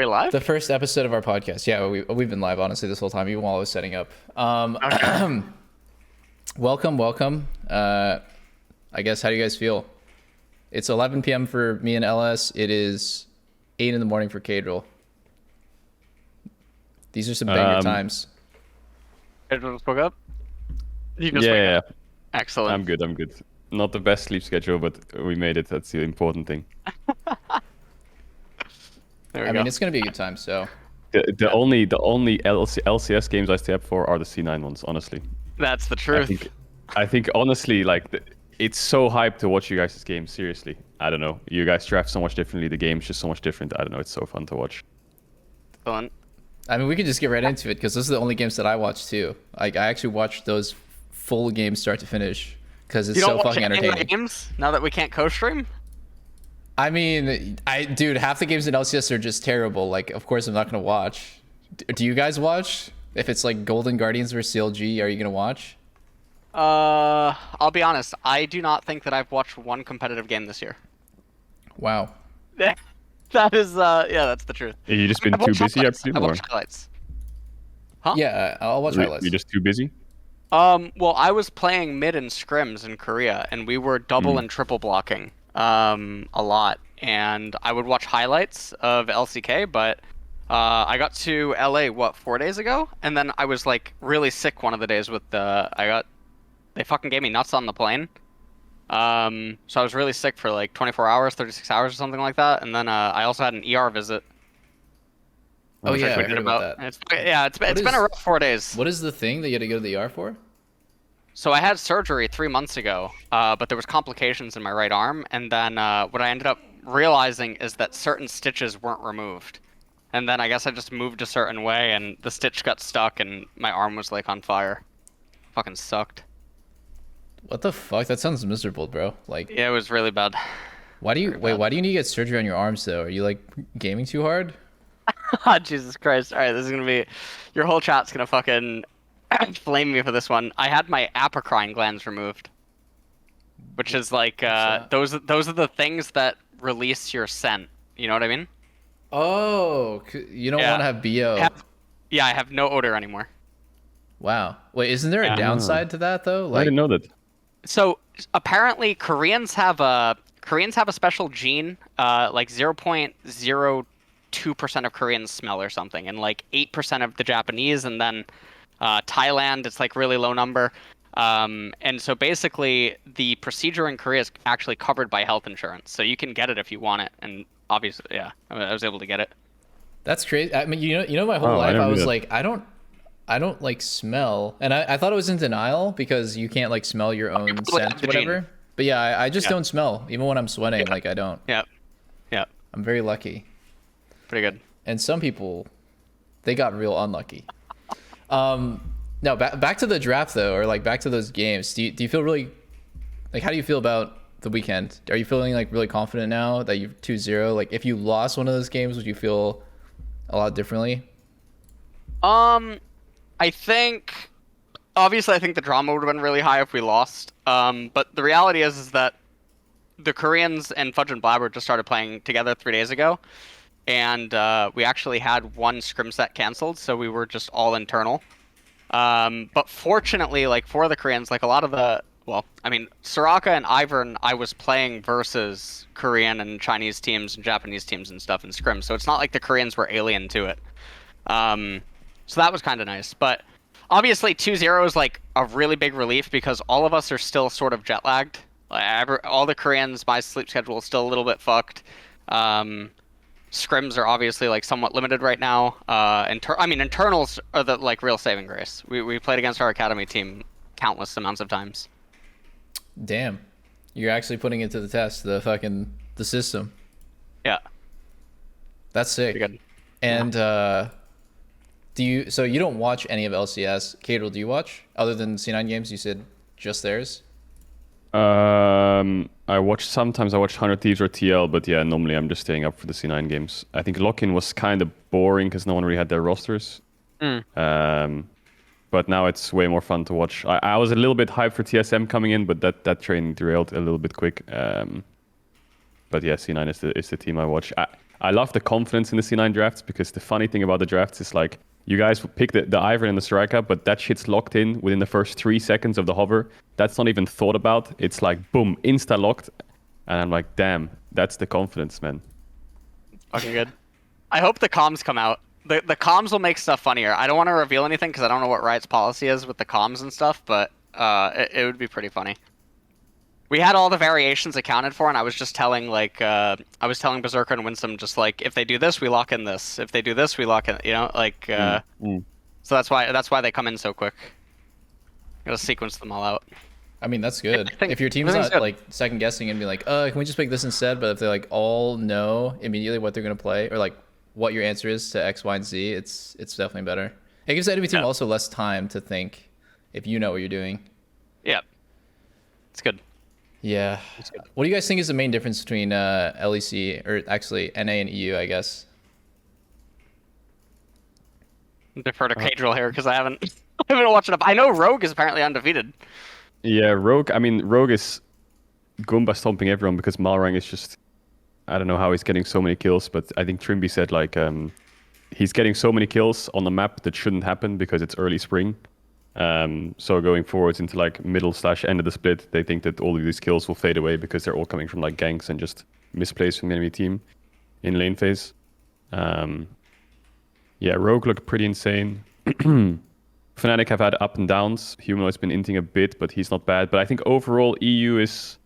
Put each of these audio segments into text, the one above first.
we live? The first episode of our podcast. Yeah, we've been live, honestly, this whole time, even while I was setting up. Okay. Welcome. I guess, how do you guys feel? It's 11 p.m. for me and LS. It is 8 in the morning for Caedrel. These are some banger times. Caedrel just woke up? You just Yeah. up. Excellent. I'm good. Not the best sleep schedule, but we made it. That's the important thing. There we I go. mean, it's gonna be a good time. So The only LCS games I stay up for are the C9 ones, honestly. That's the truth. I think honestly, like, it's so hyped to watch you guys' games. Seriously, I don't know. You guys draft so much differently. The game's just so much different. I don't know. It's so fun to watch. Excellent. I mean, we could just get right into it because those are the only games that I watch too. Like, I actually watched those full games start to finish because it's so fucking entertaining. Games now that we can't co-stream? I mean, dude, half the games in LCS are just terrible. Like, of course, I'm not gonna watch. Do you guys watch? If it's like Golden Guardians versus CLG, are you gonna watch? I'll be honest. I do not think that I've watched one competitive game this year. Wow. That is, yeah, that's the truth. Have you just been too busy? I watched highlights. Huh? Yeah, I'll watch highlights. You're just too busy? Well, I was playing mid and scrims in Korea, and we were double and triple blocking a lot. And I would watch highlights of LCK, but I got to LA, 4 days ago? And then I was, like, really sick one of the days with they fucking gave me nuts on the plane. So I was really sick for, like, 24 hours, 36 hours or something like that. And then I also had an ER visit. Oh, yeah, I heard about that. It's been a rough 4 days. What is the thing that you had to go to the ER for? So I had surgery 3 months ago, but there was complications in my right arm, and then what I ended up realizing is that certain stitches weren't removed. And then I guess I just moved a certain way, and the stitch got stuck, and my arm was, like, on fire. Fucking sucked. What the fuck? That sounds miserable, bro. Like, yeah, it was really bad. Why do you Why do you need to get surgery on your arms though? Are you like gaming too hard? Oh, Jesus Christ. Alright, this is gonna be... Your whole chat's gonna fucking flame me for this one. I had my apocrine glands removed. Which is like, those are the things that release your scent. You know what I mean? Oh, you don't want to have BO. Yeah, I have no odor anymore. Wow. Wait, isn't there a downside to that though? Like, I didn't know that. So apparently Koreans have a special gene, like 0.02% of Koreans smell or something, and like 8% of the Japanese, and then Thailand, it's like really low number. And so basically the procedure in Korea is actually covered by health insurance, so you can get it if you want it. And obviously, yeah, I was able to get it. That's crazy. I mean, you know, my whole life I was like, I don't like smell, and I thought I was in denial because you can't like smell your own scent, whatever. But yeah, I just don't smell even when I'm sweating. Like I don't. Yeah. I'm very lucky. Pretty good. And some people, they got real unlucky. No, back to the draft though, or like back to those games. Do you feel really, like, how do you feel about the weekend? Are you feeling like really confident now that you're 2-0? Like if you lost one of those games, would you feel a lot differently? I think, obviously, I think the drama would have been really high if we lost. But the reality is that the Koreans and Fudge and Blabber just started playing together 3 days ago, and we actually had one scrim set canceled, so we were just all internal. But fortunately, like for the Koreans, like a lot of the, well, I mean, Soraka and Ivern, I was playing versus Korean and Chinese teams and Japanese teams and stuff in scrim, so it's not like the Koreans were alien to it. So that was kind of nice, but obviously 2-0 is like a really big relief because all of us are still sort of jet lagged. All the Koreans, my sleep schedule is still a little bit fucked. Scrims are obviously like somewhat limited right now. I mean, internals are the like real saving grace. We played against our academy team countless amounts of times. Damn, you're actually putting it to the test, the system. Yeah, that's sick. Pretty good. And so you don't watch any of LCS? Caedrel, do you watch other than C9 games? You said just theirs. Sometimes I watch 100 Thieves or TL, but yeah, normally I'm just staying up for the C9 games. I think lock-in was kind of boring because no one really had their rosters. But now it's way more fun to watch. I was a little bit hyped for TSM coming in, but that train derailed a little bit quick. But yeah, C9 is the team I watch. I love the confidence in the C9 drafts, because the funny thing about the drafts is like, you guys pick the Ivern and the Soraka, but that shit's locked in within the first 3 seconds of the hover. That's not even thought about. It's like, boom, insta-locked. And I'm like, damn, that's the confidence, man. Fucking good. I hope the comms come out. The comms will make stuff funnier. I don't want to reveal anything because I don't know what Riot's policy is with the comms and stuff, but it would be pretty funny. We had all the variations accounted for, and I was just telling Berserker and Winsome, just like, if they do this, we lock in this. If they do this, we lock in. You know, like. So that's why they come in so quick. Gotta sequence them all out. I mean, that's good. If your team's not like second guessing and be like, can we just pick this instead? But if they like all know immediately what they're gonna play, or like what your answer is to X, Y, and Z, it's definitely better. It gives the enemy team also less time to think if you know what you're doing. Yeah, it's good. Yeah. What do you guys think is the main difference between LEC, or actually NA and EU, I guess? Defer to Caedrel here because I haven't watched it up. I know Rogue is apparently undefeated. Yeah, Rogue. I mean, Rogue is Goomba stomping everyone because Malrang is just, I don't know how he's getting so many kills, but I think Trimby said like he's getting so many kills on the map that shouldn't happen because it's early spring. So going forwards into like middle/end of the split, they think that all of these kills will fade away because they're all coming from like ganks and just misplays from the enemy team in lane phase. Yeah, Rogue looked pretty insane. Fnatic have had up and downs. Humanoid's been inting a bit, but he's not bad. But I think overall EU is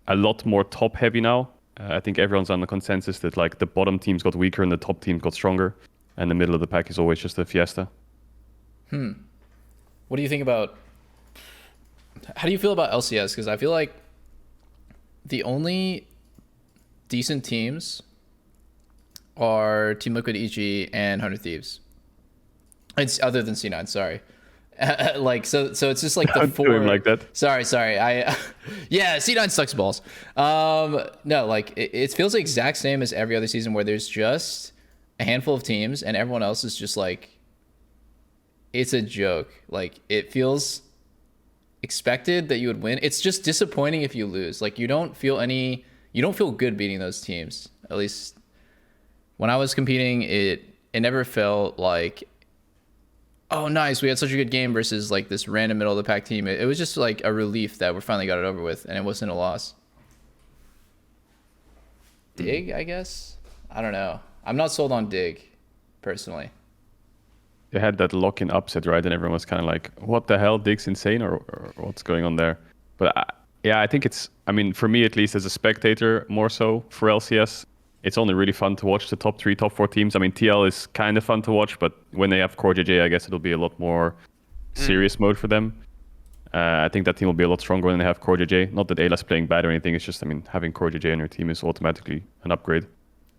a lot more top heavy now. I think everyone's on the consensus that like the bottom teams got weaker and the top team got stronger, and the middle of the pack is always just a fiesta. What do you think about? How do you feel about LCS? Because I feel like the only decent teams are Team Liquid, EG, and 100 Thieves. It's other than C9. Sorry. Like so it's just like the Don't four. do him like that. Sorry. Yeah, C9 sucks balls. No, like it feels the exact same as every other season where there's just a handful of teams and everyone else is just like, it's a joke. Like it feels expected that you would win. It's just disappointing if you lose. Like you don't feel good beating those teams. At least when I was competing, it never felt like, oh, nice, we had such a good game versus like this random middle of the pack team. It was just like a relief that we finally got it over with, and it wasn't a loss. Dig, I guess? I don't know. I'm not sold on Dig, personally. They had that lock-in upset, right? And everyone was kind of like, what the hell, Dig's insane, or what's going on there? But I think it's, I mean, for me at least as a spectator, more so for LCS, it's only really fun to watch the top 3, top 4 teams. I mean, TL is kind of fun to watch, but when they have Core JJ, I guess it'll be a lot more serious mode for them. I think that team will be a lot stronger when they have Core JJ. Not that Ayla's playing bad or anything. It's just, I mean, having Core JJ on your team is automatically an upgrade.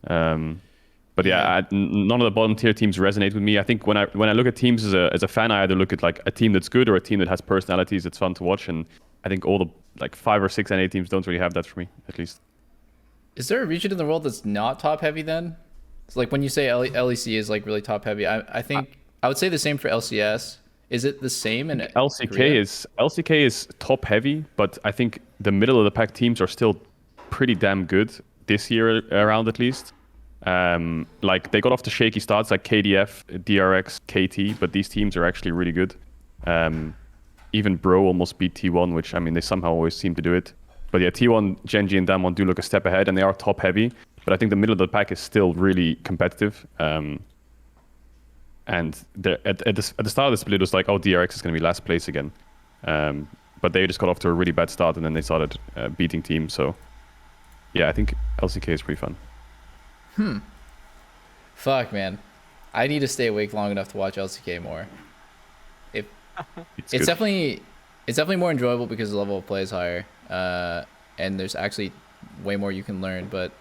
But yeah, none of the bottom tier teams resonate with me. I think when I look at teams as a fan, I either look at like a team that's good or a team that has personalities that's fun to watch. And I think all the like 5 or 6 NA teams don't really have that for me, at least. Is there a region in the world that's not top heavy then? It's like when you say LEC is like really top heavy, I think I would say the same for LCS. Is it the same in LCK is top heavy, but I think the middle of the pack teams are still pretty damn good this year around at least. Like they got off the shaky starts like KDF, DRX, KT, but these teams are actually really good. Even Bro almost beat T1, which I mean they somehow always seem to do it. But yeah, T1, Genji, and Damwon do look a step ahead, and they are top heavy. But I think the middle of the pack is still really competitive. And at the start of the split, it was like, oh, DRX is going to be last place again. But they just got off to a really bad start, and then they started beating teams. So yeah, I think LCK is pretty fun. Fuck, man. I need to stay awake long enough to watch LCK more. It's definitely more enjoyable because the level of play is higher. And there's actually way more you can learn, but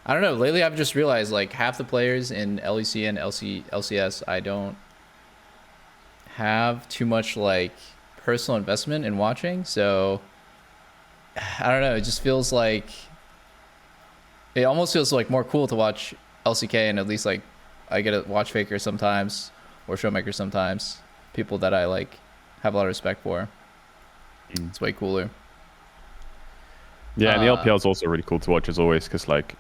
I don't know. Lately, I've just realized like half the players in LEC and LCS, I don't have too much like personal investment in watching. So I don't know. It just feels like it almost feels like more cool to watch LCK, and at least like I get to watch FAKER sometimes or Showmaker sometimes. People that I like have a lot of respect for. It's way cooler. Yeah, and the LPL is also really cool to watch as always, because like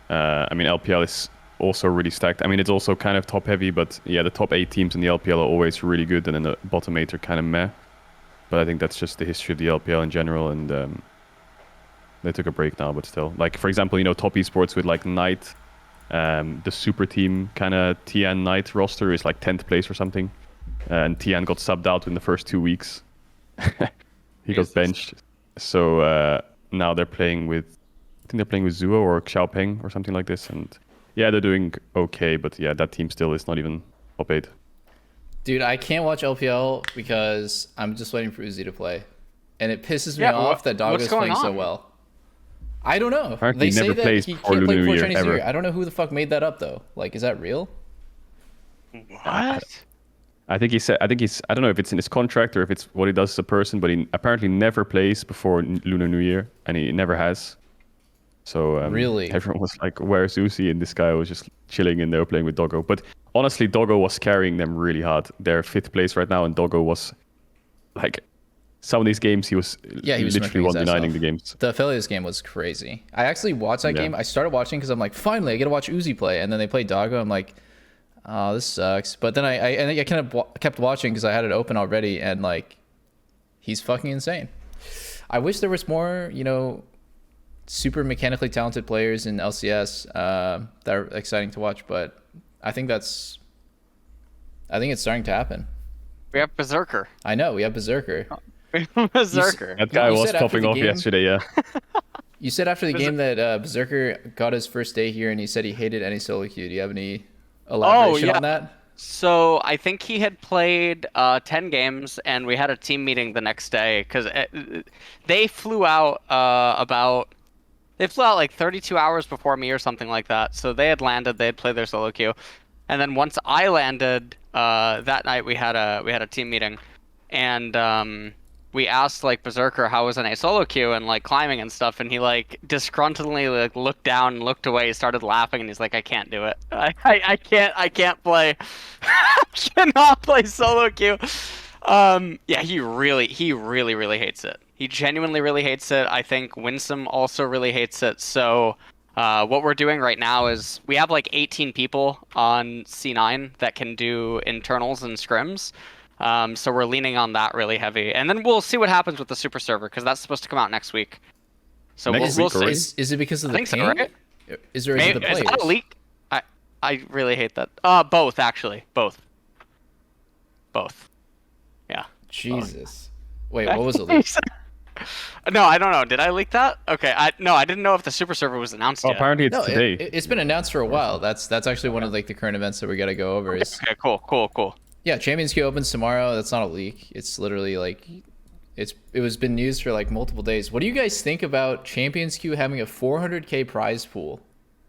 I mean, LPL is also really stacked. I mean, it's also kind of top heavy, but yeah, the top 8 teams in the LPL are always really good, and then the bottom 8 are kind of meh. But I think that's just the history of the LPL in general, and they took a break now, but still. Like, for example, top esports with like Knight, the super team kind of TN Knight roster is like 10th place or something. And TN got subbed out in the first 2 weeks. He got benched. So now they're playing with, I think they're playing with Zuo or Xiaopeng or something like this. And yeah, they're doing okay, but yeah, that team still is not even top 8. Dude, I can't watch LPL because I'm just waiting for Uzi to play. And it pisses me off that Doggo's playing so well. I don't know. Apparently they say never that plays he before can't play Lunar New before Year, Chinese New ever. Year. I don't know who the fuck made that up though. Like, is that real? What? I think I don't know if it's in his contract or if it's what he does as a person, but he apparently never plays before Lunar New Year, and he never has. So Really? everyone was like, where's Uzi? And this guy was just chilling in there playing with Doggo. But honestly, Doggo was carrying them really hard. They're 5th place right now, and Doggo was like, some of these games he was literally one-denying the games. The Affiliates game was crazy. I actually watched that game. I started watching because I'm like, finally, I get to watch Uzi play. And then they played Doggo. I'm like, oh, this sucks. But then I kind of kept watching because I had it open already, and like, he's fucking insane. I wish there was more, super mechanically talented players in LCS that are exciting to watch, but I think it's starting to happen. We have Berserker. I know, we have Berserker. Berserker. That guy was popping off yesterday, yeah. You said after the game that Berserker got his first day here, and he said he hated any solo queue. Do you have any elaboration on that? So I think he had played 10 games, and we had a team meeting the next day because they flew out like 32 hours before me or something like that. So they had landed, they had played their solo queue, and then once I landed that night, we had a team meeting, and we asked like Berserker how was in a solo queue and like climbing and stuff, and he like disgruntledly like looked down and looked away, started laughing, and he's like, I can't do it. I can't play. I cannot play solo queue. Yeah, he really hates it. He genuinely really hates it. I think Winsome also really hates it. So what we're doing right now is we have like 18 people on C9 that can do internals and scrims. So we're leaning on that really heavy, and then we'll see what happens with the super server because that's supposed to come out next week. So we'll see. Is it because of the ping? So, right? Is there the players? Is that a leak? I really hate that. Both actually, both. Yeah. Jesus. Wait, what was the leak? No, I don't know. Did I leak that? Okay. I didn't know if the super server was announced yet. Apparently it's today. It's been announced for a while. That's actually one of like the current events that we got to go over. Okay, cool. Yeah, Champions Queue opens tomorrow. That's not a leak. It's literally like, it was been news for like multiple days. What do you guys think about Champions Queue having a 400k prize pool,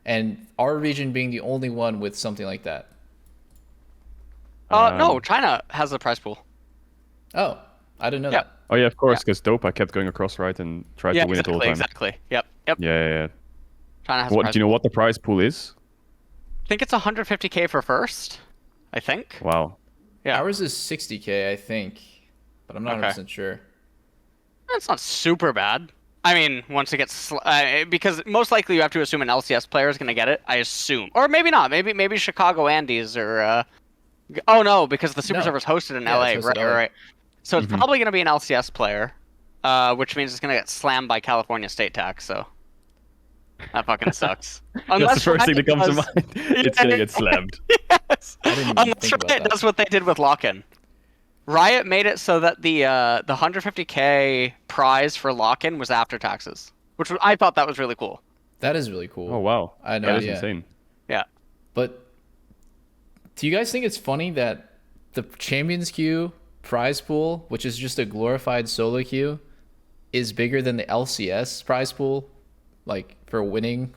and our region being the only one with something like that? No, China has a prize pool. Oh, I didn't know that. Oh yeah, of course, because Dopa kept going across right and tried to win it all the time. Exactly. Yep. Yeah. China has. Do you know what the prize pool is? I think it's 150k for first. I think. Wow. Yeah, ours is 60k, I think, but I'm not 100% sure. That's not super bad. I mean, once it gets because most likely you have to assume an LCS player is going to get it. I assume, or maybe not. Maybe Chicago Andes or. Oh no, because the super server's hosted in LA. Right. So it's probably going to be an LCS player, which means it's going to get slammed by California state tax. So that fucking sucks. That's the first thing that comes to mind. It's going to get slammed. Yes. Unless Riot does what they did with lock-in. Riot made it so that the 150k prize for lock-in was after taxes, which I thought that was really cool. That is really cool. Oh wow, I know. That is insane. Yeah. But do you guys think it's funny that the Champions Queue prize pool, which is just a glorified solo queue, is bigger than the LCS prize pool, like for winning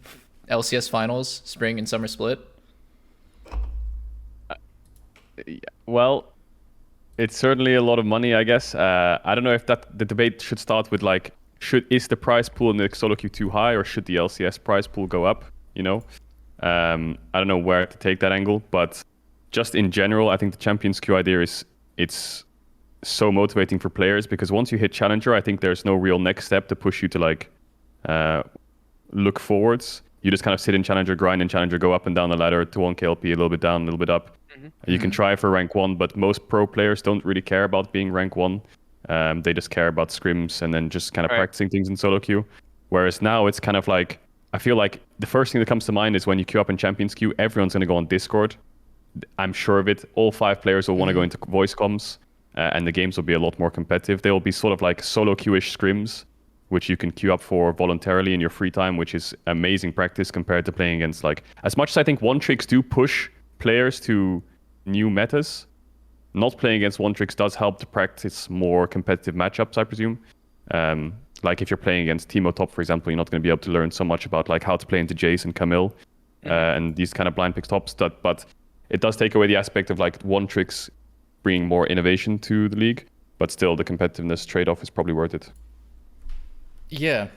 LCS finals, spring and summer split? Well, it's certainly a lot of money, I guess. I don't know if the debate should start with like, is the prize pool in the solo queue too high, or should the LCS prize pool go up? I don't know where to take that angle, but just in general, I think the Champions Queue idea it's so motivating for players, because once you hit Challenger, I think there's no real next step to push you to like look forwards. You just kind of sit in Challenger, grind in Challenger, go up and down the ladder to 1 KLP, a little bit down, a little bit up. You can try for rank 1, but most pro players don't really care about being rank 1. They just care about scrims and then just kind of practicing things in solo queue. Whereas now it's kind of like, I feel like the first thing that comes to mind is when you queue up in Champions queue, everyone's going to go on Discord. I'm sure of it. All 5 players will want to go into voice comms, and the games will be a lot more competitive. They will be sort of like solo queue-ish scrims, which you can queue up for voluntarily in your free time, which is amazing practice compared to playing against, like, as much as I think one tricks do push players to new metas, not playing against one tricks does help to practice more competitive matchups, I presume. Like if you're playing against Teemo Top, for example, you're not going to be able to learn so much about like how to play into Jace and Camille and these kind of blind pick tops. But it does take away the aspect of like one tricks bringing more innovation to the league, but still the competitiveness trade-off is probably worth it. Yeah,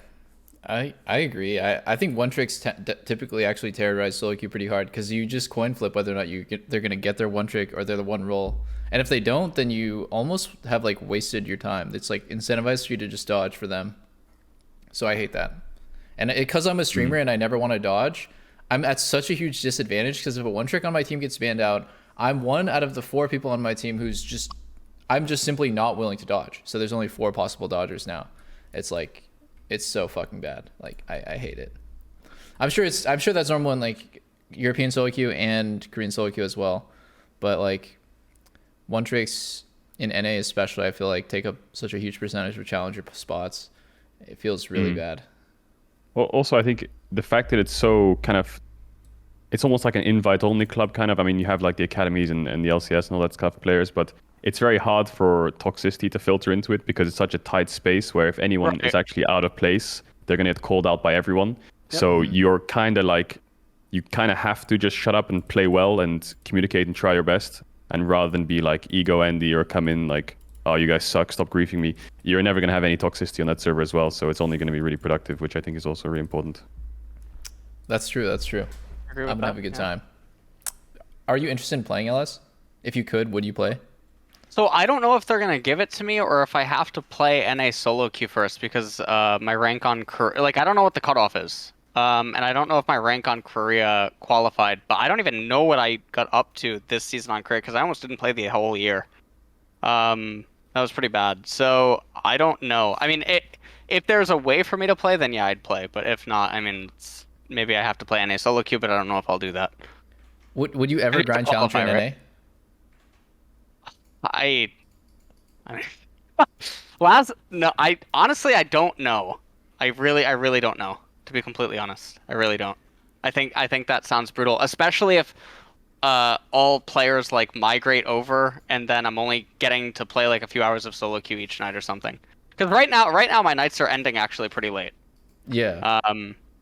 I agree. I think one tricks typically actually terrorize solo queue pretty hard because you just coin flip whether or not they're gonna get their one trick or they're the one roll, and if they don't, then you almost have like wasted your time. It's like incentivized for you to just dodge for them. So I hate that, and because I'm a streamer and I never want to dodge, I'm at such a huge disadvantage because if a one trick on my team gets banned out, I'm one out of the 4 people on my team I'm just simply not willing to dodge. So there's only 4 possible dodgers now. It's like, it's so fucking bad. Like I hate it. I'm sure that's normal in like European solo queue and Korean solo queue as well. But like one tricks in NA especially, I feel like take up such a huge percentage of challenger spots. It feels really bad. Well, also I think the fact that it's so kind of, it's almost like an invite only club kind of. I mean, you have like the academies and the LCS and all that stuff players, but it's very hard for toxicity to filter into it because it's such a tight space where if anyone is actually out of place, they're going to get called out by everyone. So you're kind of like, you kind of have to just shut up and play well and communicate and try your best. And rather than be like ego Andy or come in like, oh, you guys suck, stop griefing me. You're never going to have any toxicity on that server as well. So it's only going to be really productive, which I think is also really important. That's true. That's true. I'm going to have a good time. Are you interested in playing LS? If you could, would you play? So I don't know if they're gonna give it to me or if I have to play NA solo queue first because my rank on I don't know what the cutoff is, and I don't know if my rank on Korea qualified. But I don't even know what I got up to this season on Korea because I almost didn't play the whole year. That was pretty bad. So I don't know. I mean, if there's a way for me to play, then yeah, I'd play. But if not, I mean, maybe I have to play NA solo queue, but I don't know if I'll do that. Would you ever grind challenger in NA? I mean, I honestly don't know. I really don't know, to be completely honest. I really don't. I think that sounds brutal, especially if all players like migrate over and then I'm only getting to play like a few hours of solo queue each night or something. Because right now my nights are ending actually pretty late. Yeah.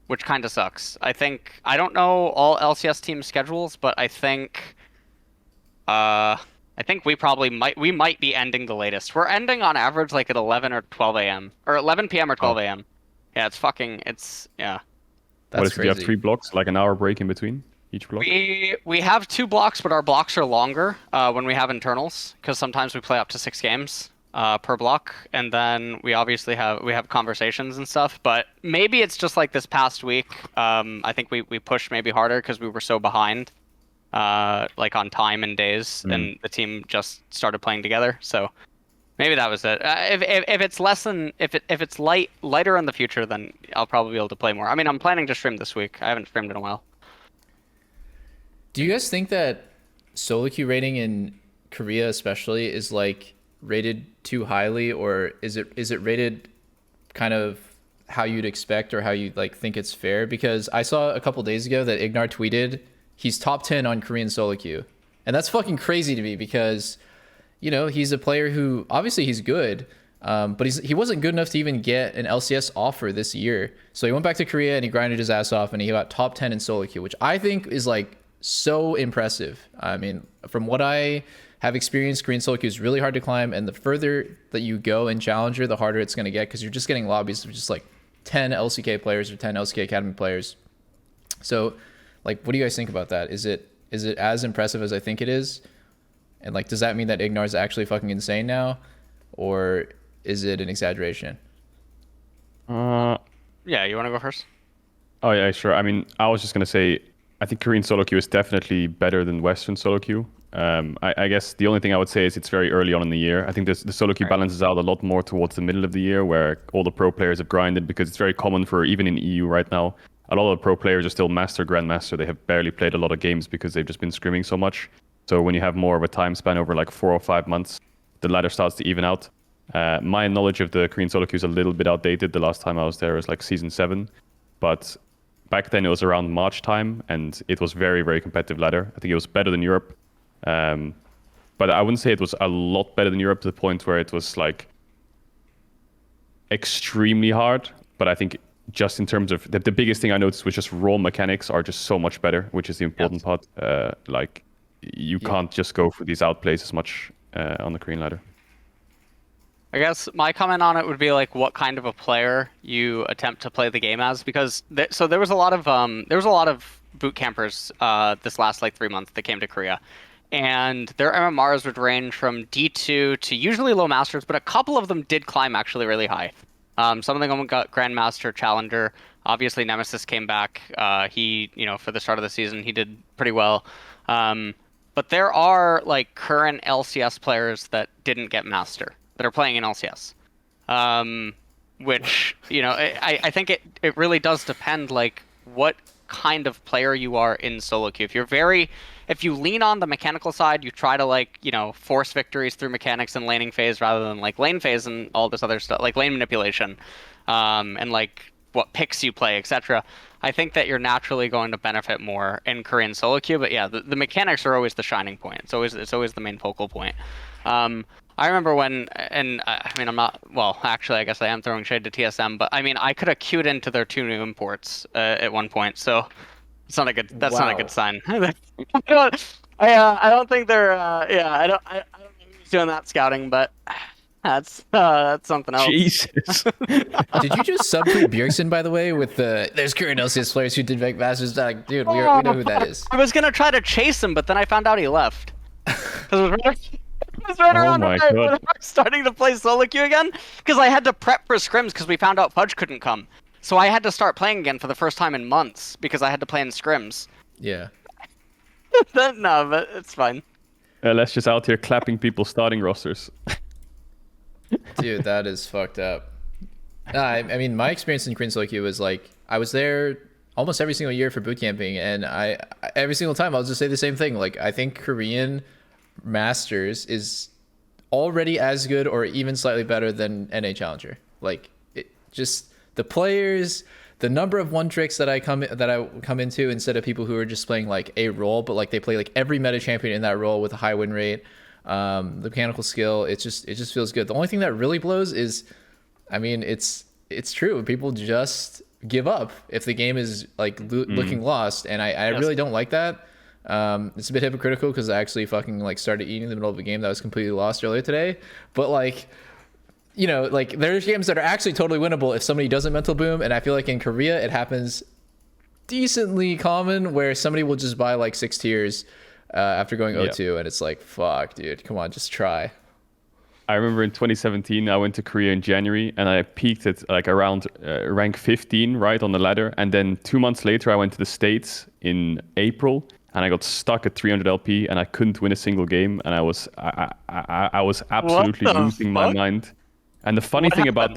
Which kind of sucks. I don't know all LCS team schedules, but I think we might be ending the latest. We're ending on average like at 11 or 12 a.m. or 11 p.m. or 12 a.m. Yeah, yeah. That's crazy. Do you have 3 blocks, like an hour break in between each block? We have 2 blocks, but our blocks are longer when we have internals because sometimes we play up to 6 games per block, and then we obviously have conversations and stuff. But maybe it's just like this past week. I think we pushed maybe harder because we were so behind. Like on time and days, and the team just started playing together. So maybe that was it. If it's if it's lighter in the future, then I'll probably be able to play more. I mean, I'm planning to stream this week. I haven't streamed in a while. Do you guys think that solo queue rating in Korea especially is like rated too highly, or is it rated kind of how you'd expect or how you like think it's fair? Because I saw a couple days ago that Ignar tweeted he's top 10 on Korean solo queue. And that's fucking crazy to me because, you know, he's a player who obviously he's good, but he wasn't good enough to even get an LCS offer this year. So he went back to Korea and he grinded his ass off and he got top 10 in solo queue, which I think is like so impressive. I mean, from what I have experienced, Korean solo queue is really hard to climb. And the further that you go in Challenger, the harder it's going to get because you're just getting lobbies of just like 10 LCK players or 10 LCK Academy players. So, like, what do you guys think about that? Is it as impressive as I think it is? And like, does that mean that Ignar is actually fucking insane now, or is it an exaggeration? Yeah, you want to go first? Oh yeah, sure. I mean, I was just gonna say, I think Korean solo queue is definitely better than Western solo queue. I guess the only thing I would say is it's very early on in the year. I think the solo queue Right. balances out a lot more towards the middle of the year, where all the pro players have grinded, because it's very common for, even in EU right now, a lot of the pro players are still master, grandmaster. They have barely played a lot of games because they've just been scrimming so much. So when you have more of a time span over like 4 or 5 months, the ladder starts to even out. My knowledge of the Korean solo queue is a little bit outdated. The last time I was there was like season 7, but back then it was around March time, and it was very, very competitive ladder. I think it was better than Europe. But I wouldn't say it was a lot better than Europe to the point where it was like extremely hard. But I think just in terms of the biggest thing I noticed was just raw mechanics are just so much better, which is the important part. Like you can't just go for these outplays as much on the Korean ladder. I guess my comment on it would be like what kind of a player you attempt to play the game as, because so there was a lot of boot campers this last like 3 months that came to Korea, and their MMRs would range from D2 to usually low masters, but a couple of them did climb actually really high. Some of them got Grandmaster, Challenger. Obviously, Nemesis came back. He, for the start of the season, he did pretty well. But there are like current LCS players that didn't get Master that are playing in LCS. Which, I think it really does depend like what kind of player you are in solo queue. If you lean on the mechanical side, you try to like, force victories through mechanics and laning phase rather than like lane phase and all this other stuff, like lane manipulation, and like what picks you play, etc. I think that you're naturally going to benefit more in Korean solo queue, but yeah, the mechanics are always the shining point. It's always the main focal point. I remember when, and I mean, I'm not, well, actually, I guess I am throwing shade to TSM, but I mean, I could have queued into their 2 new imports at one point, so it's not a good, that's not a good sign. I don't think they're, I don't know who's doing that scouting, but that's something else. Jesus. Did you just sub tweet Bjergsen, by the way, with there's current LCS players who did make masters? Like, dude, we know who that is. I was gonna try to chase him, but then I found out he left. It was right around when I was starting to play solo queue again, because I had to prep for scrims because we found out Fudge couldn't come. So I had to start playing again for the first time in months because I had to play in scrims. Yeah. No, but it's fine. Let's just out here clapping people's starting rosters. Dude, that is fucked up. I mean, my experience in Korean solo queue was like, I was there almost every single year for boot camping, and every single time I'll just say the same thing. Like, I think Korean Masters is already as good or even slightly better than NA Challenger. Like, just the players, the number of one tricks that I come into instead of people who are just playing like a role, but like they play like every meta champion in that role with a high win rate. The mechanical skill, it just feels good. The only thing that really blows is, I mean, it's true. People just give up if the game is like looking lost, and I really don't like that. It's a bit hypocritical because I actually fucking like started eating in the middle of a game that was completely lost earlier today. But like, like there's games that are actually totally winnable if somebody doesn't mental boom, and I feel like in Korea it happens decently common where somebody will just buy like 6 tiers after going 0-2, and it's like, fuck, dude, come on, just try. I remember in 2017, I went to Korea in January, and I peaked at like around rank 15, right on the ladder. And then 2 months later, I went to the States in April, and I got stuck at 300 LP, and I couldn't win a single game, and I was absolutely losing my mind. And the funny thing about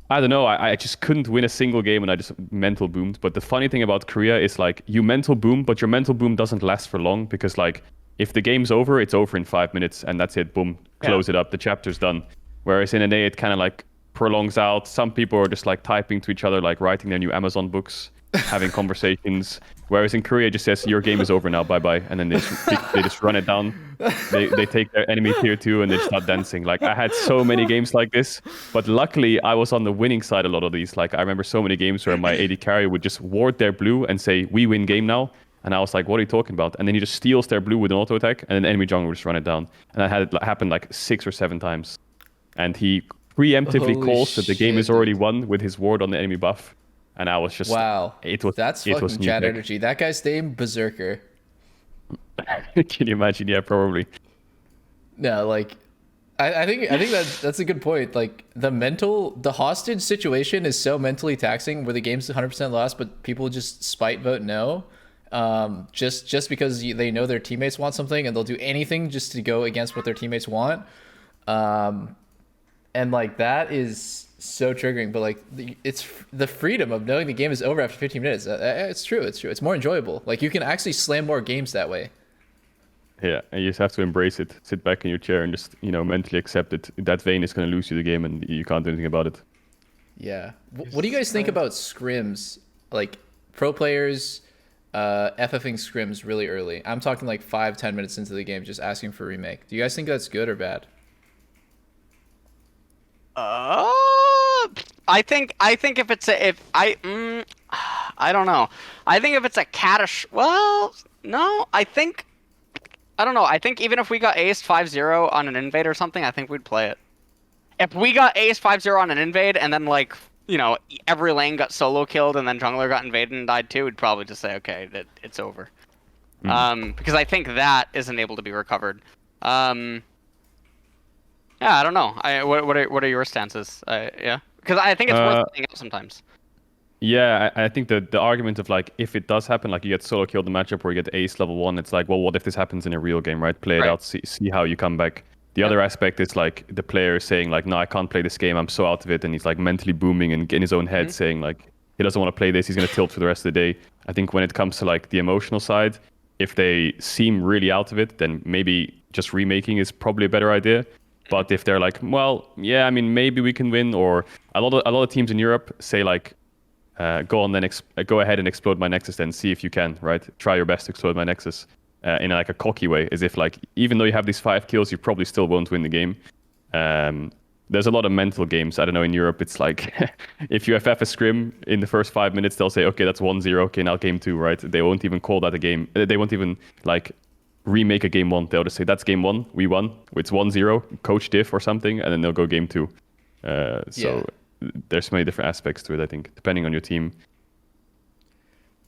I don't know, I just couldn't win a single game, and I just mental boomed. But the funny thing about Korea is like you mental boom, but your mental boom doesn't last for long, because like if the game's over, it's over in 5 minutes, and that's it. Boom, close it up. The chapter's done. Whereas in NA, it kind of like prolongs out. Some people are just like typing to each other, like writing their new Amazon books, having conversations. Whereas in Korea, it just says your game is over now, bye bye, and then they just run it down. They take their enemy tier 2 and they start dancing. Like I had so many games like this, but luckily I was on the winning side a lot of these. Like I remember so many games where my AD carry would just ward their blue and say we win game now. And I was like, what are you talking about? And then he just steals their blue with an auto attack, and then enemy jungle would just run it down. And I had it happen like 6 or 7 times. And he preemptively calls that the game is already won with his ward on the enemy buff. And I was just, wow, that's fucking chat energy. That guy's name, Berserker. Can you imagine? Yeah, probably. No, like, I think that's a good point. Like the hostage situation is so mentally taxing, where the game's 100% lost, but people just spite vote no, just because they know their teammates want something, and they'll do anything just to go against what their teammates want, and like that is so triggering. But like it's the freedom of knowing the game is over after 15 minutes. It's true. It's more enjoyable. Like you can actually slam more games that way. Yeah, and you just have to embrace it. Sit back in your chair and just, mentally accept it. That Vayne is going to lose you the game, and you can't do anything about it. Yeah. What do you guys think about scrims? Like pro players FFing scrims really early. I'm talking like 5-10 minutes into the game, just asking for a remake. Do you guys think that's good or bad? I think if it's I don't know. I think if it's a well, no, I don't know. I think even if we got aced 5-0 on an invade or something, I think we'd play it. If we got aced 5-0 on an invade and then like, every lane got solo killed and then jungler got invaded and died too, we'd probably just say, okay, it's over. Because I think that isn't able to be recovered. Yeah, I don't know. What are your stances? Yeah, because I think it's worth playing out sometimes. Yeah, I think the argument of like, if it does happen, like you get solo killed the matchup where you get ace level 1, it's like, well, what if this happens in a real game, right? Play it out, see how you come back. The other aspect is like the player saying like, no, I can't play this game, I'm so out of it, and he's like mentally booming and in his own head saying like, he doesn't want to play this, he's going to tilt for the rest of the day. I think when it comes to like the emotional side, if they seem really out of it, then maybe just remaking is probably a better idea. But if they're like, well, yeah, I mean, maybe we can win, or a lot of teams in Europe say like, go ahead and explode my Nexus then, see if you can, right? Try your best to explode my Nexus in like a cocky way, as if like, even though you have these 5 kills, you probably still won't win the game. There's a lot of mental games. I don't know, in Europe, it's like, if you FF a scrim in the first 5 minutes, they'll say, okay, that's 1-0, okay, now game 2, right? They won't even call that a game. They won't even like remake a game 1. They'll just say, that's game 1, we won. It's 1-0, coach diff or something, and then they'll go game 2. There's many different aspects to it, I think, depending on your team.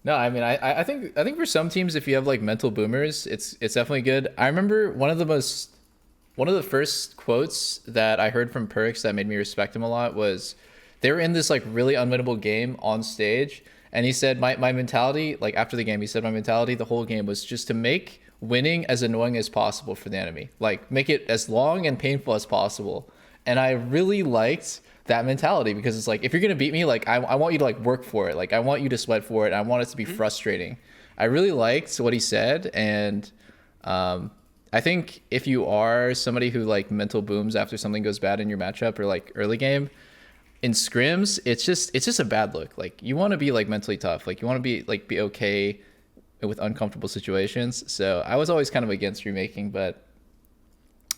No, I mean, I think for some teams, if you have like mental boomers, it's definitely good. I remember one of the first quotes that I heard from Perks that made me respect him a lot was, they were in this like really unwinnable game on stage, and he said, my mentality, like after the game, he said, my mentality the whole game was just to make winning as annoying as possible for the enemy, like make it as long and painful as possible. And I really liked that mentality, because it's like, if you're gonna beat me, like I want you to like work for it, like I want you to sweat for it, I want it to be frustrating. I really liked what he said, and I think if you are somebody who like mental booms after something goes bad in your matchup or like early game in scrims, it's just a bad look. Like you want to be like mentally tough, like you want to be okay with uncomfortable situations. So I was always kind of against remaking, but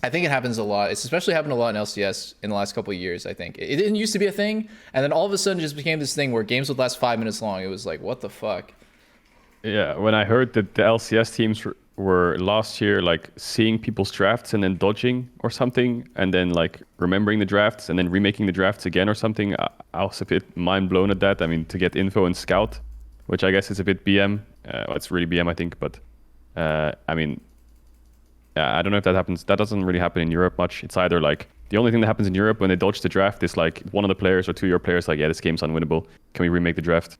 I think it happens a lot. It's especially happened a lot in LCS in the last couple of years, I think. It didn't used to be a thing, and then all of a sudden it just became this thing where games would last 5 minutes long. It was like, what the fuck? Yeah, when I heard that the LCS teams were last year like seeing people's drafts and then dodging or something, and then like remembering the drafts and then remaking the drafts again or something, I was a bit mind blown at that. I mean, to get info and scout, which I guess is a bit BM. Well, it's really BM, I think, but I mean, I don't know if that happens. That doesn't really happen in Europe much. It's either like, the only thing that happens in Europe when they dodge the draft is like one of the players or 2 of your players like, yeah, this game's unwinnable, can we remake the draft?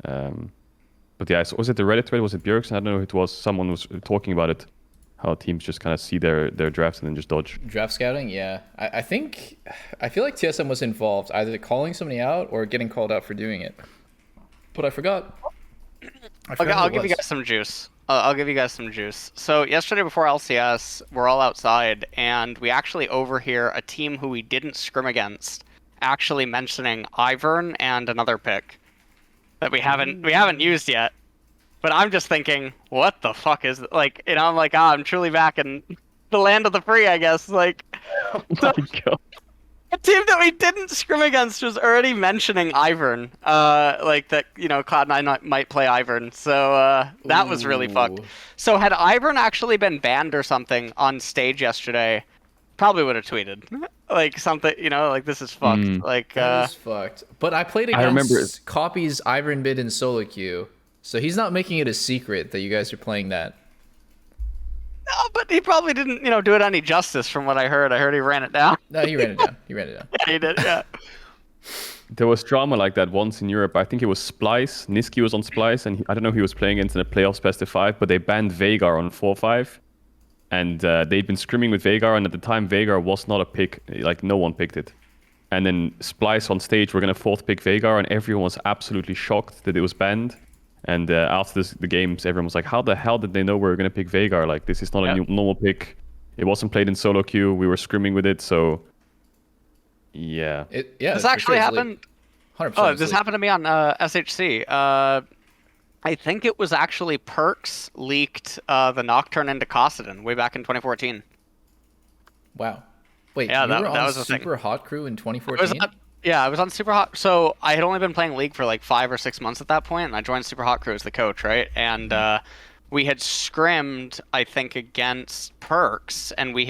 But yeah, so was it the Reddit thread? Was it Björk's? I don't know who it was. Someone was talking about it, how teams just kind of see their drafts and then just dodge. Draft scouting, yeah. I feel like TSM was involved, either calling somebody out or getting called out for doing it. But I forgot. Okay, I'll give you guys some juice. I'll give you guys some juice. So yesterday before LCS, we're all outside, and we actually overhear a team who we didn't scrim against actually mentioning Ivern and another pick that we haven't used yet. But I'm just thinking, what the fuck is like? You know, I'm like, I'm truly back in the land of the free, I guess. Like, oh my God. A team that we didn't scrim against was already mentioning Ivern, like that, Cloud9 might play Ivern, so that was really fucked. So had Ivern actually been banned or something on stage yesterday, probably would have tweeted, like something, like this is fucked. Like that is fucked. But I played against Copy's Ivern mid in solo queue, so he's not making it a secret that you guys are playing that. No, but he probably didn't, do it any justice from what I heard. I heard he ran it down. No, he ran it down. He ran it down. He did, yeah. There was drama like that once in Europe. I think it was Splice. Niski was on Splice, and I don't know who he was playing against in the playoffs best of 5, but they banned Veigar on 4-5. And they'd been scrimming with Veigar, and at the time, Veigar was not a pick. Like, no one picked it. And then Splice on stage were going to 4th pick Veigar, and everyone was absolutely shocked that it was banned. And after the games, everyone was like, how the hell did they know we were going to pick Veigar? Like, this is not a normal pick. It wasn't played in solo queue. We were scrimming with it, so... Yeah. This actually happened... 100% Oh, this happened to me on SHC. I think it was actually Perks leaked the Nocturne into Kassadin way back in 2014. Wow. Wait, yeah, you were that on was a Super Hot Crew in 2014? I was on Super Hot. So I had only been playing League for like 5 or 6 months at that point, and I joined Super Hot Crew as the coach, right? And we had scrimmed, I think, against Perks, and we'd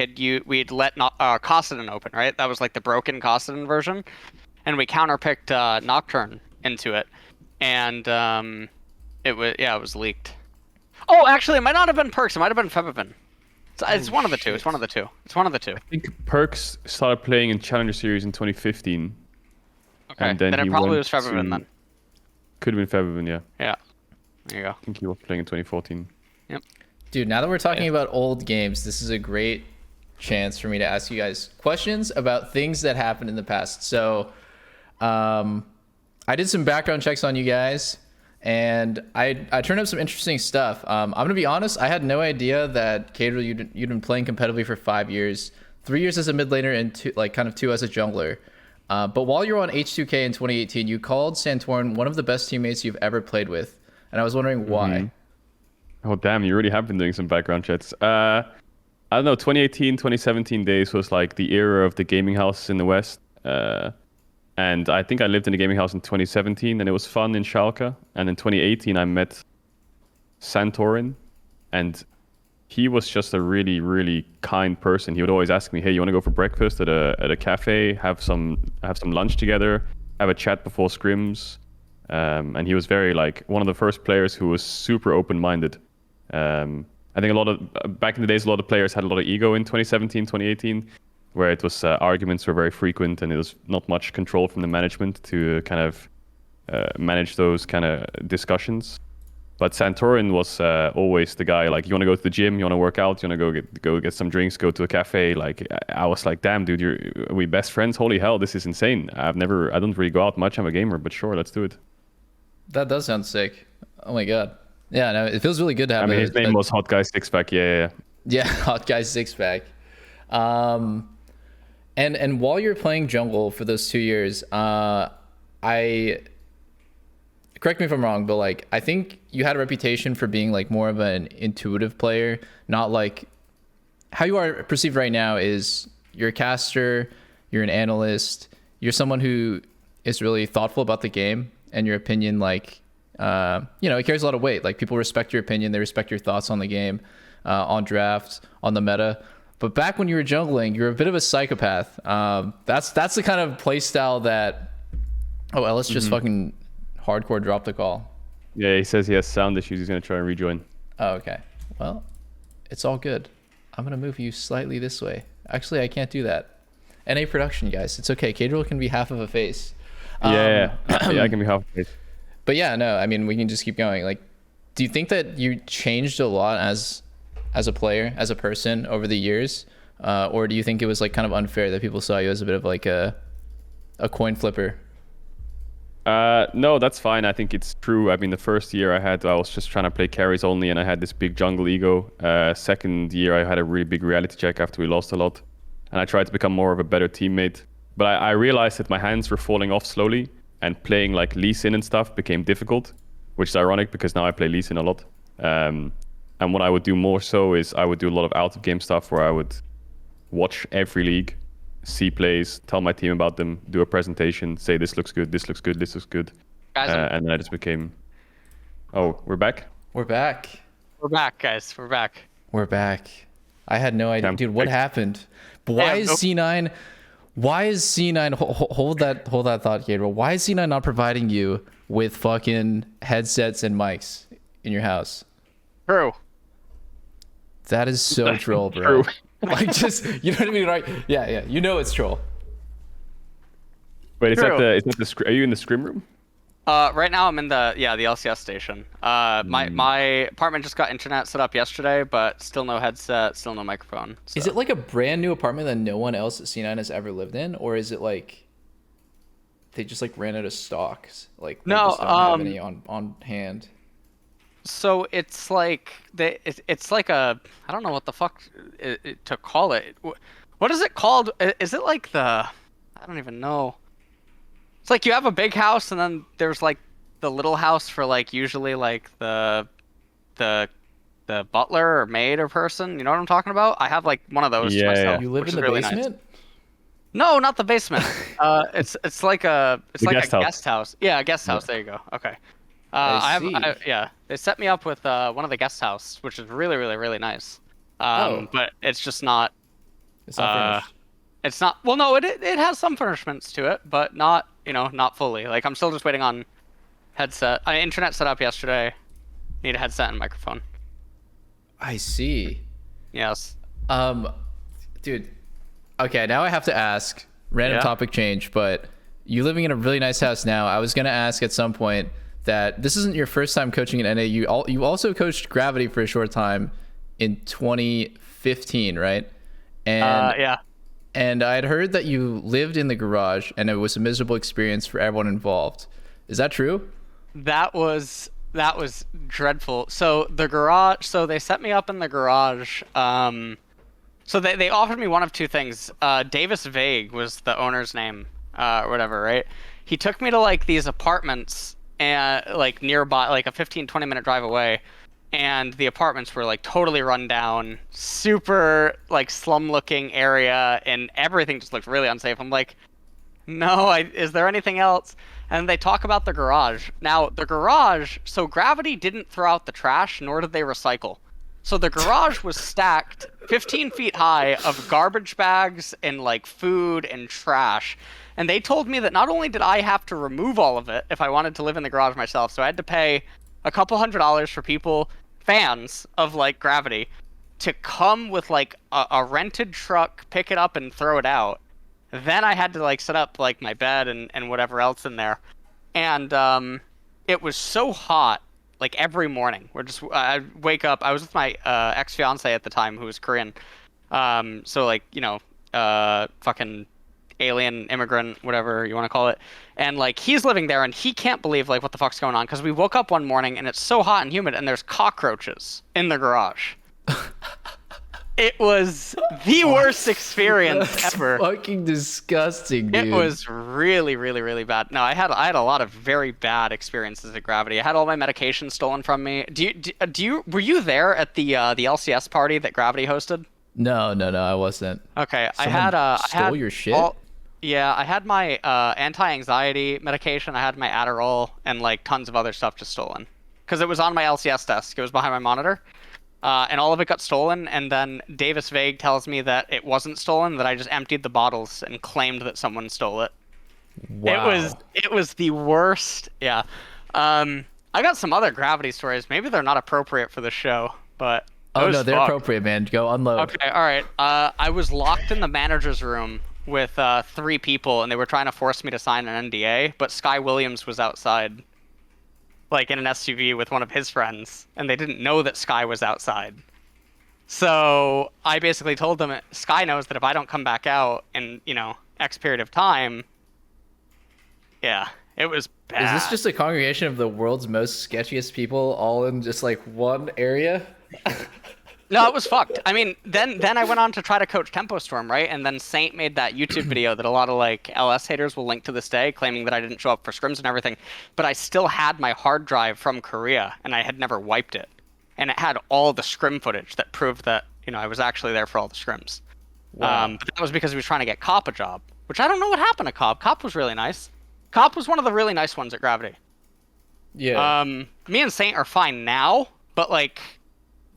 let Kassadin open, right? That was like the broken Kassadin version, and we counterpicked Nocturne into it, and it was leaked. Oh, actually, it might not have been Perks. It might have been FFing. It's one of the two. It's one of the two. It's one of the two. I think Perks started playing in Challenger Series in 2015. Okay, and then it probably was FFing then. Could have been FFing, yeah. Yeah. There you go. I think he was playing in 2014. Yep. Dude, now that we're talking about old games, this is a great chance for me to ask you guys questions about things that happened in the past. So, I did some background checks on you guys, and I turned up some interesting stuff. I'm gonna be honest, I had no idea that Caedrel you'd been playing competitively for 5 years, 3 years as a mid laner, and 2 as a jungler. But while you were on H2K in 2018, you called Santorin one of the best teammates you've ever played with, and I was wondering why. Mm-hmm. Oh damn, you really have been doing some background checks. I don't know, 2018, 2017 days was like the era of the gaming house in the West. And I think I lived in a gaming house in 2017, and it was fun in Schalke. And in 2018, I met Santorin, and he was just a really, really kind person. He would always ask me, "Hey, you want to go for breakfast at a cafe? Have some lunch together, have a chat before scrims." And he was very like one of the first players who was super open-minded. I think back in the days, a lot of players had a lot of ego in 2017, 2018. Where it was arguments were very frequent, and it was not much control from the management to kind of manage those kind of discussions. But Santorin was always the guy, like, you want to go to the gym, you want to work out, you want to go get some drinks, go to a cafe. Like, I was like, damn, dude, are we best friends? Holy hell, this is insane. I don't really go out much. I'm a gamer, but sure, let's do it. That does sound sick. Oh my god. Yeah, no, it feels really good to have. I mean, his name was Hot Guy Sixpack. Yeah. Yeah, Hot Guy Sixpack. And while you're playing jungle for those 2 years, correct me if I'm wrong, but like, I think you had a reputation for being like more of an intuitive player, not like how you are perceived right now. Is you're a caster, you're an analyst, you're someone who is really thoughtful about the game, and your opinion, like, it carries a lot of weight. Like, people respect your opinion, they respect your thoughts on the game, on drafts, on the meta. But back when you were jungling, you were a bit of a psychopath. That's the kind of play style that... Oh, Ellis just fucking hardcore dropped the call. Yeah, he says he has sound issues. He's going to try and rejoin. Oh, okay. Well, it's all good. I'm going to move you slightly this way. Actually, I can't do that. NA production, guys. It's okay. Caedrel can be half of a face. Yeah, I can be half a face. But yeah, no, I mean, we can just keep going. Like, do you think that you changed a lot as a player, as a person over the years? Or do you think it was like kind of unfair that people saw you as a bit of like a coin flipper? No, that's fine. I think it's true. I mean, the first year I was just trying to play carries only, and I had this big jungle ego. Second year I had a really big reality check after we lost a lot, and I tried to become more of a better teammate. But I realized that my hands were falling off slowly, and playing like Lee Sin and stuff became difficult, which is ironic because now I play Lee Sin a lot. And what I would do more so is I would do a lot of out-of-game stuff where I would watch every league, see plays, tell my team about them, do a presentation, say this looks good, this looks good, this looks good. And then I just became... Oh, we're back? We're back. We're back, guys. We're back. We're back. I had no idea. Dude, what happened? But why is C9... Why is C9... Hold that thought, Caedrel. Why is C9 not providing you with fucking headsets and mics in your house? True. That is so troll, bro. Like, just, you know what I mean? Right? Yeah. You know it's troll. Wait, True. are you in the scrim room? Right now I'm in the LCS station. My apartment just got internet set up yesterday, but still no headset, still no microphone. So. Is it like a brand new apartment that no one else at C9 has ever lived in, or is it like they just like ran out of stocks? Like they just don't have any on hand. So it's like it's like a, I don't know what the fuck to call it. What is it called? Is it like I don't even know. It's like you have a big house and then there's like the little house for like usually like the butler or maid or person. You know what I'm talking about? I have like one of those to myself. You live which in the is really basement? Nice. No, not the basement. It's like a guest house. Yeah, a guest house. There you go. Okay. I see. They set me up with one of the guest house, which is really, really, really nice. But it's just not. It's not finished. It's not. Well, no, it has some furnishments to it, but not, not fully. Like I'm still just waiting on headset. Internet set up yesterday. Need a headset and microphone. I see. Yes. Dude. Okay, now I have to ask. Random topic change, but you living in a really nice house now. I was gonna ask at some point that this isn't your first time coaching in NA. You also coached Gravity for a short time in 2015, right? And yeah. And I had heard that you lived in the garage and it was a miserable experience for everyone involved. Is that true? That was dreadful. So the garage, so they set me up in the garage. So they offered me one of two things. Davis Vague was the owner's name, or whatever, right? He took me to like these apartments and like nearby, like a 15-20 minute drive away. And the apartments were like totally run down, super like slum looking area, and everything just looked really unsafe. I'm like, no, is there anything else? And they talk about the garage. Now the garage, so Gravity didn't throw out the trash, nor did they recycle. So the garage was stacked 15 feet high of garbage bags and like food and trash. And they told me that not only did I have to remove all of it if I wanted to live in the garage myself, so I had to pay a couple $100s for people, fans of like Gravity, to come with like a rented truck, pick it up and throw it out. Then I had to like set up like my bed and whatever else in there. And it was so hot, like every morning. I'd wake up, I was with my ex-fiance at the time who was Korean. So like, fucking alien, immigrant, whatever you want to call it. And like he's living there and he can't believe like what the fuck's going on, because we woke up one morning and it's so hot and humid and there's cockroaches in the garage. It was the worst experience ever. Fucking disgusting, dude. It was really, really, really bad. No, I had a lot of very bad experiences at Gravity. I had all my medication stolen from me. Were you there at the LCS party that Gravity hosted? No, I wasn't. Okay, Someone stole your shit? Yeah, I had my anti-anxiety medication, I had my Adderall, and like tons of other stuff just stolen. Because it was on my LCS desk. It was behind my monitor. And all of it got stolen, and then Davis Vague tells me that it wasn't stolen, that I just emptied the bottles and claimed that someone stole it. Wow. It was the worst. Yeah. I got some other Gravity stories. Maybe they're not appropriate for the show, but... Oh, no, they're appropriate, man. Go unload. Okay, alright. I was locked in the manager's room with 3 people, and they were trying to force me to sign an NDA, but Sky Williams was outside, like in an SUV with one of his friends, and they didn't know that Sky was outside. So I basically told them, Sky knows that if I don't come back out in, X period of time, yeah, it was bad. Is this just a congregation of the world's most sketchiest people all in just like one area? No, it was fucked. I mean, then I went on to try to coach Tempo Storm, right? And then Saint made that YouTube video that a lot of like LS haters will link to this day, claiming that I didn't show up for scrims and everything. But I still had my hard drive from Korea, and I had never wiped it. And it had all the scrim footage that proved that, I was actually there for all the scrims. Wow. But that was because he was trying to get Cop a job, which I don't know what happened to Cop. Cop was really nice. Cop was one of the really nice ones at Gravity. Yeah. Me and Saint are fine now, but like...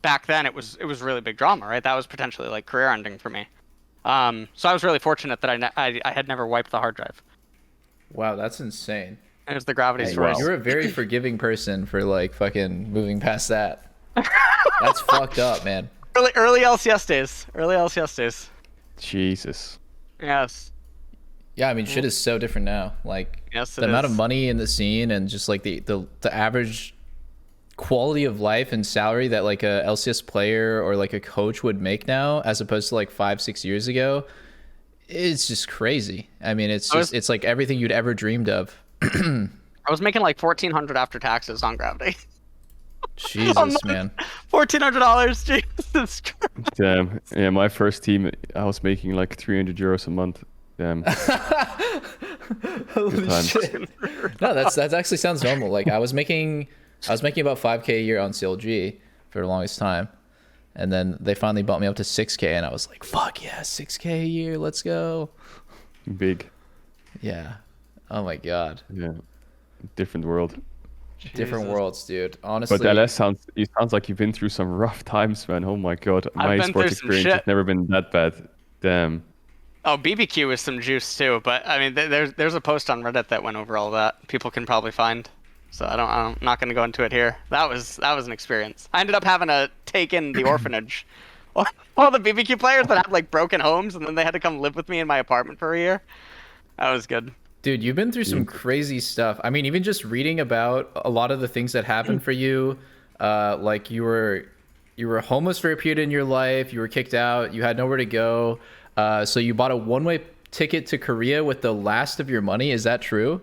back then it was really big drama, right? That was potentially like career ending for me. So I was really fortunate that I had never wiped the hard drive. Wow, that's insane. It was the Gravity story. You're a very forgiving person for like fucking moving past that. That's fucked up, man. Early LCS days. Early LCS days. Jesus. Yes. Yeah, I mean, shit is so different now. Like, Yes, the it amount of is. money in the scene and just like the average quality of life and salary that like a LCS player or like a coach would make now, as opposed to like 5-6 years ago, it's just crazy. I mean, it's like everything you'd ever dreamed of. I was making like 1,400 after taxes on Gravity. Jesus, man. $1,400. Jesus Christ. Damn. Yeah, my first team, I was making like 300 euros a month. Damn. Holy times. shit. No, that actually sounds normal. Like I was making about 5K a year on CLG for the longest time. And then they finally bumped me up to 6K and I was like, fuck yeah, 6K a year, let's go. Big. Yeah. Oh my god. Yeah. Different world. Different Jesus. worlds, dude. Honestly. But LS sounds like you've been through some rough times, man. Oh my god. My I've been through sports some experience shit. has never been that bad. Damn. Oh, BBQ is some juice too, but I mean, there's a post on Reddit that went over all that. People can probably find. So I'm not going to go into it here. That was an experience. I ended up having to take in the orphanage. All the BBQ players that had like broken homes, and then they had to come live with me in my apartment for a year. That was good. Dude, you've been through some crazy stuff. I mean, even just reading about a lot of the things that happened for you, like you were homeless for a period in your life, you were kicked out, you had nowhere to go. So you bought a one-way ticket to Korea with the last of your money. Is that true?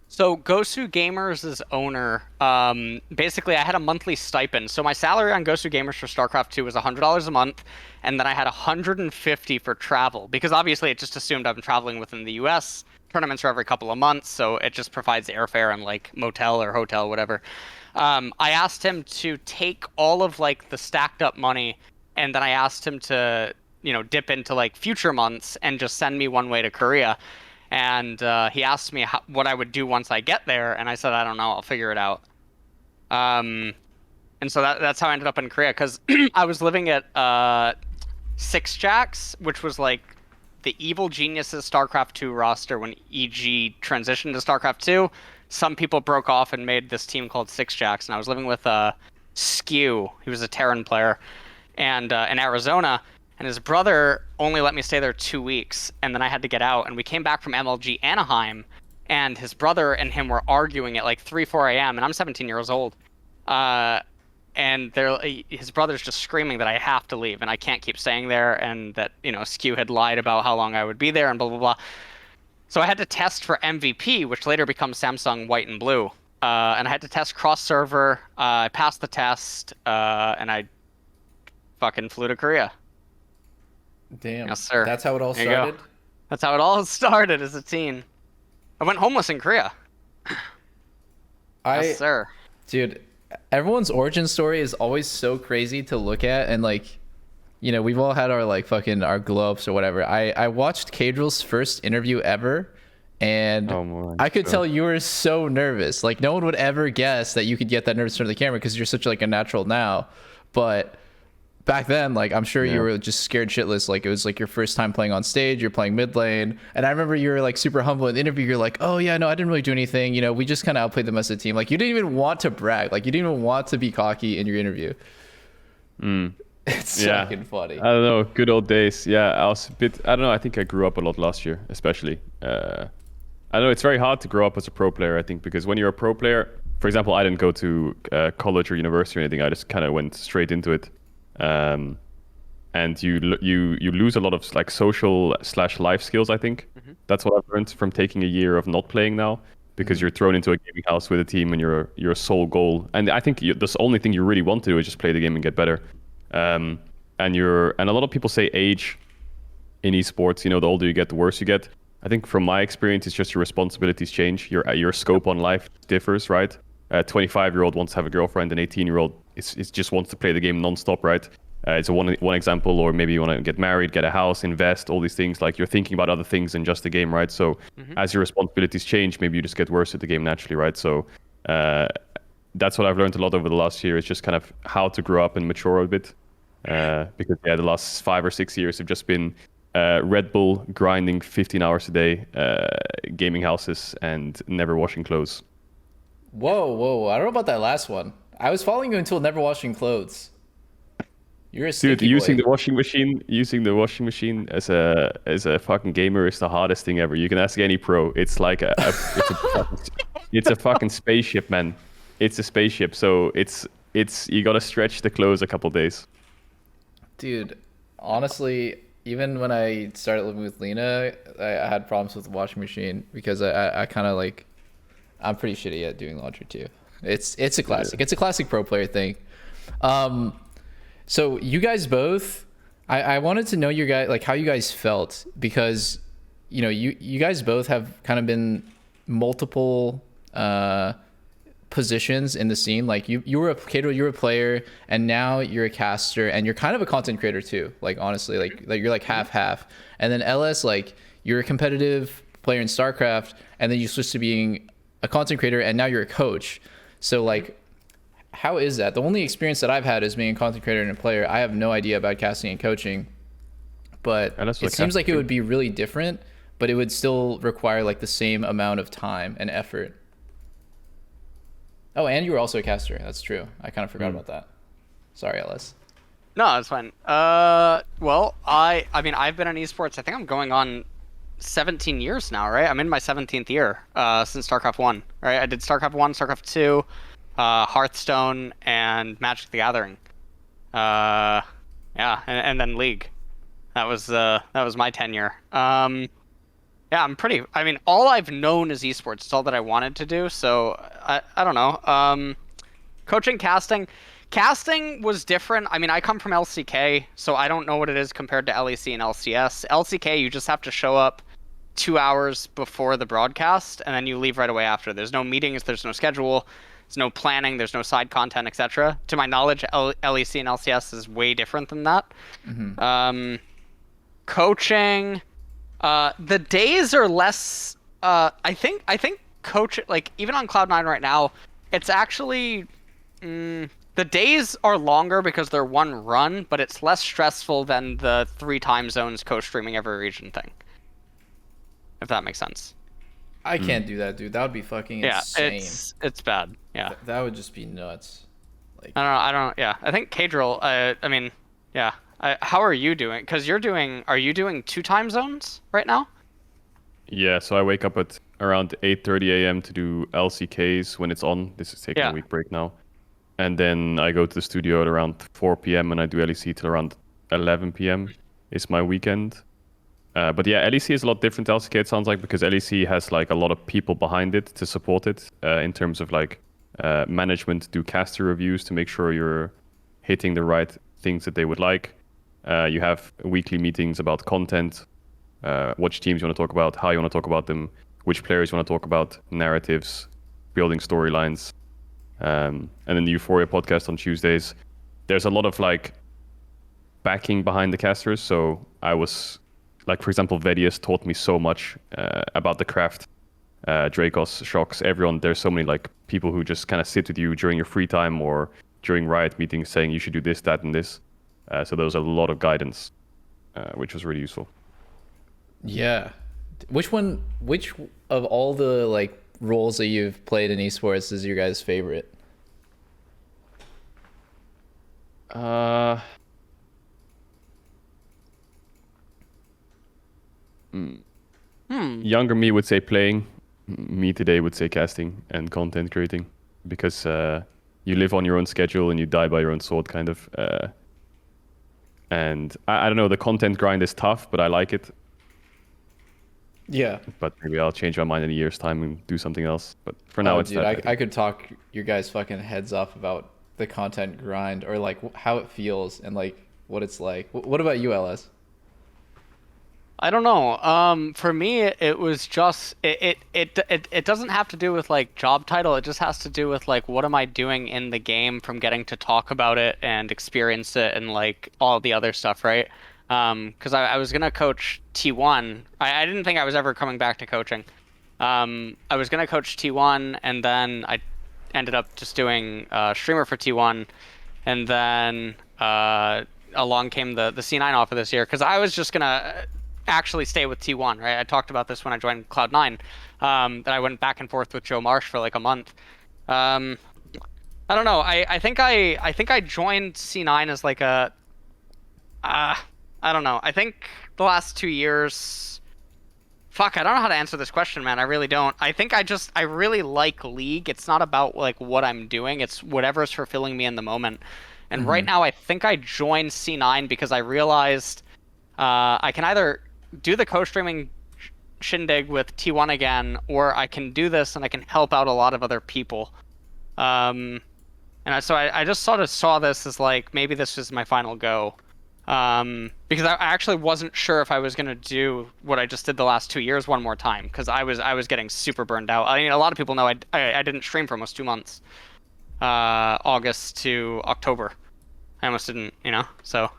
So Gosu Gamers' owner, basically I had a monthly stipend. So my salary on Gosu Gamers for StarCraft 2 was $100 a month, and then I had $150 for travel, because obviously it just assumed I'm traveling within the US. Tournaments are every couple of months, so it just provides airfare and like motel or hotel, whatever. I asked him to take all of like the stacked up money, and then I asked him to, dip into like future months and just send me one way to Korea. And he asked me what I would do once I get there, and I said, I don't know, I'll figure it out. And so that's how I ended up in Korea, because I was living at Six Jacks, which was like the Evil Geniuses StarCraft 2 roster when EG transitioned to StarCraft 2. Some people broke off and made this team called Six Jacks, and I was living with Skew. He was a Terran player, and in Arizona. And his brother only let me stay there 2 weeks, and then I had to get out. And we came back from MLG Anaheim, and his brother and him were arguing at like 4 a.m. And I'm 17 years old, and his brother's just screaming that I have to leave and I can't keep staying there, and that Skew had lied about how long I would be there and blah blah blah. So I had to test for MVP, which later becomes Samsung White and Blue, and I had to test cross server. I passed the test, and I fucking flew to Korea. Damn. Yes, sir. That's how it all There you go. started? That's how it all started as a teen. I went homeless in Korea. Yes, sir. Dude, everyone's origin story is always so crazy to look at, and like, we've all had our like fucking our glow ups or whatever. I watched Caedrel's first interview ever, and I could tell you were so nervous. Like no one would ever guess that you could get that nervous in front of the camera because you're such like a natural now. But back then, like I'm sure you were just scared shitless. Like it was like your first time playing on stage, you're playing mid lane, and I remember you were like super humble in the interview. You're like, oh yeah, no, I didn't really do anything. We just kind of outplayed them as a team. Like you didn't even want to brag. Like you didn't even want to be cocky in your interview. It's fucking funny. I don't know, good old days. Yeah, I was a bit. I don't know. I think I grew up a lot last year, especially. I know it's very hard to grow up as a pro player. I think because when you're a pro player, for example, I didn't go to college or university or anything. I just kind of went straight into it. And you lose a lot of like social / life skills. I think that's what I've learned from taking a year of not playing now, because you're thrown into a gaming house with a team and your sole goal. And I think the only thing you really want to do is just play the game and get better. And a lot of people say age in esports. The older you get, the worse you get. I think from my experience, it's just your responsibilities change. Your scope on life differs, right? A 25-year-old wants to have a girlfriend, an 18-year-old is just wants to play the game nonstop, right? It's a one example. Or maybe you want to get married, get a house, invest, all these things. Like you're thinking about other things than just the game, right? So as your responsibilities change, maybe you just get worse at the game naturally, right? So that's what I've learned a lot over the last year. Is just kind of how to grow up and mature a bit. Because the last 5 or 6 years have just been Red Bull, grinding 15 hours a day, gaming houses, and never washing clothes. Whoa. I don't know about that last one. I was following you until never washing clothes. You're a Dude, stinky using boy. the washing machine as a fucking gamer is the hardest thing ever. You can ask any pro. It's like it's a fucking spaceship, man. It's a spaceship. So it's you gotta stretch the clothes a couple days. Dude, honestly, even when I started living with Lena, I had problems with the washing machine because I kind of like, I'm pretty shitty at doing laundry too. It's a classic. It's a classic pro player thing. So you guys both, I wanted to know your guys, like how you guys felt, because you guys both have kind of been multiple positions in the scene. Like you were a Caedrel, you were a player, and now you're a caster, and you're kind of a content creator too. Like honestly, like you're like half. And then LS, like you're a competitive player in StarCraft, and then you switched to being a content creator, and now you're a coach. So like, how is that? The only experience that I've had is being a content creator and a player. I have no idea about casting and coaching, but it seems like it would be really different, but it would still require like the same amount of time and effort. Oh, and you were also a caster. That's true. I kind of forgot about that. Sorry, Ellis. No, it's fine. Well, I mean, I've been in esports. I think I'm going on 17 years now, right? I'm in my 17th year since StarCraft 1, right? I did StarCraft 1, StarCraft 2, Hearthstone, and Magic the Gathering. Yeah, and then League. That was my tenure. Yeah, I mean, all I've known is esports. It's all that I wanted to do. So I don't know. Coaching, casting was different. I mean, I come from LCK, so I don't know what it is compared to LEC and LCS. LCK, you just have to show up 2 hours before the broadcast, and then you leave right away after. There's no meetings, there's no schedule, there's no planning, there's no side content, etc. To my knowledge, LEC and LCS is way different than that. Mm-hmm. Coaching, the days are less. I think coach, like even on Cloud9 right now, it's actually the days are longer because they're one run, but it's less stressful than the 3 time zones co-streaming every region thing. If that makes sense. I can't do that, dude. That would be fucking insane. Yeah, it's bad. Yeah. That would just be nuts. Like I don't. Yeah, I think Caedrel. I mean, yeah. How are you doing? Because are you doing 2 time zones right now? Yeah, so I wake up at around 8:30 a.m. to do LCKs when it's on. This is taking a week break now. And then I go to the studio at around 4 p.m. and I do LEC till around 11 p.m. is my weekend. But yeah, LEC is a lot different to LCK, it sounds like, because LEC has like a lot of people behind it to support it in terms of like management, do caster reviews to make sure you're hitting the right things that they would like. You have weekly meetings about content, which teams you want to talk about, how you want to talk about them, which players you want to talk about, narratives, building storylines. And then the Euphoria podcast on Tuesdays. There's a lot of like backing behind the casters. So I was like, for example, Vedius taught me so much about the craft. Dracos, Shocks, everyone. There's so many like people who just kind of sit with you during your free time or during Riot meetings saying you should do this, that, and this. So there was a lot of guidance, which was really useful. Yeah. Which of all the like roles that you've played in esports is your guys' favorite? Younger me would say playing. Me today would say casting and content creating, because you live on your own schedule and you die by your own sword, kind of. And I don't know, the content grind is tough, but I like it. Yeah. But maybe I'll change my mind in a year's time and do something else. But for now, it's dude, that. I could talk your guys' fucking heads off about the content grind, or like how it feels and like what it's like. What about you, LS? I don't know. For me, it was just it doesn't have to do with like job title. It just has to do with like what am I doing in the game, from getting to talk about it and experience it and like all the other stuff, right? Because I was gonna coach T1. I didn't think I was ever coming back to coaching. I was gonna coach T1, and then I ended up just doing streamer for T1, and then along came the C9 offer this year, because I was just gonna actually stay with T1, right? I talked about this when I joined Cloud9, that I went back and forth with Joe Marsh for like a month. I don't know. I think I joined C9 as like a I don't know. I think the last 2 years. Fuck, I don't know how to answer this question, man. I really don't. I think I really like League. It's not about like what I'm doing. It's whatever's fulfilling me in the moment. And right now, I think I joined C9 because I realized I can either do the co-streaming shindig with T1 again, or I can do this and I can help out a lot of other people. So I just sort of saw this as like maybe this is my final go. Because I actually wasn't sure if I was gonna do what I just did the last 2 years one more time, because I was getting super burned out. I mean, a lot of people know I didn't stream for almost 2 months, August to October. I almost didn't, So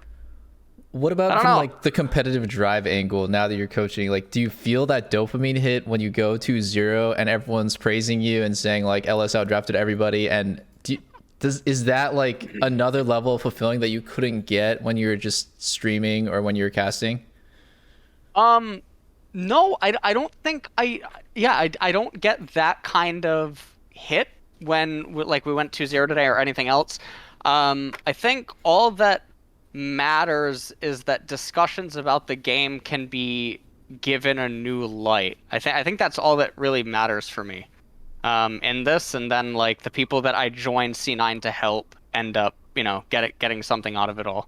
What I about don't from know. like the competitive drive angle now that you're coaching? Like, do you feel that dopamine hit when you go 2-0 and everyone's praising you and saying like LS outdrafted everybody? And is that like another level of fulfilling that you couldn't get when you were just streaming or when you were casting? No, I don't think I don't get that kind of hit when like we went 2-0 today or anything else. I think all that matters is that discussions about the game can be given a new light. I think that's all that really matters for me. In this, and then like the people that I joined C9 to help end up, getting something out of it all.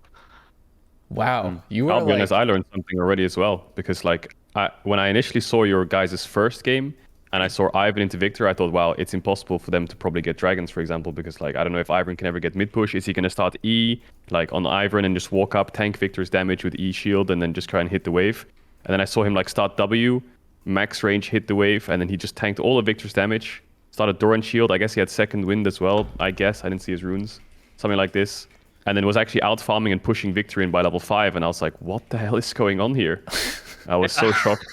Wow, you I'll were be like, honest, I learned something already as well, because like when I initially saw your guys' first game and I saw Ivern into Victor, I thought, wow, it's impossible for them to probably get dragons, for example, because like I don't know if Ivern can ever get mid push. Is he gonna start E like on Ivern and just walk up, tank Victor's damage with E shield, and then just try and hit the wave? And then I saw him like start W, max range, hit the wave, and then he just tanked all of Victor's damage. Started Doran shield. I guess he had second wind as well. I guess I didn't see his runes, something like this. And then was actually out farming and pushing Victor in by level 5, and I was like, what the hell is going on here? I was so shocked.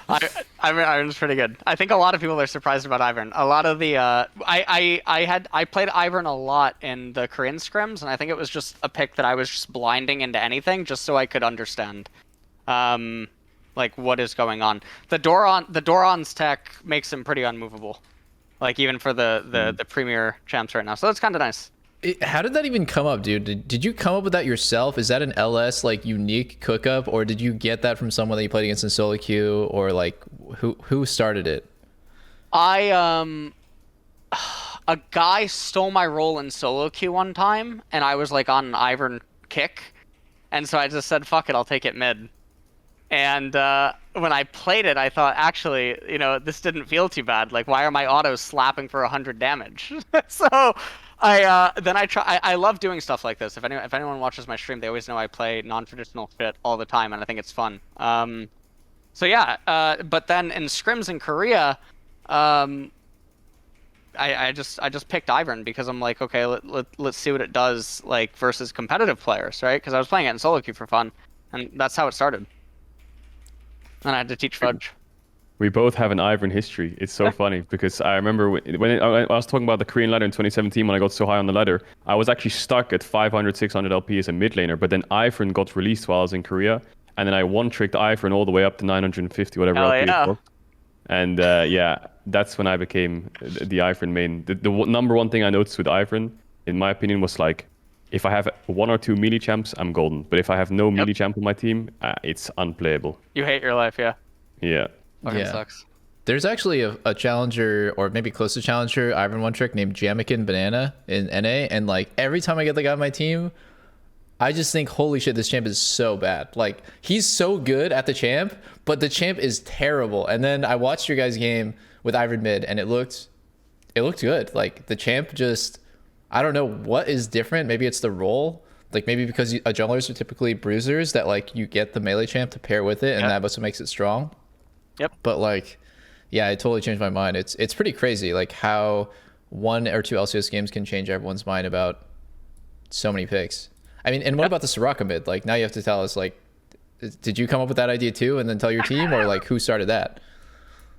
Ivern's pretty good. I think a lot of people are surprised about Ivern. A lot of the I played Ivern a lot in the Korean scrims, and I think it was just a pick that I was just blinding into anything just so I could understand, like what is going on. The Doran's tech makes him pretty unmovable, like even for the premier champs right now. So that's kind of nice. how did that even come up, dude? Did you come up with that yourself? Is that an LS like unique cookup, or did you get that from someone that you played against in solo queue, or like who started it? A guy stole my role in solo queue one time, and I was like on an Ivern kick, and so I just said, "Fuck it, I'll take it mid." And when I played it, I thought, actually, this didn't feel too bad. Like, why are my autos slapping for 100 damage? So I love doing stuff like this. If anyone watches my stream, they always know I play non-traditional shit all the time, and I think it's fun. So yeah, but then in scrims in Korea, I just picked Ivern because I'm like, okay, let's see what it does like versus competitive players, right? Because I was playing it in solo queue for fun, and that's how it started. And I had to teach Fudge. We both have an Ivern history. It's so funny because I remember I was talking about the Korean ladder in 2017 when I got so high on the ladder. I was actually stuck at 500, 600 LP as a mid laner, but then Ivern got released while I was in Korea, and then I one-tricked Ivern all the way up to 950, whatever Hell LP yeah. it was. And yeah, that's when I became the Ivern main. The number one thing I noticed with Ivern, in my opinion, was like, if I have 1 or 2 melee champs, I'm golden. But if I have no melee champ on my team, it's unplayable. You hate your life, yeah. Yeah. Fucking sucks. There's actually a challenger, or maybe close to challenger, Ivern one trick named Jamakin Banana in NA, and like every time I get the guy on my team, I just think, holy shit, this champ is so bad. Like, he's so good at the champ, but the champ is terrible. And then I watched your guys' game with Ivern mid, and it looked good. Like, the champ just, I don't know what is different. Maybe it's the role. Like, maybe because junglers are typically bruisers, that like you get the melee champ to pair with it, and that also makes it strong. Yep. But like, yeah, it totally changed my mind. It's pretty crazy, like how 1 or 2 LCS games can change everyone's mind about so many picks. I mean, and what about the Soraka mid? Like, now you have to tell us, like, did you come up with that idea too, and then tell your team, or like who started that?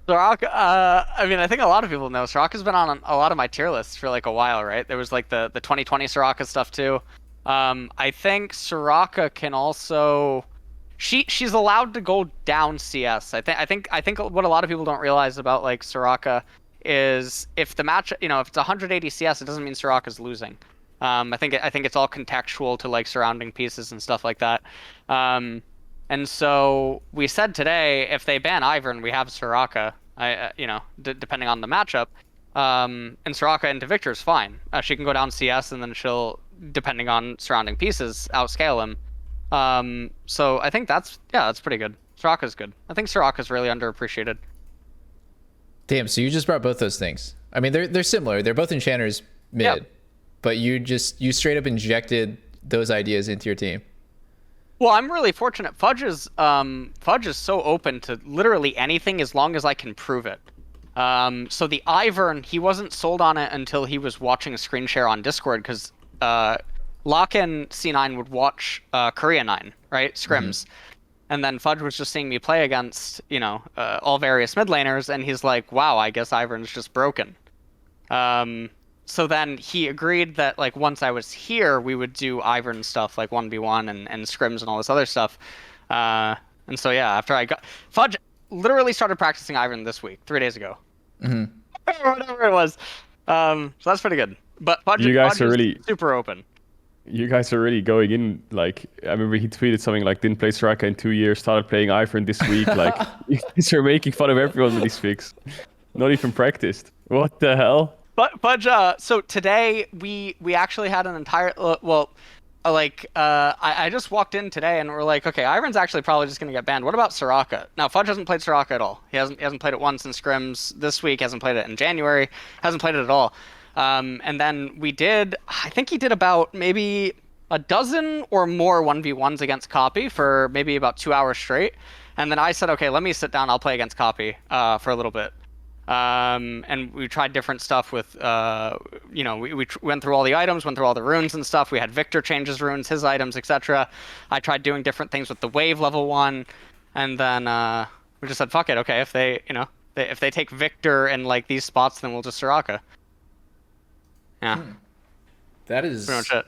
Soraka, I mean, I think a lot of people know Soraka's been on a lot of my tier lists for like a while, right? There was like the 2020 Soraka stuff too. I think Soraka can also, she's allowed to go down CS. I think what a lot of people don't realize about like Soraka is if the match, if it's 180 CS, it doesn't mean Soraka's losing. I think it's all contextual to like surrounding pieces and stuff like that. And so we said today, if they ban Ivern, we have Soraka. Depending on the matchup, and Soraka into Victor is fine. She can go down CS, and then she'll, depending on surrounding pieces, outscale him. So I think that's pretty good. Soraka's good. I think Soraka's really underappreciated. Damn, so you just brought both those things. I mean, they're similar. They're both enchanters mid, Yep. but you straight up injected those ideas into your team. Well, I'm really fortunate. Fudge is so open to literally anything as long as I can prove it. So the Ivern, he wasn't sold on it until he was watching a screen share on Discord, because Lock and C9 would watch Korea 9, right? Scrims. And then Fudge was just seeing me play against, all various mid laners, and he's like, wow, I guess Ivern's just broken. So then he agreed that, like, once I was here, we would do Ivern stuff, like 1v1 and Scrims and all this other stuff. And so, yeah, after I got... Fudge literally started practicing Ivern this week, 3 days ago. Whatever it was. So that's pretty good. But Fudge is really super open. You guys are really going in, like, I remember he tweeted something like, didn't play Soraka in 2 years, started playing Ivern this week. Like, you guys are making fun of everyone with these picks. Not even practiced. What the hell? But Fudge, so today we actually had an entire I just walked in today and we're like, okay, Ivern's actually probably just gonna get banned. What about Soraka? Now Fudge hasn't played Soraka at all. He hasn't played it once in Scrims this week. Hasn't played it in January. Hasn't played it at all. And then I think he did about maybe a dozen or more 1v1s against Copy for maybe about 2 hours straight. And then I said, okay, let me sit down. I'll play against Copy for a little bit. And we tried different stuff with, we went through all the items, went through all the runes and stuff. We had Victor change his runes, his items, etc. I tried doing different things with the wave level 1, and then we just said, fuck it, okay, if they take Victor in like these spots, then we'll just Soraka. Yeah. That is pretty much it.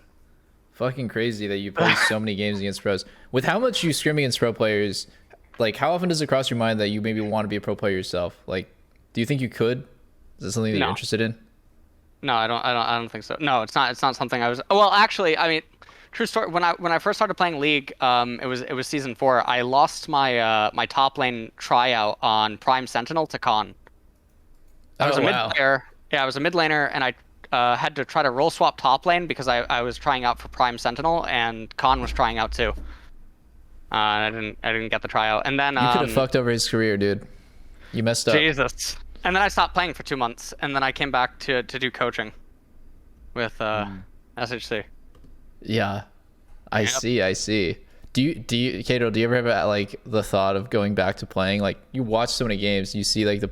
Fucking crazy that you play so many games against pros. With how much you scrim against pro players, like how often does it cross your mind that you maybe want to be a pro player yourself? Like, do you think you could? Is that something that you're interested in? No, I don't think so. No, it's not something I was. Well, actually, I mean, true story. When I first started playing League, it was season 4. I lost my my top lane tryout on Prime Sentinel to Khan. I was a mid player. Yeah, I was a mid laner, and I had to try to role swap top lane because I was trying out for Prime Sentinel, and Khan was trying out too. I didn't get the tryout, and then you could have fucked over his career, dude. You messed up. Jesus. And then I stopped playing for 2 months, and then I came back to do coaching with SHC. Yeah, I see. Do you Caedrel, do you ever have like the thought of going back to playing? Like, you watch so many games, you see like the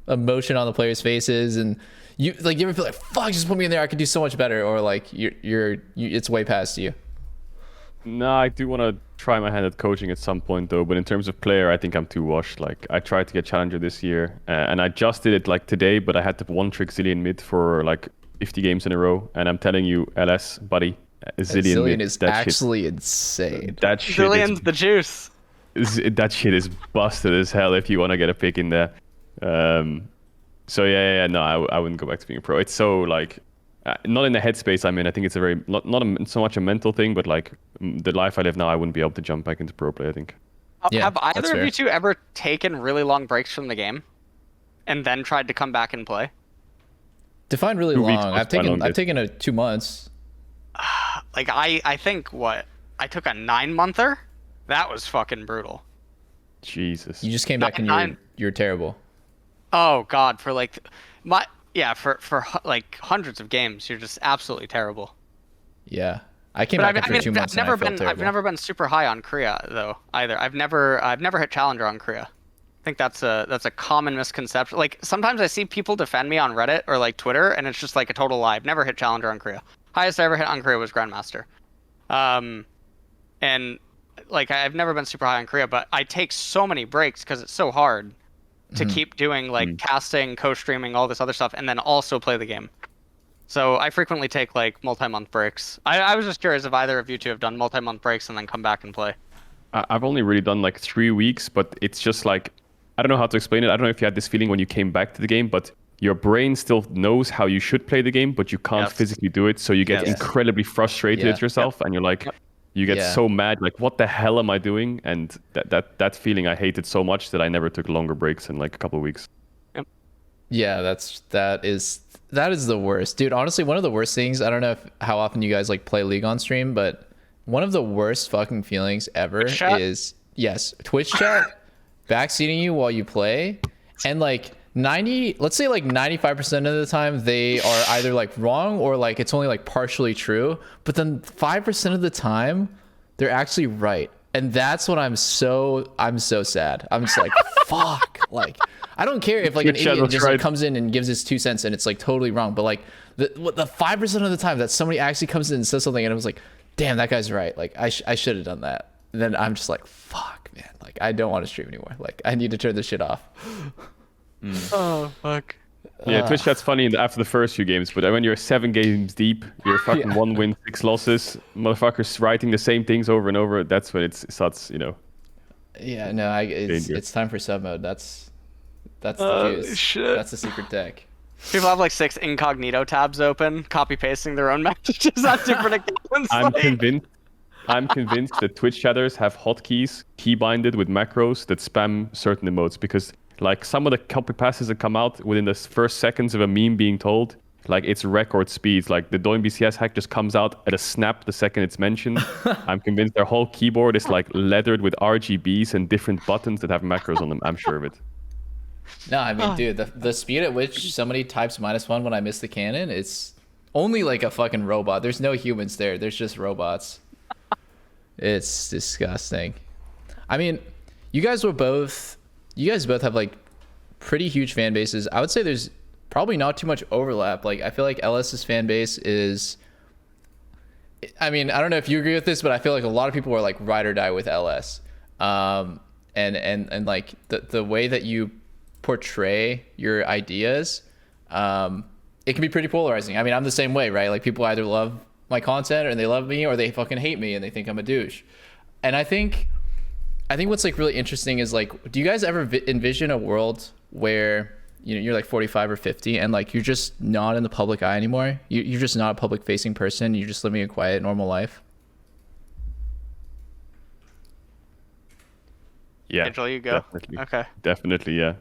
emotion on the players' faces, and you ever feel like, fuck, just put me in there, I could do so much better, or like you're it's way past you? No, I do want to try my hand at coaching at some point though, but in terms of player, I think I'm too washed. Like, I tried to get Challenger this year, and I just did it like today, but I had to one-trick Zilean mid for like 50 games in a row, and I'm telling you, LS, buddy, Zilean mid is actually insane. That shit Zilean's the juice. That shit is busted as hell if you want to get a pick in there. So no, I wouldn't go back to being a pro. It's so like, not in the headspace I'm in. I think it's a very not so much a mental thing, but like the life I live now, I wouldn't be able to jump back into pro play, I think. Yeah, have either of you two ever taken really long breaks from the game and then tried to come back and play? Define really long. I've taken 2 months. Like I think I took a 9-monther. That was fucking brutal. Jesus. You just came back and you're terrible. Oh god, for like for like hundreds of games, you're just absolutely terrible. Yeah, I came back after 2 months. I've never been super high on Korea though either. I've never hit Challenger on Korea. I think that's a common misconception. Like, sometimes I see people defend me on Reddit or like Twitter, and it's just like a total lie. I've never hit Challenger on Korea. Highest I ever hit on Korea was Grandmaster. And like, I've never been super high on Korea, but I take so many breaks because it's so hard to keep doing like casting, co-streaming, all this other stuff, and then also play the game. So I frequently take like multi-month breaks. I was just curious if either of you two have done multi-month breaks and then come back and play. I've only really done like 3 weeks, but it's just like, I don't know how to explain it. I don't know if you had this feeling when you came back to the game, but your brain still knows how you should play the game, but you can't Yes. physically do it. So you get Yes. incredibly frustrated Yeah. at yourself, and you're like, you get Yeah. so mad, like, what the hell am I doing? And that feeling I hated so much that I never took longer breaks in like a couple of weeks. Yeah, that is the worst, dude. Honestly, one of the worst things. I don't know how often you guys like play League on stream, but one of the worst fucking feelings ever is Twitch chat backseating you while you play, and like 95% of the time they are either like wrong or like it's only like partially true, but then 5% of the time they're actually right, and that's when I'm so sad. I'm just like fuck, like I don't care if like an idiot just like comes in and gives his 2 cents and it's like totally wrong, but like the 5% of the time that somebody actually comes in and says something and I was like, damn, that guy's right, like I should have done that. And then I'm just like, fuck, man, like I don't want to stream anymore, like I need to turn this shit off. Oh fuck. Yeah, Twitch chat's funny after the first few games, but when you're 7 games deep, you're fucking 1 win, 6 losses, motherfuckers writing the same things over and over. That's when it starts, you know. Yeah, no, it's time for sub mode. That's the fuse. Shit. That's the secret deck. People have like 6 incognito tabs open, copy pasting their own messages on different accounts. I'm convinced that Twitch chatters have hotkeys key-binded with macros that spam certain emotes, because like some of the copy passes that come out within the first seconds of a meme being told, like it's record speeds. Like the Doin BCS hack just comes out at a snap the second it's mentioned. I'm convinced their whole keyboard is like leathered with RGBs and different buttons that have macros on them. I'm sure of it. No, I mean, dude, the speed at which somebody types -1 when I miss the cannon, it's only like a fucking robot. There's no humans there. There's just robots. It's disgusting. I mean, you guys both have like pretty huge fan bases. I would say there's probably not too much overlap. Like I feel like LS's fan base is, I mean, I don't know if you agree with this, but I feel like a lot of people are like ride or die with LS. And like the way that you portray your ideas, it can be pretty polarizing. I mean, I'm the same way, right? Like people either love my content and they love me, or they fucking hate me and they think I'm a douche. And I think what's like really interesting is like, do you guys ever envision a world where, you know, you're like 45 or 50 and like you're just not in the public eye anymore? You're just not a public facing person. You're just living a quiet, normal life. Yeah, Angel, you go. Definitely. Okay. Definitely, yeah.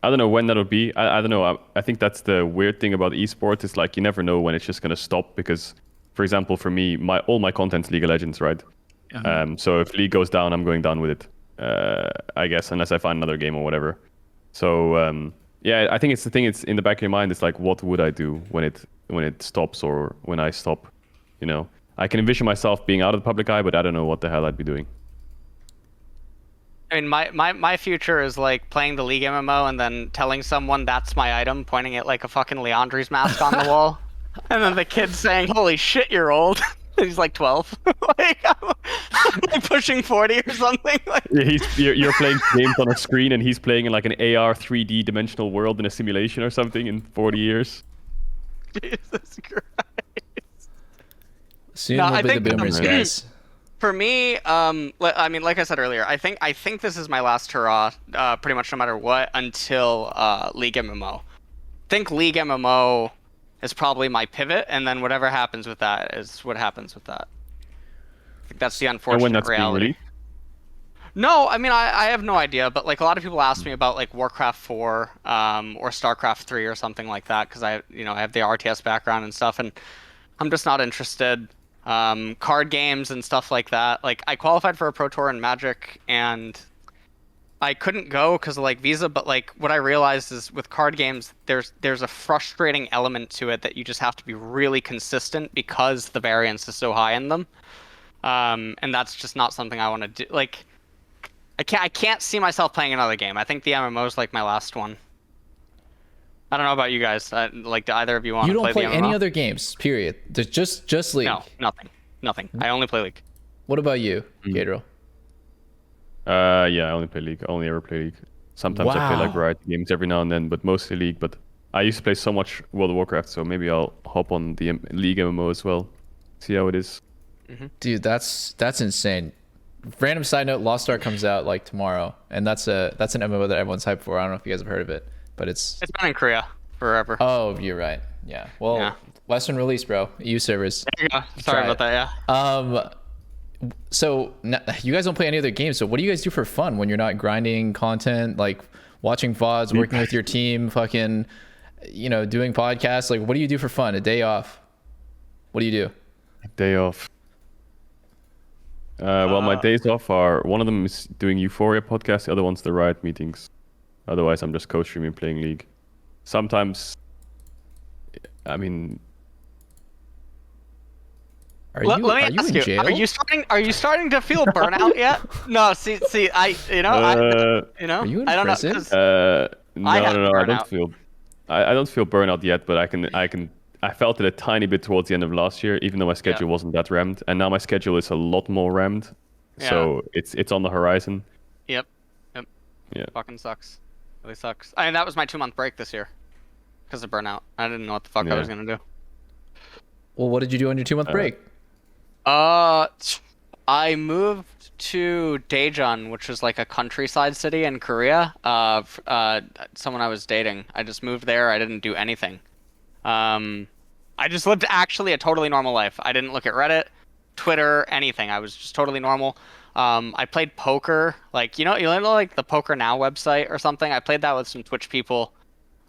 I don't know when that'll be. I don't know. I think that's the weird thing about esports. It's like you never know when it's just gonna stop, because, for example, for me, all my content's League of Legends, right? So if League goes down, I'm going down with it. I guess, unless I find another game or whatever. So yeah, I think it's the thing. It's in the back of your mind. It's like, what would I do when it stops, or when I stop? You know, I can envision myself being out of the public eye, but I don't know what the hell I'd be doing. I mean, my future is like playing the League MMO and then telling someone that's my item, pointing at like a fucking Leandri's mask on the wall, and then the kid saying, "Holy shit, you're old." He's like 12, like pushing 40 or something. Like, Yeah, you're playing games on a screen, and he's playing in like an AR 3D dimensional world in a simulation or something in 40 years. Jesus Christ. Soon we'll be the boomers, guys. For me, I mean, like I said earlier, I think this is my last hurrah, pretty much no matter what, until League MMO. I think League MMO is probably my pivot, and then whatever happens with that is what happens with that. I think that's the unfortunate reality. No, I mean, I have no idea, but like a lot of people ask me about like Warcraft 4 or StarCraft 3 or something like that, because I have the RTS background and stuff, and I'm just not interested. Card games and stuff like that. Like I qualified for a Pro Tour in Magic and I couldn't go because of like visa, but like what I realized is with card games there's a frustrating element to it that you just have to be really consistent because the variance is so high in them. And that's just not something I want to do. Like I can't see myself playing another game. I think the MMO is like my last one. I don't know about you guys. Like, do either of you want to play the MMO? You don't play any other games, period. There's just League. No, nothing. I only play League. What about you, Caedrel? Yeah, I only play League. I only ever play League. Sometimes I play like variety games every now and then, but mostly League. But I used to play so much World of Warcraft, so maybe I'll hop on the League MMO as well. See how it is. Dude, that's insane. Random side note: Lost Ark comes out like tomorrow, and that's an MMO that everyone's hyped for. I don't know if you guys have heard of it. but it's. It's been in Korea forever. Oh, you're right. Yeah. Well, Yeah. Western release, bro. EU servers. There you go. Sorry Try about that. Yeah. So you guys don't play any other games. So what do you guys do for fun when you're not grinding content, like watching VODs, working with your team, fucking, doing podcasts? Like, what do you do for fun? A day off? What do you do? Day off. Well, my days off are, one of them is doing Euphoria podcast, the other one's the Riot meetings. Otherwise, I'm just co-streaming, playing League. Sometimes, I mean, Let me ask you: jail? Are you starting to feel burnout yet? No, see, I Are you in I don't know. prison? 'Cause no, I have I don't burnout. feel, I don't feel burnout yet, but I felt it a tiny bit towards the end of last year, even though my schedule wasn't that rammed, and now my schedule is a lot more rammed. So it's on the horizon. Yep. Yeah. Fucking sucks. Really sucks. I mean, that was my 2-month break this year because of burnout. I didn't know what the fuck I was gonna do. Well, what did you do on your 2-month break? I moved to Daejeon, which is like a countryside city in Korea. Someone I was dating. I just moved there. I didn't do anything. I just lived actually a totally normal life. I didn't look at Reddit, Twitter, anything. I was just totally normal. I played poker, like you know like the Poker Now website or something. I played that with some Twitch people,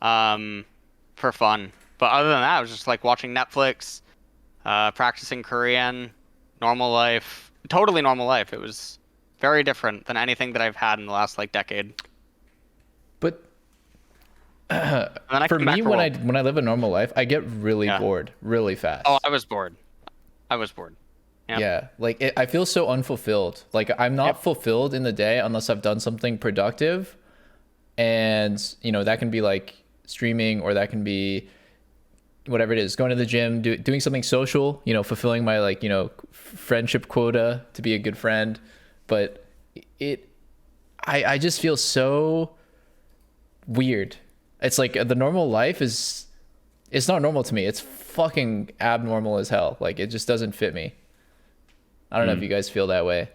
for fun. But other than that, I was just like watching Netflix, practicing Korean, normal life, totally normal life. It was very different than anything that I've had in the last like decade. But And then I for came back me, for when World. I live a normal life, I get really bored really fast. Oh, I was bored. Yep. Yeah, like I feel so unfulfilled. Like I'm not fulfilled in the day unless I've done something productive, and that can be like streaming, or that can be whatever it is, going to the gym, doing something social, fulfilling my like friendship quota to be a good friend. But I just feel so weird. It's like the normal life it's not normal to me. It's fucking abnormal as hell. Like it just doesn't fit me. I don't know if you guys feel that way,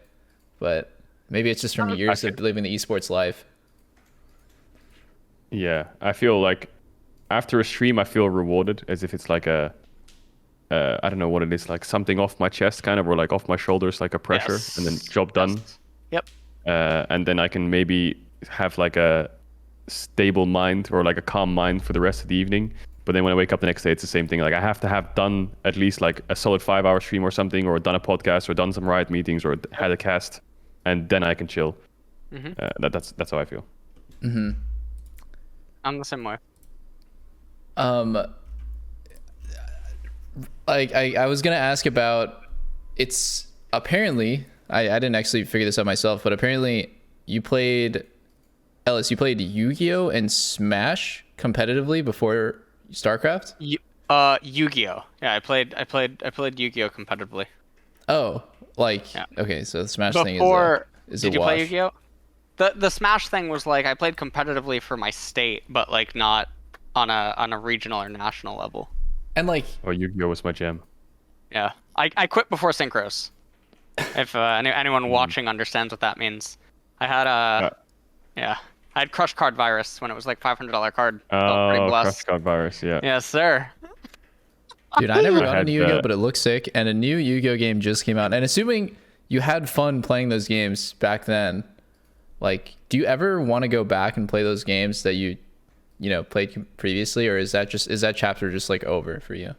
but maybe it's just from years of living the esports life. Yeah, I feel like after a stream, I feel rewarded, as if it's like I don't know what it is, like something off my chest kind of, or like off my shoulders, like a pressure, and then job done. Yep. And then I can maybe have like a stable mind or like a calm mind for the rest of the evening. But then when I wake up the next day, it's the same thing. Like I have to have done at least like a solid 5-hour stream or something, or done a podcast, or done some Riot meetings, or had a cast, and then I can chill. That's how I feel. I'm the same way. Like I was gonna ask about, it's apparently I didn't actually figure this out myself, but apparently you played YuGiOh and Smash competitively before StarCraft? YuGiOh. Yeah, I played YuGiOh competitively. Oh, okay, so the Smash thing is did a you wash. play YuGiOh? The Smash thing was like I played competitively for my state, but like not on a regional or national level. And like, Oh, YuGiOh was my jam. Yeah, I quit before synchros. If anyone watching understands what that means, I had I had Crush Card Virus when it was like $500 card. Felt pretty Oh, blessed. Crush Card Virus, yeah. Yes, sir. dude, I never got had into Yu-Gi-Oh, that. but it looks sick, and a new Yu-Gi-Oh game just came out. And assuming you had fun playing those games back then, like, do you ever want to go back and play those games that you played previously, or is that chapter just like over for you?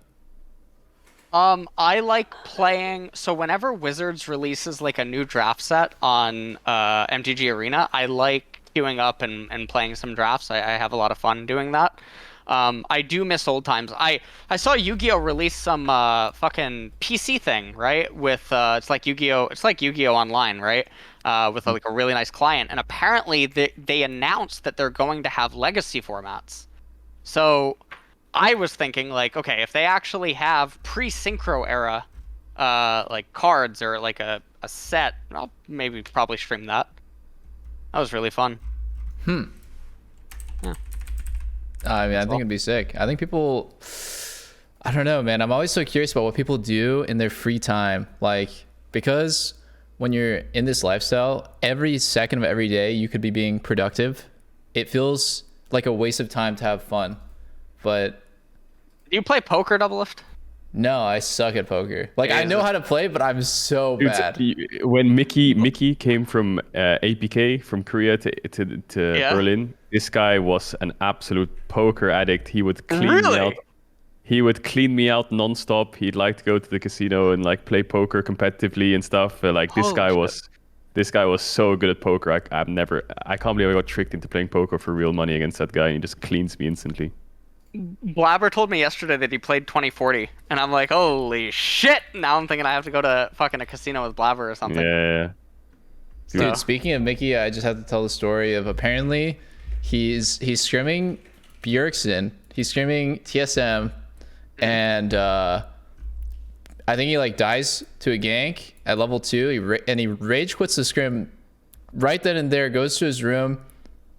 I like playing. So whenever Wizards releases like a new draft set on MTG Arena, I like queuing up and playing some drafts. I have a lot of fun doing that. I do miss old times. I saw Yu-Gi-Oh release some fucking PC thing, right? With it's like Yu-Gi-Oh Online, right? With like a really nice client, and apparently they announced that they're going to have legacy formats. So I was thinking like, okay, if they actually have pre-synchro era like cards or like a set, I'll probably stream that. That was really fun. I mean, I think it'd be sick. I think people, I don't know, man. I'm always so curious about what people do in their free time. Like, because when you're in this lifestyle, every second of every day, you could be being productive. It feels like a waste of time to have fun. But Do you play poker, Doublelift? no, I suck at poker. Like I Is know it- how to play, but I'm so Dude, bad. when Mickey came from APK from Korea to Yeah. Berlin, this guy was an absolute poker addict. He would clean me Really? out. He would clean me out nonstop. He'd like to go to the casino and like play poker competitively and stuff. Like this Holy guy shit. was so good at poker. I can't believe I got tricked into playing poker for real money against that guy, and he just cleans me instantly. Blabber told me yesterday that he played 2040, and I'm like, holy shit! Now I'm thinking I have to go to fucking a casino with Blabber or something. Yeah. Dude, So- speaking of Mickey, I just have to tell the story of apparently he's scrimming Bjergsen, he's scrimming TSM, and I think he like dies to a gank at level 2. He rage quits the scrim right then and there, goes to his room.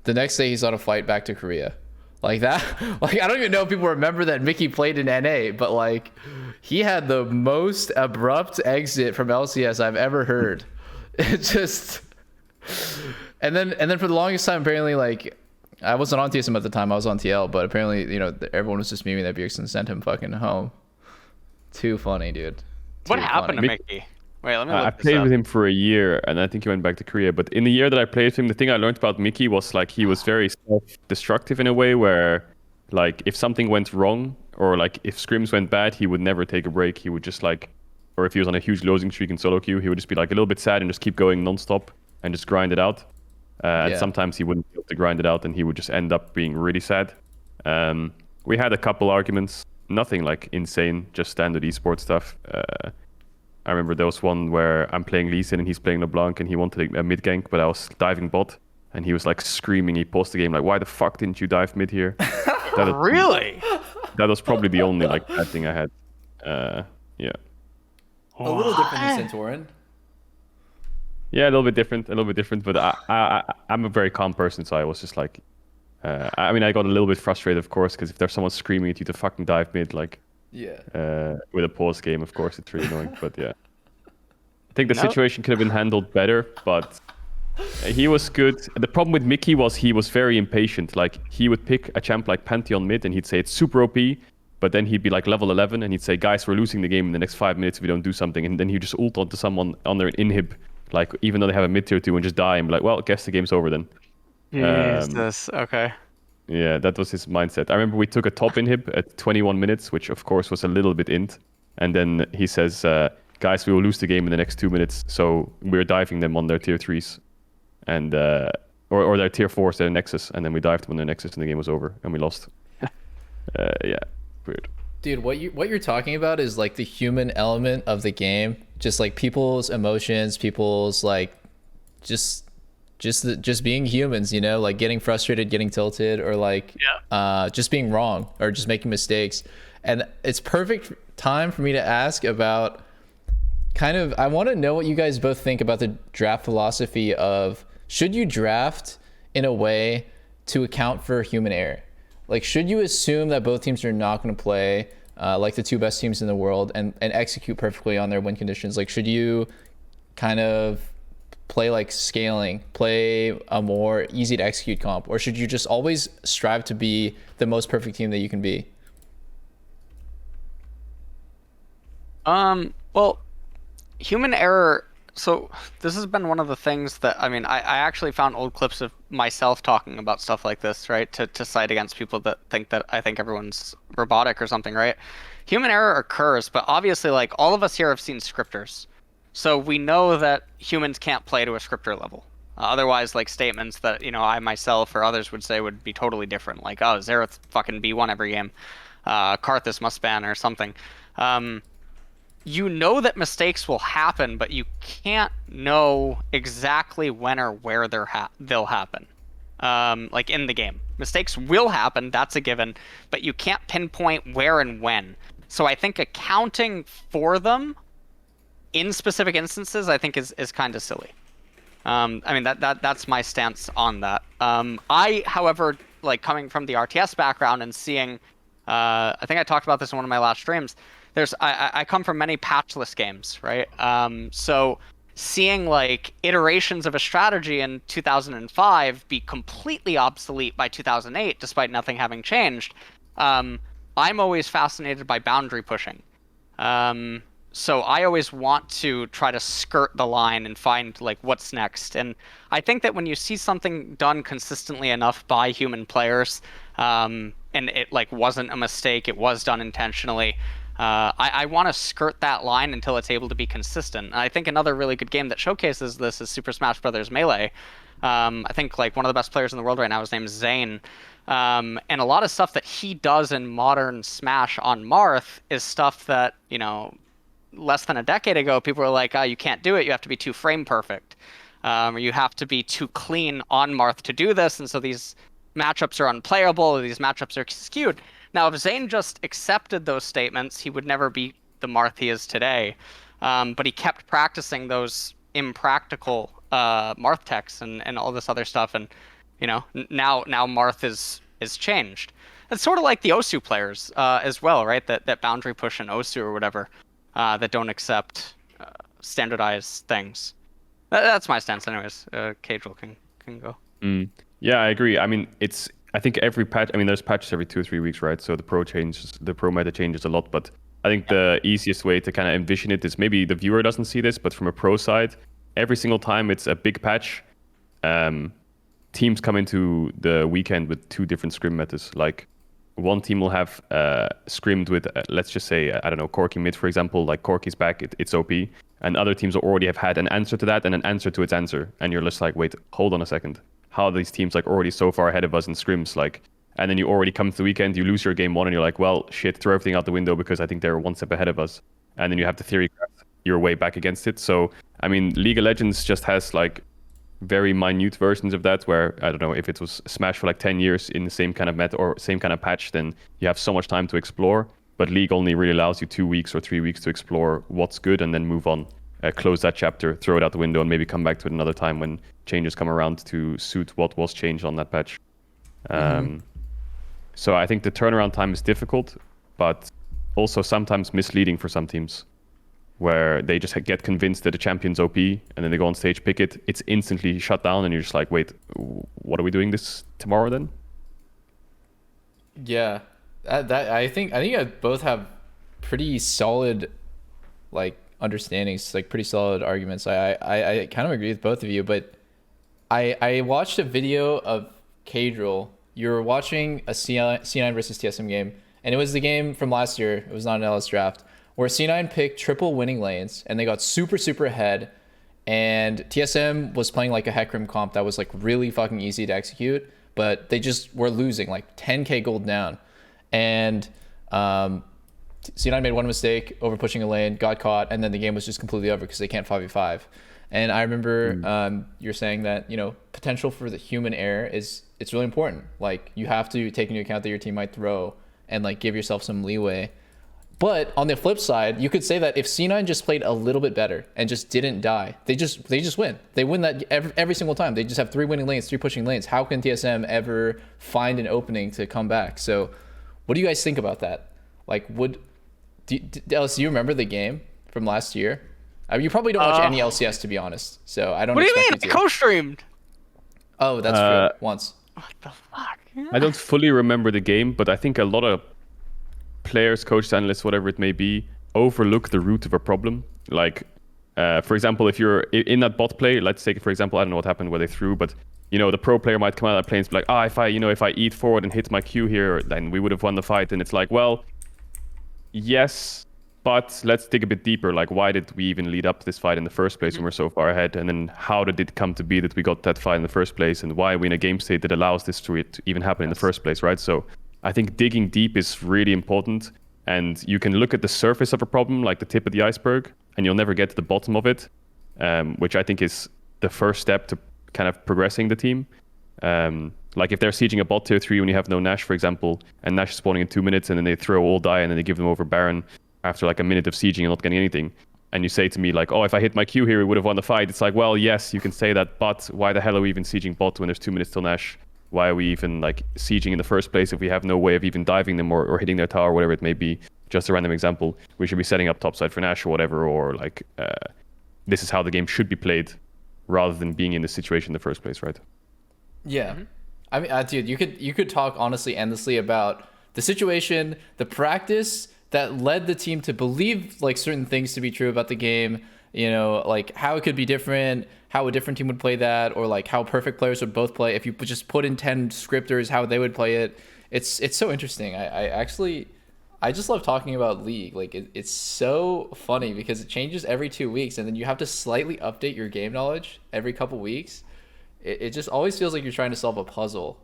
The next day he's on a flight back to Korea. Like that, like I don't even know if people remember that Mickey played in NA, but like he had the most abrupt exit from LCS I've ever heard. It just, and then for the longest time, apparently, like I wasn't on TSM at the time, I was on TL, but apparently, you know, everyone was just memeing that Bjergsen sent him fucking home. Too funny, dude. What Too happened funny. to Mickey? Wait, let me look I this played up. with him for a year, and I think he went back to Korea. But in the year that I played with him, the thing I learned about Mickey was like he was very self-destructive in a way where, like, if something went wrong or like if scrims went bad, he would never take a break. He would just like, or if he was on a huge losing streak in solo queue, he would just be like a little bit sad and just keep going non-stop and just grind it out. And Yeah. sometimes he wouldn't be able to grind it out, and he would just end up being really sad. We had a couple arguments, nothing like insane, just standard esports stuff. I remember there was one where I'm playing Lee Sin and he's playing LeBlanc, and he wanted a mid gank, but I was diving bot, and he was like screaming. He paused the game like, "Why the fuck didn't you dive mid here?" Really? That was probably the only like bad thing I had. Yeah, A little different than Santorin. yeah, a little bit different. But I'm a very calm person, so I was just like, I mean, I got a little bit frustrated, of course, because if there's someone screaming at you to fucking dive mid, like. Yeah. With a pause game, of course, it's really annoying. But yeah, I think the No. situation could have been handled better, but he was good. The problem with Mickey was he was very impatient. Like he would pick a champ like Pantheon mid, and he'd say it's super OP, but then he'd be like level 11, and he'd say, "Guys, we're losing the game in the next 5 minutes if we don't do something." And then he'd just ult onto someone on their inhib, like even though they have a mid tier 2, and just die and be like, "Well, guess the game's over then." Jesus. Okay. Yeah, that was his mindset. I remember we took a top inhib at 21 minutes, which of course was a little bit int. And then he says, guys, we will lose the game in the next 2 minutes. So we're diving them on their tier 3s. And, or their tier 4s, their Nexus. And then we dived them on their Nexus and the game was over. And we lost. Yeah, weird. Dude, what you're talking about is like the human element of the game, just like people's emotions, people's like just being humans, you know, like getting frustrated, getting tilted, or like just being wrong or just making mistakes. And it's perfect time for me to ask about kind of, I want to know what you guys both think about the draft philosophy of, should you draft in a way to account for human error? Like, should you assume that both teams are not going to play like the 2 best teams in the world and execute perfectly on their win conditions? Like, should you kind of play like scaling, play a more easy to execute comp, or should you just always strive to be the most perfect team that you can be? Well, human error. So this has been one of the things that, I mean, I actually found old clips of myself talking about stuff like this, right? To cite against people that think that I think everyone's robotic or something, right? Human error occurs, but obviously, like, all of us here have seen scripters. So we know that humans can't play to a scripter level. Otherwise, like, statements that, you know, I myself or others would say would be totally different. Like, oh, Xerath fucking B1 every game. Karthus must ban or something. You know that mistakes will happen, but you can't know exactly when or where they'll happen. Like in the game. Mistakes will happen, that's a given, but you can't pinpoint where and when. So I think accounting for them in specific instances, I think is kind of silly. I mean, that's my stance on that. I, however, like coming from the RTS background and seeing, I think I talked about this in one of my last streams, I come from many patchless games, right? So seeing like iterations of a strategy in 2005 be completely obsolete by 2008, despite nothing having changed. I'm always fascinated by boundary pushing. So I always want to try to skirt the line and find like what's next. And I think that when you see something done consistently enough by human players, and it like wasn't a mistake, it was done intentionally. I want to skirt that line until it's able to be consistent. And I think another really good game that showcases this is Super Smash Bros. Melee. I think like one of the best players in the world right now is named Zane. And a lot of stuff that he does in modern Smash on Marth is stuff that, you know, less than a decade ago, people were like, oh, you can't do it. You have to be too frame perfect. Or you have to be too clean on Marth to do this. And so these matchups are unplayable, or these matchups are skewed. Now, if Zane just accepted those statements, he would never be the Marth he is today. But he kept practicing those impractical Marth techs and all this other stuff. And, you know, now Marth is changed. It's sort of like the Osu players as well, right? That boundary push in Osu or whatever. That don't accept standardized things. That's my stance, anyways. Caedrel can go. Yeah, I agree. I mean, I think every patch. I mean, there's patches every 2 or 3 weeks, right? So the pro meta changes a lot. But I think the easiest way to kind of envision it is maybe the viewer doesn't see this, but from a pro side, every single time it's a big patch, teams come into the weekend with 2 different scrim metas. Like, one team will have scrimmed with, let's just say, I don't know, Corki mid, for example. Like, Corki's back, it's OP. And other teams will already have had an answer to that and an answer to its answer. And you're just like, wait, hold on a second. How are these teams like already so far ahead of us in scrims? Like, and then you already come to the weekend, you lose your game 1, and you're like, well, shit, throw everything out the window because I think they're 1 step ahead of us. And then you have to theory craft your way back against it. So, I mean, League of Legends just has like very minute versions of that, where I don't know, if it was Smash for like 10 years in the same kind of meta or same kind of patch, then you have so much time to explore. But League only really allows you 2 weeks or 3 weeks to explore what's good and then move on, close that chapter, throw it out the window, and maybe come back to it another time when changes come around to suit what was changed on that patch. So I think the turnaround time is difficult, but also sometimes misleading for some teams, where they just get convinced that the champion's OP, and then they go on stage, pick it, it's instantly shut down, and you're just like, wait, what are we doing this tomorrow then? Yeah, I think you both have pretty solid, like, understandings, like pretty solid arguments. I kind of agree with both of you, but I watched a video of Caedrel. You were watching a C9 versus TSM game, and it was the game from last year. It was not an LS draft, where C9 picked triple winning lanes, and they got super ahead, and TSM was playing like a Hecarim comp that was like really fucking easy to execute, but they just were losing like 10k gold down, and C9 made one mistake, over pushing a lane, got caught, and then the game was just completely over because they can't 5v5. And I remember you're saying that, you know, potential for the human error it's really important. Like, you have to take into account that your team might throw and like give yourself some leeway. But on the flip side, you could say that if C9 just played a little bit better and just didn't die, they just win. They win that every single time. They just have 3 winning lanes, 3 pushing lanes. How can TSM ever find an opening to come back? So what do you guys think about that? Like, Ellis, do you remember the game from last year? I mean, you probably don't watch any LCS, to be honest. So I don't. What do you mean? You I co-streamed. Oh, that's true. Once. What the fuck? I don't fully remember the game, but I think a lot of players, coaches, analysts, whatever it may be, overlook the root of a problem. Like, for example, if you're in that bot play, let's take, for example, I don't know what happened where they threw, but you know, the pro player might come out of that plane and be like, if I eat forward and hit my Q here, then we would have won the fight. And it's like, well, yes, but let's dig a bit deeper. Like, why did we even lead up to this fight in the first place when we're so far ahead? And then how did it come to be that we got that fight in the first place? And why are we in a game state that allows this to even happen in the first place, right? So I think digging deep is really important. And you can look at the surface of a problem, like the tip of the iceberg, and you'll never get to the bottom of it, which I think is the first step to kind of progressing the team. Like, if they're sieging a bot tier 3 when you have no Nash, for example, and Nash is spawning in 2 minutes, and then they throw all die, and then they give them over Baron after like a minute of sieging and not getting anything, and you say to me like, if I hit my Q here, we would have won the fight. It's like, well, yes, you can say that, but why the hell are we even sieging bot when there's 2 minutes till Nash? Why are we even like sieging in the first place if we have no way of even diving them or hitting their tower, whatever it may be? Just a random example. We should be setting up topside for Nash or whatever, or like this is how the game should be played, rather than being in this situation in the first place, right? Yeah. I mean, dude, you could talk honestly endlessly about the situation, the practice that led the team to believe like certain things to be true about the game, you know, like how it could be different, how a different team would play that, or like how perfect players would both play if you just put in 10 scripters, how they would play it. It's so interesting. I just love talking about League. Like it's so funny because it changes every 2 weeks, and then you have to slightly update your game knowledge every couple weeks. It just always feels like you're trying to solve a puzzle.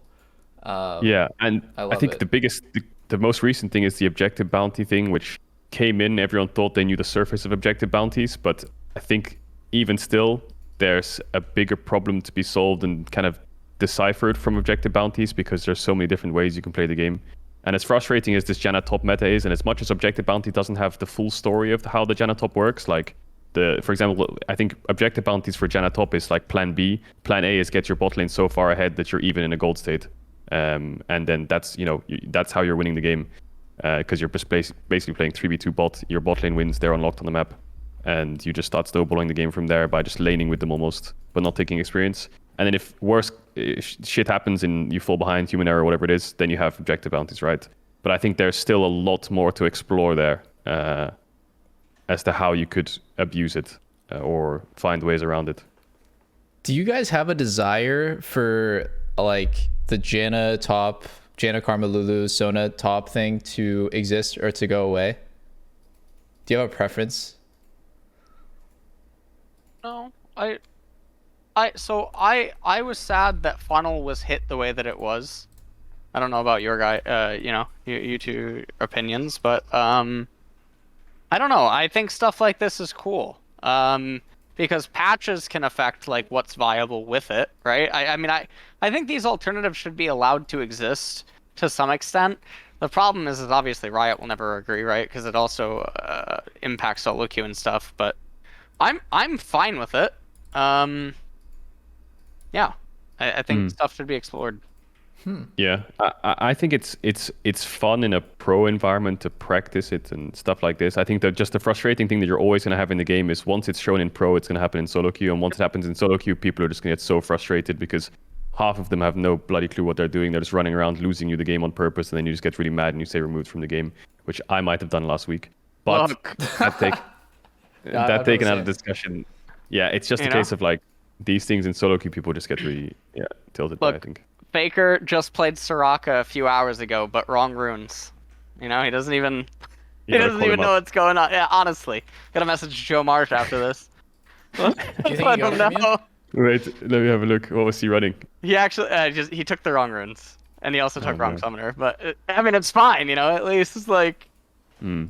Yeah, and I think the most recent thing is the objective bounty thing, which came in. Everyone thought they knew the surface of objective bounties, but I think even still, there's a bigger problem to be solved and kind of deciphered from objective bounties, because there's so many different ways you can play the game. And as frustrating as this Janna top meta is, and as much as objective bounty doesn't have the full story of how the Janna top works, like for example, I think objective bounties for Janna top is like plan B. Plan A is get your bot lane so far ahead that you're even in a gold state. And then that's that's how you're winning the game, because you're just basically playing 3v2 bot. Your bot lane wins, they're unlocked on the map, and you just start snowballing the game from there by just laning with them almost, but not taking experience. And then if worse shit happens and you fall behind, human error, whatever it is, then you have objective bounties, right? But I think there's still a lot more to explore there as to how you could abuse it or find ways around it. Do you guys have a desire for like the Janna top, Janna Karma Lulu, Sona top thing to exist or to go away? Do you have a preference? No, I was sad that Funnel was hit the way that it was. I don't know about your guy, you two opinions, but I don't know. I think stuff like this is cool. Because patches can affect like what's viable with it, right? I think these alternatives should be allowed to exist to some extent. The problem is obviously Riot will never agree, right? Because it also impacts solo queue and stuff. But I'm fine with it. Yeah, I think stuff should be explored. Yeah, I think it's fun in a pro environment to practice it and stuff like this. I think that just the frustrating thing that you're always going to have in the game is once it's shown in pro, it's going to happen in solo queue, and once it happens in solo queue, people are just going to get so frustrated because half of them have no bloody clue what they're doing. They're just running around losing you the game on purpose, and then you just get really mad and you say removed from the game, which I might have done last week. But that taken out of discussion. Yeah, it's just a case of like these things in solo queue, people just get really tilted by, I think. FAKER just played Soraka a few hours ago, but wrong runes. He doesn't even know what's going on. Yeah, honestly, gotta message Joe Marsh after this. Do you think he got from you? Wait, let me have a look. What was he running? He actually he took the wrong runes, and he also took wrong summoner. But it's fine. At least it's like. True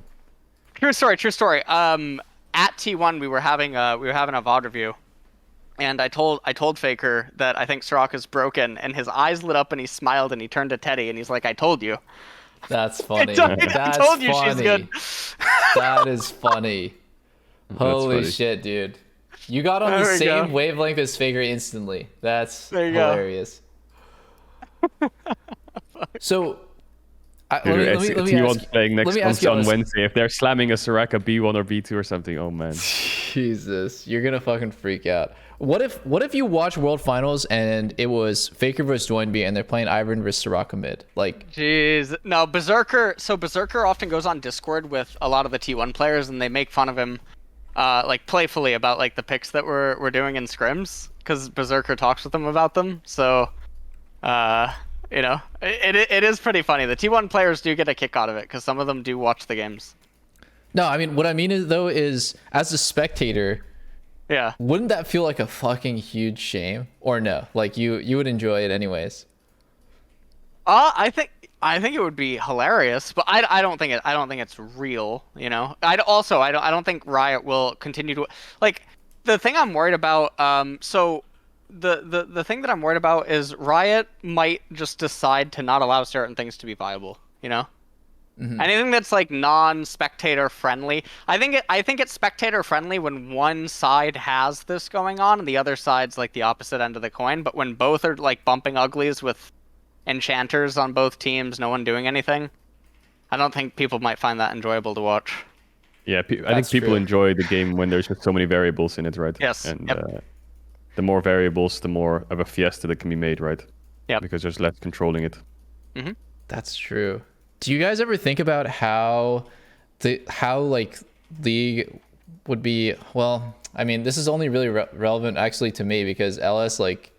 story. At T1 we were having a VOD review. And I told FAKER that I think Soraka's broken, and his eyes lit up, and he smiled, and he turned to Teddy, and he's like, "I told you." That's funny. I told you she's good. That is funny. Holy shit, dude! You got on the same wavelength as FAKER instantly. That's hilarious. So, let me ask, playing next on Wednesday. If they're slamming a Soraka B1 or B2 or something, oh man. Jesus, you're gonna fucking freak out. What if you watch World Finals and it was FAKER versus Joinby and they're playing Ivern versus Soraka Mid? Like, jeez, no, Berserker. So Berserker often goes on Discord with a lot of the T1 players, and they make fun of him, like playfully about like the picks that we're doing in scrims, because Berserker talks with them about them. So, it is pretty funny. The T1 players do get a kick out of it because some of them do watch the games. No, I mean what I mean is as a spectator. Yeah. Wouldn't that feel like a fucking huge shame? Or no? Like you would enjoy it anyways. I think it would be hilarious, but I don't think it's real, I don't think Riot will continue to like the thing I'm worried about so the thing that I'm worried about is Riot might just decide to not allow certain things to be viable, Mm-hmm. Anything that's like non-spectator friendly. I think it's spectator friendly when one side has this going on and the other side's like the opposite end of the coin. But when both are like bumping uglies with enchanters on both teams, no one doing anything, I don't think people might find that enjoyable to watch. Yeah, I think That's people true. enjoy the game when there's just so many variables in it, right? Yes. And Yep. the more variables, the more of a fiesta that can be made, right? Yep. Because there's less controlling it. Mm-hmm. That's true. Do you guys ever think about how like League would be? Well, I mean, this is only really relevant actually to me because LS like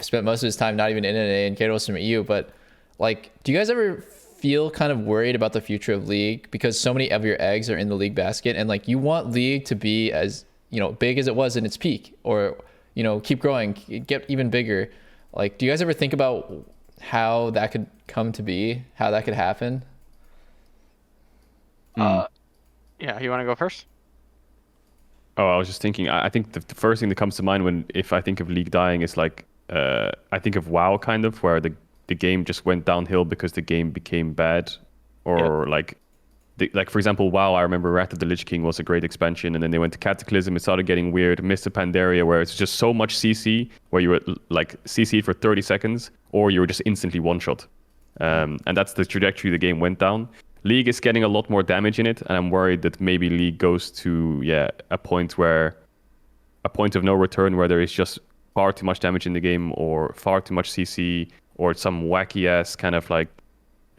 spent most of his time not even in NA and Caedrel from EU. But like, do you guys ever feel kind of worried about the future of League because so many of your eggs are in the League basket, and like you want League to be as big as it was in its peak, or keep growing, get even bigger? Like, do you guys ever think about how that could come to be, how that could happen? Yeah, you want to go first? Oh, I was just thinking. I think the first thing that comes to mind if I think of League dying is like I think of WoW, kind of, where the game just went downhill because the game became bad, or like for example, WoW. I remember Wrath of the Lich King was a great expansion, and then they went to Cataclysm. It started getting weird. Mist of Pandaria, where it's just so much CC, where you were like CC for 30 seconds, or you were just instantly one shot. And that's the trajectory the game went down. League is getting a lot more damage in it, and I'm worried that maybe League goes to a point of no return, where there is just far too much damage in the game, or far too much CC, or some wacky ass kind of like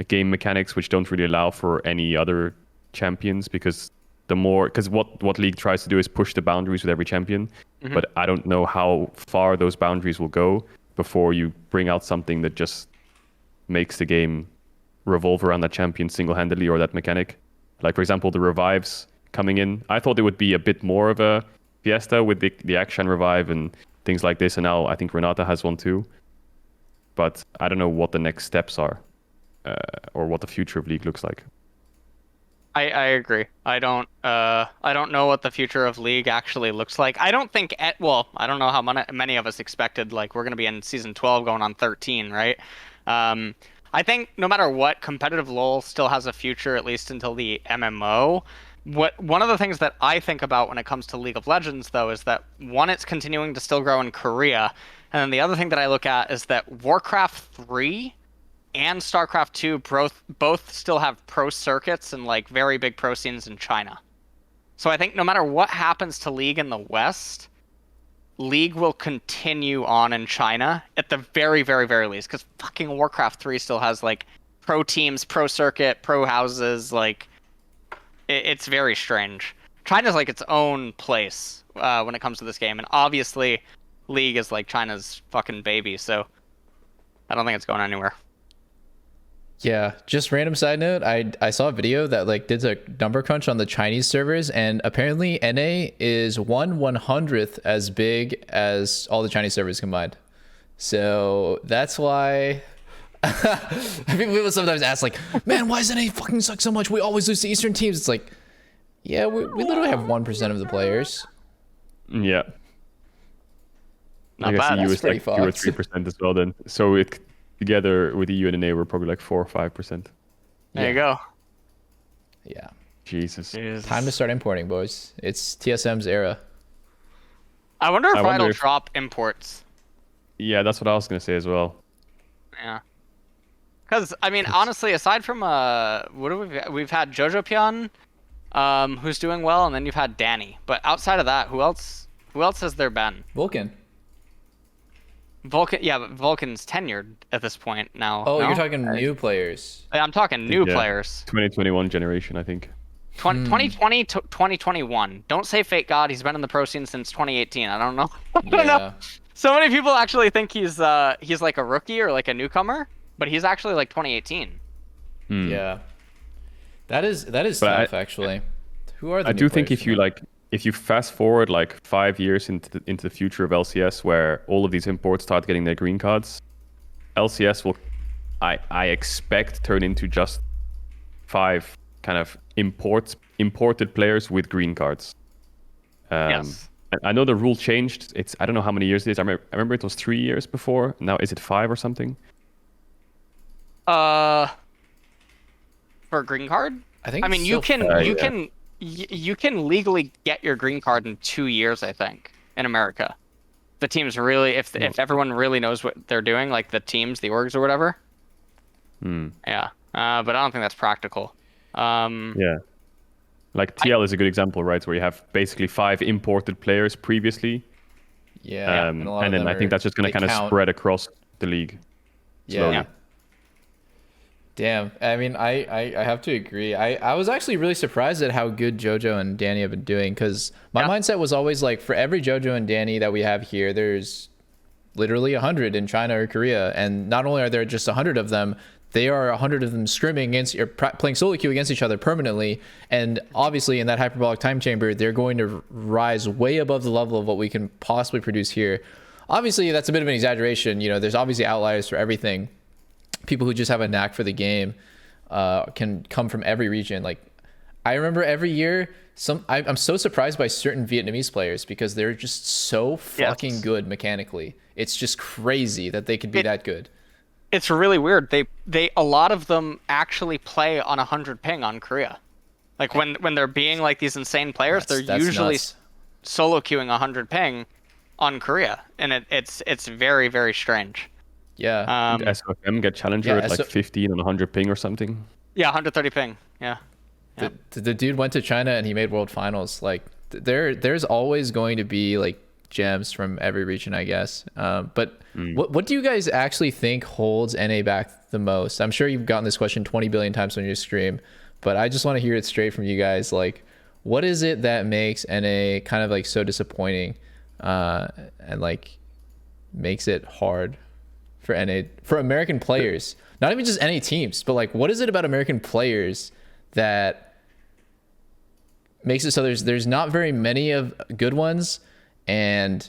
game mechanics which don't really allow for any other champions, because what League tries to do is push the boundaries with every champion, but I don't know how far those boundaries will go before you bring out something that just makes the game revolve around that champion single-handedly, or that mechanic. Like, for example, the revives coming in. I thought it would be a bit more of a fiesta with the action revive and things like this, and now I think Renata has one too. But I don't know what the next steps are, or what the future of League looks like. I agree. I don't know what the future of League actually looks like. I don't think I don't know how many of us expected like we're gonna be in season 12 going on 13, right? I think no matter what, competitive LoL still has a future, at least until the MMO. One of the things that I think about when it comes to League of Legends, though, is that one, it's continuing to still grow in Korea, and then the other thing that I look at is that Warcraft 3 and StarCraft 2 both still have pro circuits and like very big pro scenes in China. So I think no matter what happens to League in the West, League will continue on in China at the very, very, very least, because fucking Warcraft 3 still has like pro teams, pro circuit, pro houses. Like it's very strange. China's like its own place when it comes to this game, and obviously League is like China's fucking baby, so I don't think it's going anywhere. Yeah, just random side note, I saw a video that like did a number crunch on the Chinese servers, and apparently NA is 1/100th as big as all the Chinese servers combined. So that's why people sometimes ask like, man, why does NA fucking suck so much? We always lose to Eastern teams. It's like, yeah, we literally have 1% of the players. Yeah. Not I guess bad. EU That's is like pretty 2 or fucked. 3% as well then. So it together with EU and NA, we're probably like 4 or 5%. There you go. Yeah. Jesus. Jesus. Time to start importing, boys. It's TSM's era. I wonder if I wonder Riot'll if- drop imports. Yeah, that's what I was gonna say as well. Yeah. Because I mean, honestly, aside from what do we've had JoJo Pion, who's doing well, and then you've had Danny. But outside of that, who else has there been? Vulcan. Vulcan, yeah, but Vulcan's tenured at this point now. Oh, no? you're talking new players. I'm talking new Yeah. players. 2021 generation, I think. 2020 to 2021. Don't say fake God. He's been in the pro scene since 2018. I don't know. I don't Yeah. know. So many people actually think he's like a rookie or like a newcomer, but he's actually like 2018. Yeah. That is But tough actually. Who are the I new do think players if you fast forward like 5 years into the future of LCS, where all of these imports start getting their green cards, LCS will, I expect, turn into just 5 kind of imported players with green cards. Yes. I know the rule changed. I don't know how many years it is. I remember it was 3 years before. Now is it 5 or something? For a green card? I think I mean, it's you still can you can legally get your green card in 2 years, I think, in America. The teams really, if everyone really knows what they're doing, like the teams, the orgs or whatever. Yeah. But I don't think that's practical. Yeah. Like TL is a good example, right? Where you have basically 5 imported players previously. Yeah, And then I think that's just going to kind of spread across the league. Slowly. Yeah. Damn. I mean, I have to agree. I was actually really surprised at how good JoJo and Danny have been doing, because my mindset was always like, for every JoJo and Danny that we have here, there's literally 100 in China or Korea. And not only are there just 100 of them, they are 100 of them scrimming against, or playing solo queue against each other permanently. And obviously in that hyperbolic time chamber, they're going to rise way above the level of what we can possibly produce here. Obviously, that's a bit of an exaggeration. You know, there's obviously outliers for everything. People who just have a knack for the game can come from every region. Like, I remember every year, I'm so surprised by certain Vietnamese players because they're just so fucking good mechanically. It's just crazy that they could be that good. It's really weird. They a lot of them actually play on 100 ping on Korea. Like when they're being like these insane players, they're usually nuts. solo queuing 100 ping on Korea, and it's very, very strange. Yeah. Did SOFM get challenger at like 15 on 100 ping or something? Yeah, 130 ping. Yeah. The dude went to China and he made world finals. Like, there's always going to be like gems from every region, I guess. But what do you guys actually think holds NA back the most? I'm sure you've gotten this question 20 billion times on your stream, but I just want to hear it straight from you guys. Like, what is it that makes NA kind of like so disappointing, and like makes it hard for NA, for American players? Not even just NA teams, but like, what is it about American players that makes it so there's not very many of good ones? And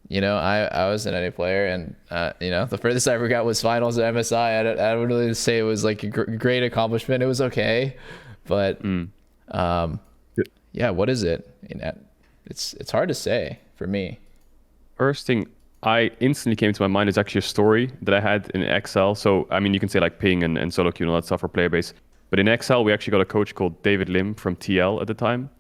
you know, I was an NA player, and you know, the furthest I ever got was finals at MSI. I wouldn't really say it was like a great accomplishment. It was okay, but yeah, what is it? It's hard to say for me. First thing I instantly came to my mind is actually a story that I had in Excel. So I mean, you can say like ping and solo queue and all that stuff for player base, but in Excel we actually got a coach called David Lim from TL at the time.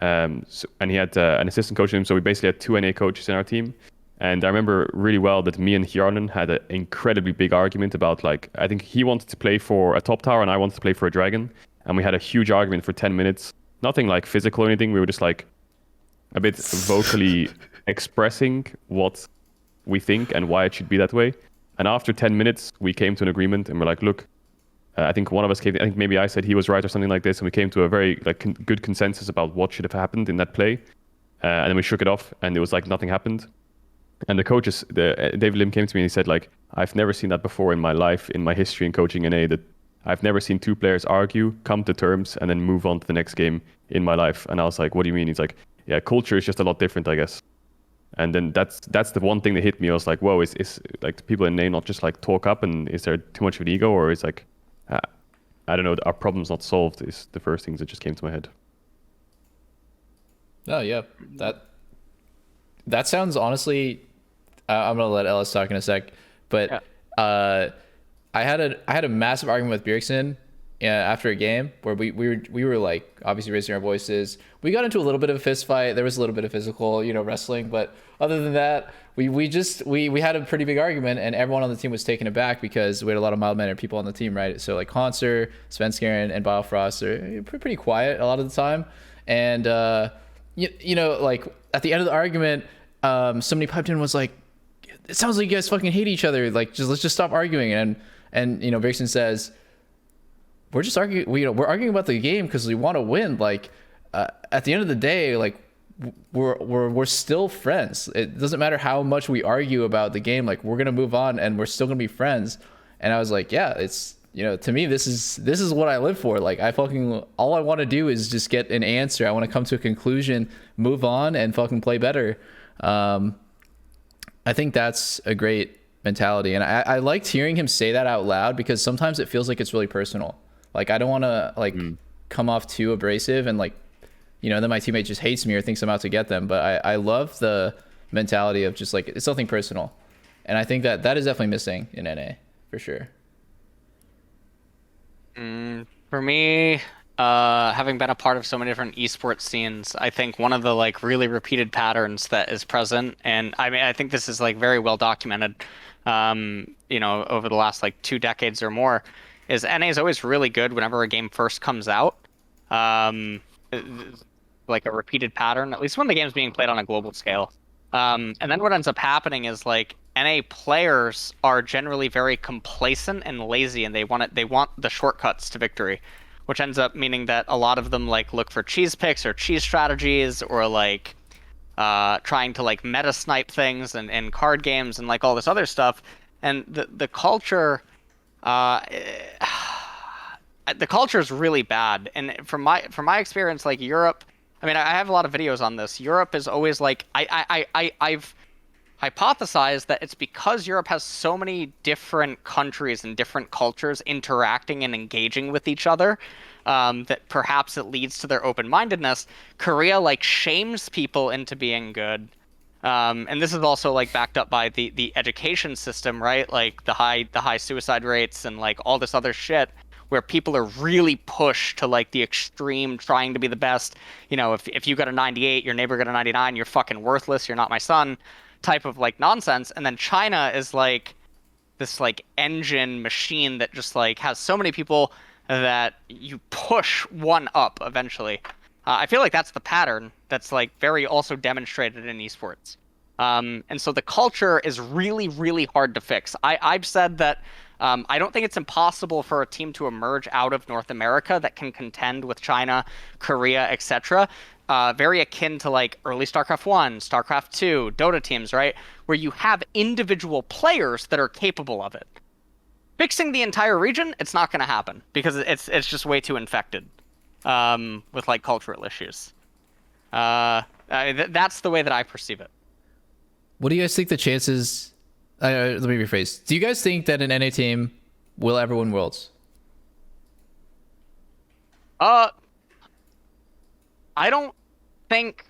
And he had an assistant coach with him, so we basically had 2 NA coaches in our team. And I remember really well that me and Hjarnan had an incredibly big argument about, like, I think he wanted to play for a top tower and I wanted to play for a dragon, and we had a huge argument for 10 minutes. Nothing like physical or anything, we were just like a bit vocally expressing what we think and why it should be that way. And after 10 minutes we came to an agreement, and we're like, look, I think one of us came, I think maybe I said he was right or something like this, and we came to a very like good consensus about what should have happened in that play, and then we shook it off, and it was like nothing happened. And the coaches, David Lim came to me and he said, like, I've never seen that before in my life, in my history in coaching NA, that I've never seen 2 players argue, come to terms, and then move on to the next game in my life. And I was like, what do you mean? He's like, yeah, culture is just a lot different, I guess. And then that's the one thing that hit me. I was like, whoa, is like the people in NA not just like talk up, and is there too much of an ego, or is like, I don't know, our problem's not solved is the first things that just came to my head. Oh yeah, that sounds, honestly, I'm gonna let Ellis talk in a sec, but I had a massive argument with Bjergsen after a game where we were like obviously raising our voices. We got into a little bit of a fist fight. There was a little bit of physical, you know, wrestling, but other than that, we had a pretty big argument, and everyone on the team was taken aback because we had a lot of mild-mannered people on the team, right? So like Hanser, Svenskeren, and Biofrost are pretty quiet a lot of the time, and you know, like at the end of the argument, somebody piped in and was like, "It sounds like you guys fucking hate each other. Like, let's just stop arguing." And you know, Bjergsen says, "We're just arguing. We're arguing about the game because we want to win. Like, at the end of the day, like." We're still friends. It doesn't matter how much we argue about the game. Like, we're gonna move on and we're still gonna be friends. And I was like, yeah, it's, you know, to me, this is what I live for. Like, all I want to do is just get an answer. I want to come to a conclusion, move on, and fucking play better. I think that's a great mentality, and I liked hearing him say that out loud, because sometimes it feels like it's really personal. Like, I don't want to like come off too abrasive and like, you know, then my teammate just hates me or thinks I'm out to get them. But I love the mentality of just like, it's something personal. And I think that is definitely missing in NA for sure. For me, having been a part of so many different esports scenes, I think one of the like really repeated patterns that is present, and I mean, I think this is like very well documented, you know, over the last like 2 decades or more, is NA is always really good whenever a game first comes out. like a repeated pattern, at least when the game's being played on a global scale. And then what ends up happening is like NA players are generally very complacent and lazy, and they want the shortcuts to victory, which ends up meaning that a lot of them like look for cheese picks or cheese strategies, or like trying to like meta snipe things and card games and like all this other stuff. And the culture, the culture is really bad. And from my experience, like Europe, I mean, I have a lot of videos on this. Europe is always like I've hypothesized that it's because Europe has so many different countries and different cultures interacting and engaging with each other, that perhaps it leads to their open-mindedness. Korea like shames people into being good. And this is also like backed up by the education system, right? Like the high suicide rates and like all this other shit, where people are really pushed to like the extreme, trying to be the best. You know, if you got a 98, your neighbor got a 99, you're fucking worthless, you're not my son, type of like nonsense. And then China is like this like engine machine that just like has so many people that you push one up eventually. I feel like that's the pattern that's like very also demonstrated in esports. And so the culture is really, really hard to fix. I've said that I don't think it's impossible for a team to emerge out of North America that can contend with China, Korea, etc. Very akin to like early StarCraft 1, StarCraft 2, Dota teams, right? Where you have individual players that are capable of it. Fixing the entire region, it's not going to happen because it's just way too infected with like cultural issues. That's the way that I perceive it. What do you guys think the chances? Let me rephrase. Do you guys think that an NA team will ever win Worlds? I don't think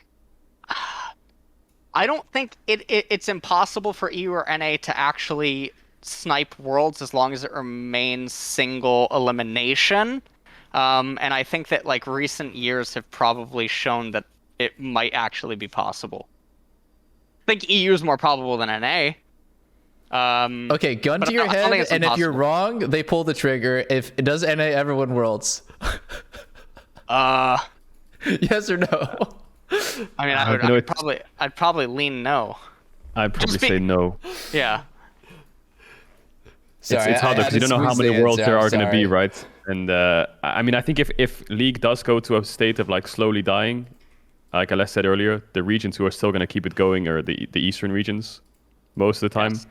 it's impossible for EU or NA to actually snipe Worlds as long as it remains single elimination. And I think that like recent years have probably shown that it might actually be possible. I think EU is more probable than NA. Okay, gun to your head, and if you're wrong, they pull the trigger. If does NA ever win Worlds? Yes or no? I mean, I'd probably lean no. I'd probably say no. Yeah. Sorry, it's harder because you don't know how many worlds there are going to be, right? And I mean, I think if League does go to a state of like slowly dying, like Aless said earlier, the regions who are still going to keep it going are the eastern regions most of the time. Yes.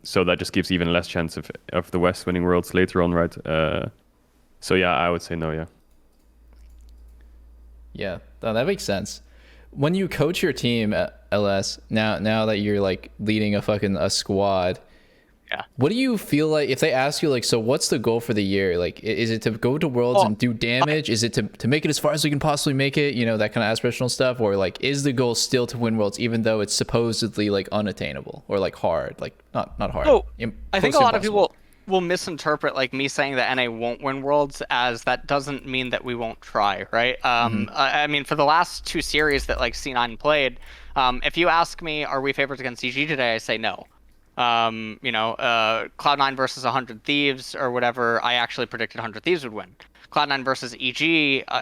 So that just gives even less chance of the West winning Worlds later on, right? So yeah, I would say no, yeah. Yeah, that makes sense. When you coach your team at LS, now that you're like leading a squad, yeah, what do you feel like if they ask you like, so what's the goal for the year? Like, is it to go to Worlds and do damage? Is it to make it as far as we can possibly make it? You know, that kind of aspirational stuff, or like, is the goal still to win Worlds, even though it's supposedly like unattainable or like hard, like not hard? Oh, I think a lot of people will misinterpret like me saying that NA won't win Worlds as that doesn't mean that we won't try, right? I mean, for the last two series that like C9 played, if you ask me, are we favorites against EG today? I say no. You know, Cloud9 versus 100 Thieves or whatever, I actually predicted 100 Thieves would win. Cloud9 versus EG,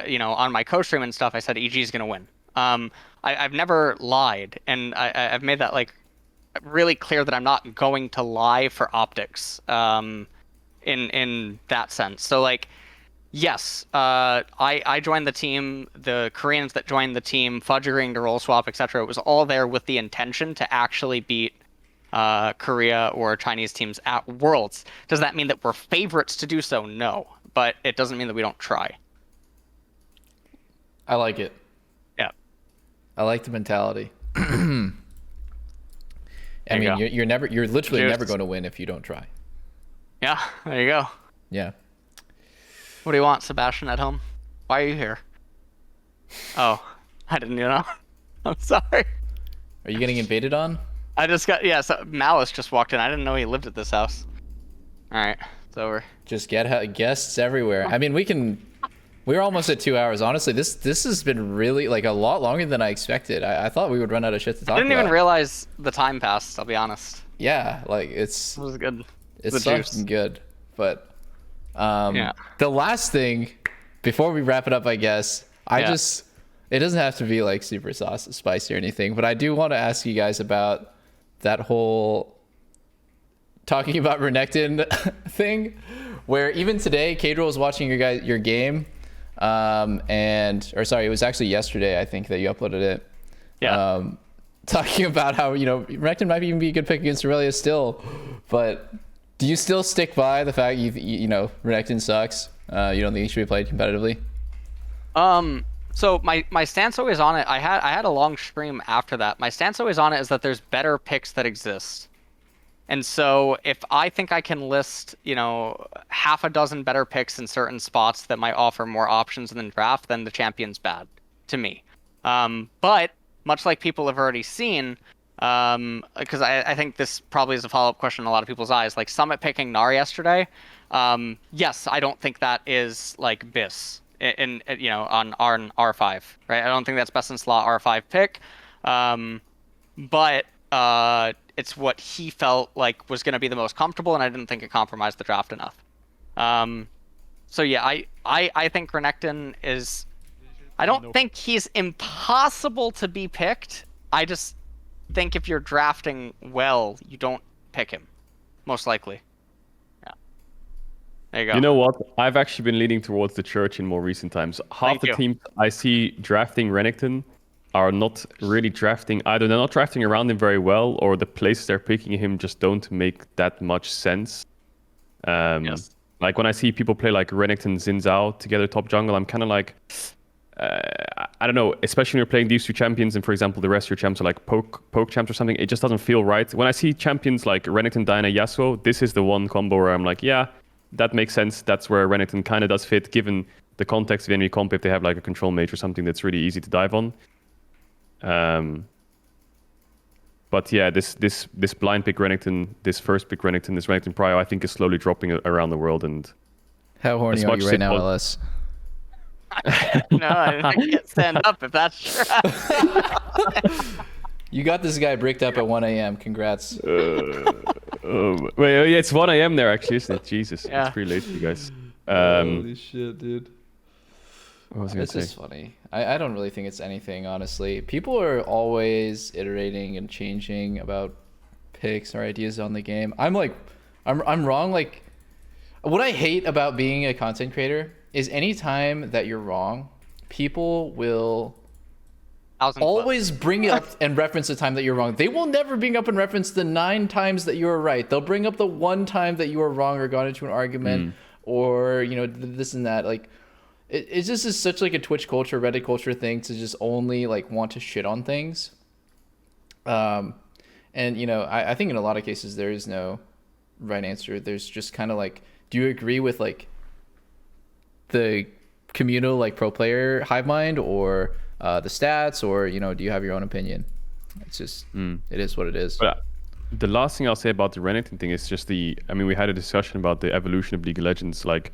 you know, on my co-stream and stuff, I said EG is going to win. I've never lied, and I've made that like really clear that I'm not going to lie for optics, in that sense. So like, yes, I joined the team, the Koreans that joined the team, Fudge agreeing to role swap, etc. It was all there with the intention to actually beat Korea or Chinese teams at Worlds. Does that mean that we're favorites to do so? No, but it doesn't mean that we don't try. I like it. Yeah, I like the mentality. I mean, you're literally never going to win if you don't try. Yeah, there you go. Yeah. What do you want, Sebastian, at home? Why are you here? Oh, I didn't know. I'm sorry. Are you getting invaded on? I just got, so Malice just walked in. I didn't know he lived at this house. All right, it's over. Just get guests everywhere. I mean, we're almost at 2 hours. Honestly, this has been really like a lot longer than I expected. I thought we would run out of shit to talk about. I didn't even realize the time passed, I'll be honest. Yeah, like it was good. It's fucking good. But the last thing before we wrap it up, I guess, It doesn't have to be like super spicy or anything, but I do want to ask you guys about that whole talking about Renekton thing, where even today, Caedrel was watching your game, it was actually yesterday, I think, that you uploaded it. Yeah. Talking about how, Renekton might even be a good pick against Aurelia still, but do you still stick by the fact Renekton sucks? You don't think he should be played competitively? So my stance always on it, I had a long stream after that. My stance always on it is that there's better picks that exist. And so if I think I can list, half a dozen better picks in certain spots that might offer more options than draft, then the champion's bad to me. But much like people have already seen, because I think this probably is a follow-up question in a lot of people's eyes, like Summit picking Gnar yesterday, yes, I don't think that is like BIS. On R5, right? I don't think that's best in slot R5 pick, but it's what he felt like was going to be the most comfortable, and I didn't think it compromised the draft enough. So yeah, I think Renekton is. I don't think he's impossible to be picked. I just think if you're drafting well, you don't pick him, most likely. There you go. You know what? I've actually been leaning towards the church in more recent times. Half the teams I see drafting Renekton are not really drafting. Either they're not drafting around him very well, or the places they're picking him just don't make that much sense. Yes. Like when I see people play like Renekton, Xin Zhao together top jungle, I'm kind of like, I don't know, especially when you're playing these two champions and, for example, the rest of your champs are like poke champs or something, it just doesn't feel right. When I see champions like Renekton, Diana, Yasuo, this is the one combo where I'm like, yeah, that makes sense. That's where Renekton kind of does fit, given the context of any comp, if they have like a control mage or something that's really easy to dive on. But yeah, this blind pick Renekton, this first pick Renekton, this Renekton Prio, I think is slowly dropping around the world. And how horny are you right now, LS? No, I can't stand up if that's true. You got this guy bricked up at 1 a.m. Congrats. Wait, it's 1 a.m. there actually, isn't it? Jesus, Yeah. It's pretty late for you guys. Holy shit, dude. What was I gonna This say? is funny. I don't really think it's anything, honestly. People are always iterating and changing about picks or ideas on the game. I'm wrong. Like, what I hate about being a content creator is anytime that you're wrong, people will always bring up and reference the time that you're wrong. They will never bring up and reference the 9 times that you were right. They'll bring up the 1 time that you were wrong or got into an argument or, this and that. Like, it's just is such like a Twitch culture, Reddit culture thing to just only like want to shit on things. And, I think in a lot of cases there is no right answer. There's just kind of like, do you agree with like the communal like pro player hive mind or the stats, or do you have your own opinion? It's just it is what it is. But the last thing I'll say about the Renekton thing is just we had a discussion about the evolution of League of Legends. Like,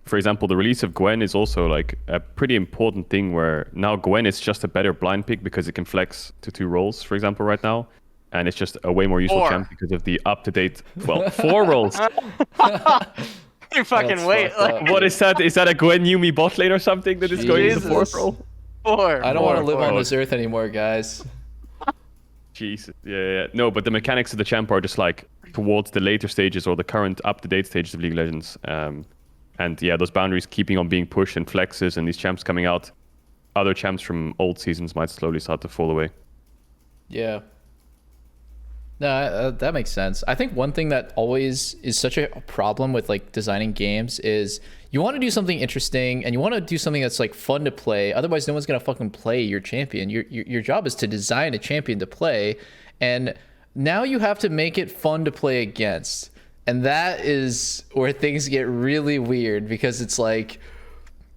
for example, the release of Gwen is also like a pretty important thing, where now Gwen is just a better blind pick because it can flex to 2 roles, for example, right now, and it's just a way more useful 4. champ because of the up-to-date 4 roles. You fucking wait. Like, What is that? Is that a Gwen Yumi bot lane or something that is going into 4th role? 4. I don't want to live on this earth anymore, guys. Jesus. Yeah. No, but the mechanics of the champ are just like towards the later stages or the current up-to-date stages of League of Legends. And yeah, those boundaries keeping on being pushed and flexes and these champs coming out, other champs from old seasons might slowly start to fall away. Yeah. No, that makes sense. I think one thing that always is such a problem with like designing games is you want to do something interesting and you want to do something that's like fun to play. Otherwise, no one's gonna fucking play your champion. Your job is to design a champion to play, and now you have to make it fun to play against. And that is where things get really weird, because it's like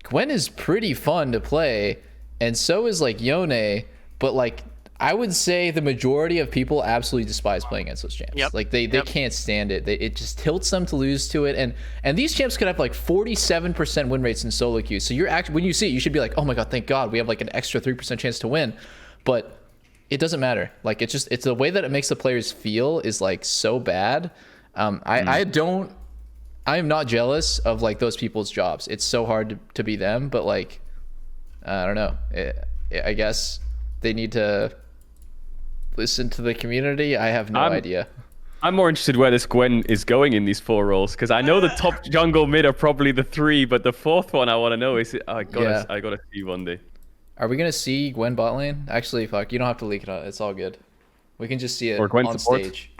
Gwen is pretty fun to play, and so is like Yone, but like I would say the majority of people absolutely despise playing against those champs. Yep. Like they can't stand it. It just tilts them to lose to it. And these champs could have like 47% win rates in solo queues. So you're actually, when you see it, you should be like, oh my god, thank God we have like an extra 3% chance to win. But it doesn't matter. Like it's the way that it makes the players feel is like so bad. I am not jealous of like those people's jobs. It's so hard to be them, but like I don't know. I guess they need to listen to the community. I have no idea. I'm more interested where this Gwen is going in these 4 roles, because I know the top jungle mid are probably the 3, but the 4th one I want to know is I gotta see one day. Are we gonna see Gwen bot lane? Actually, fuck, you don't have to leak it out. It's all good. We can just see it Or Gwen on support. stage.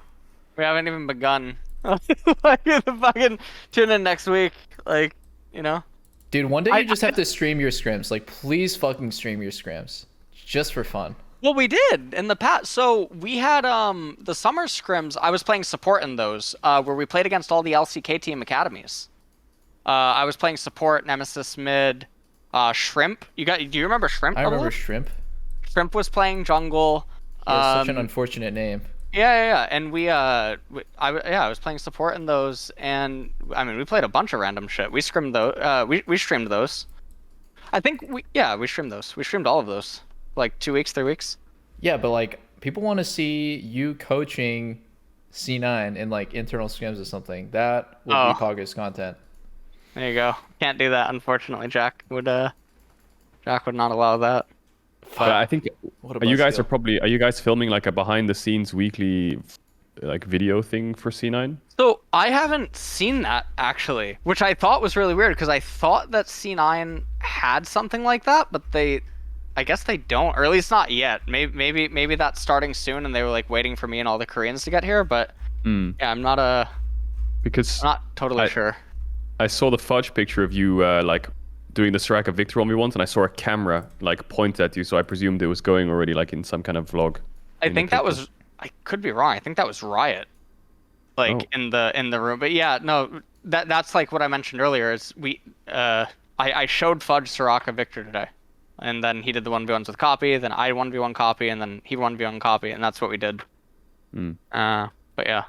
We haven't even begun. Like, fucking tune in next week. Like, you know. Dude, one day you just have to stream your scrims. Like, please fucking stream your scrims, just for fun. Well, we did in the past. So we had the summer scrims. I was playing support in those, where we played against all the LCK team academies. I was playing support, Nemesis mid, Shrimp. Do you remember Shrimp? I remember Shrimp. Shrimp was playing jungle. Such an unfortunate name. Yeah. And I was playing support in those, and I mean, we played a bunch of random shit. We scrimmed those. We streamed those. I think we streamed those. We streamed all of those. Like 2 weeks, 3 weeks. Yeah, but like people want to see you coaching C9 in like internal scrims or something. That would be Pogger's content. There you go. Can't do that, unfortunately. Jack would not allow that. But I think you guys filming like a behind the scenes weekly like video thing for C9? So I haven't seen that actually, which I thought was really weird because I thought that C9 had something like that, but I guess they don't, or at least not yet. Maybe that's starting soon, and they were like waiting for me and all the Koreans to get here. But yeah, I'm not totally sure. I saw the Fudge picture of you like doing the Soraka Victor on me once, and I saw a camera like point at you, so I presumed it was going already like in some kind of vlog. I think that was. I could be wrong. I think that was Riot, like in the room. But yeah, no, that's like what I mentioned earlier. Is I showed Fudge Soraka Victor today. And then he did the 1v1s with copy, then I 1v1 copy, and then he 1v1 copy, and that's what we did. But yeah.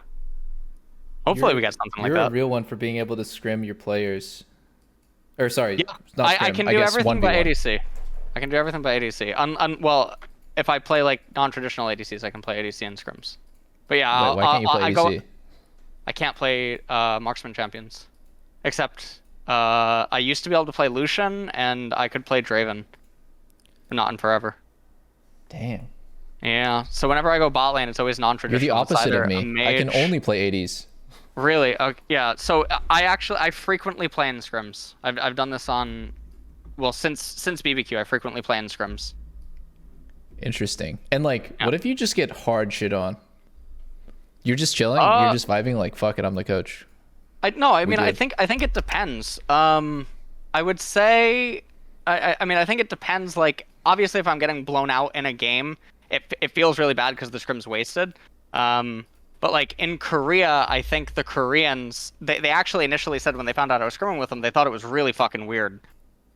Hopefully we get something like that. You're a real one for being able to scrim your players. Or sorry, yeah, not scrim, I can do everything by ADC. I can do everything by ADC. Well, if I play like non-traditional ADCs, I can play ADC and scrims. But yeah, why can't you play ADC? I can't play marksman champions. Except I used to be able to play Lucian, and I could play Draven. Not in forever. Damn. Yeah. So whenever I go bot lane, it's always non-traditional. You're the opposite of me. I can only play 80s. Really? Yeah. So I frequently play in scrims. I've done this on, well, since BBQ, I frequently play in scrims. Interesting. And like, what if you just get hard shit on? You're just chilling. You're just vibing. Like, fuck it, I'm the coach. I think it depends. I would say. I mean, I think it depends. Like, obviously, if I'm getting blown out in a game, it feels really bad because the scrim's wasted. But like in Korea, I think the Koreans they actually initially said when they found out I was scrimming with them, they thought it was really fucking weird.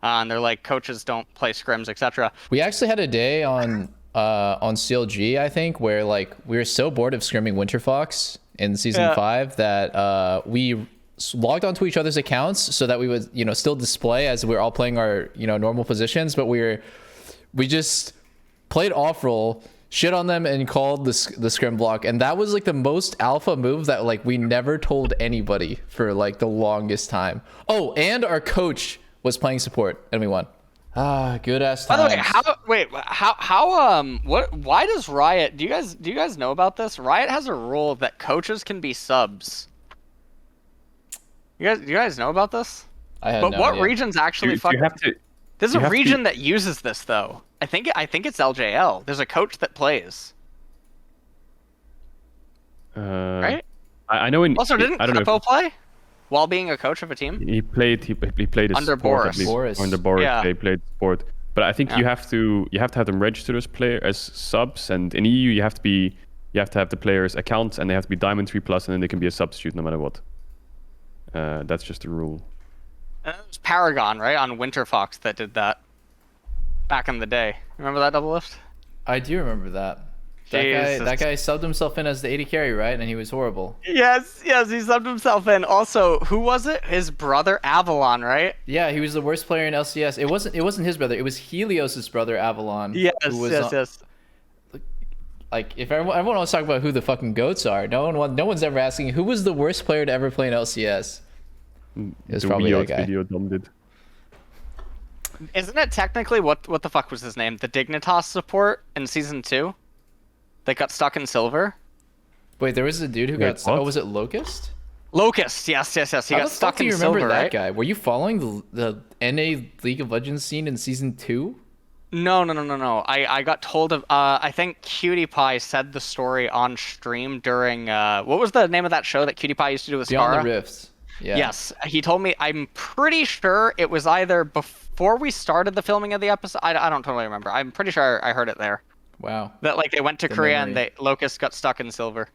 And they're like, coaches don't play scrims, etc. We actually had a day on CLG, I think, where like we were so bored of scrimming Winterfox in season 5 that we logged onto each other's accounts so that we would, still display as we're all playing our, normal positions, but we just played off roll, shit on them, and called the scrim block, and that was like the most alpha move that like we never told anybody for like the longest time. Oh, and our coach was playing support, and we won. Good ass times. By the way, why does Riot? Do you guys know about this? Riot has a rule that coaches can be subs. You guys know about this? I had But no what idea. regions actually fuck? There's a region that uses this though. I think it's LJL. There's a coach that plays. Right? I know in. Also, didn't I don't know Capo play while being a coach of a team? He played his Under sport, Boris. at least. Boris. Under Boris, Yeah. they played sport. But I think you have to have them registered as subs, and in EU you have to have the players' accounts, and they have to be Diamond 3+, and then they can be a substitute no matter what. That's just a rule. It was Paragon, right, on Winterfox that did that back in the day. Remember that Doublelift? I do remember that. That guy subbed himself in as the 80 carry, right? And he was horrible. Yes, he subbed himself in. Also, who was it? His brother Avalon, right? Yeah, he was the worst player in LCS. It wasn't his brother. It was Helios's brother Avalon. Yes. Like, if everyone wants to talk about who the fucking goats are, no one's ever asking who was the worst player to ever play in LCS. It was probably that guy. Video Dom did. Isn't it technically what the fuck was his name? The Dignitas support in season 2? That got stuck in silver? Wait, there was a dude who Wait, got stuck. what? Oh, was it Locust? Locust, yes. He How got the fuck stuck do in you remember silver, that right? guy? Were you following the NA League of Legends scene in season 2? No. I got told of. I think Cutie Pie said the story on stream during. What was the name of that show that Cutie Pie used to do with Beyond Skara? the Rifts. Yeah. Yes, he told me. I'm pretty sure it was either before we started the filming of the episode. I don't totally remember. I'm pretty sure I heard it there. Wow. That like they went to The Korea memory. and Locust got stuck in silver.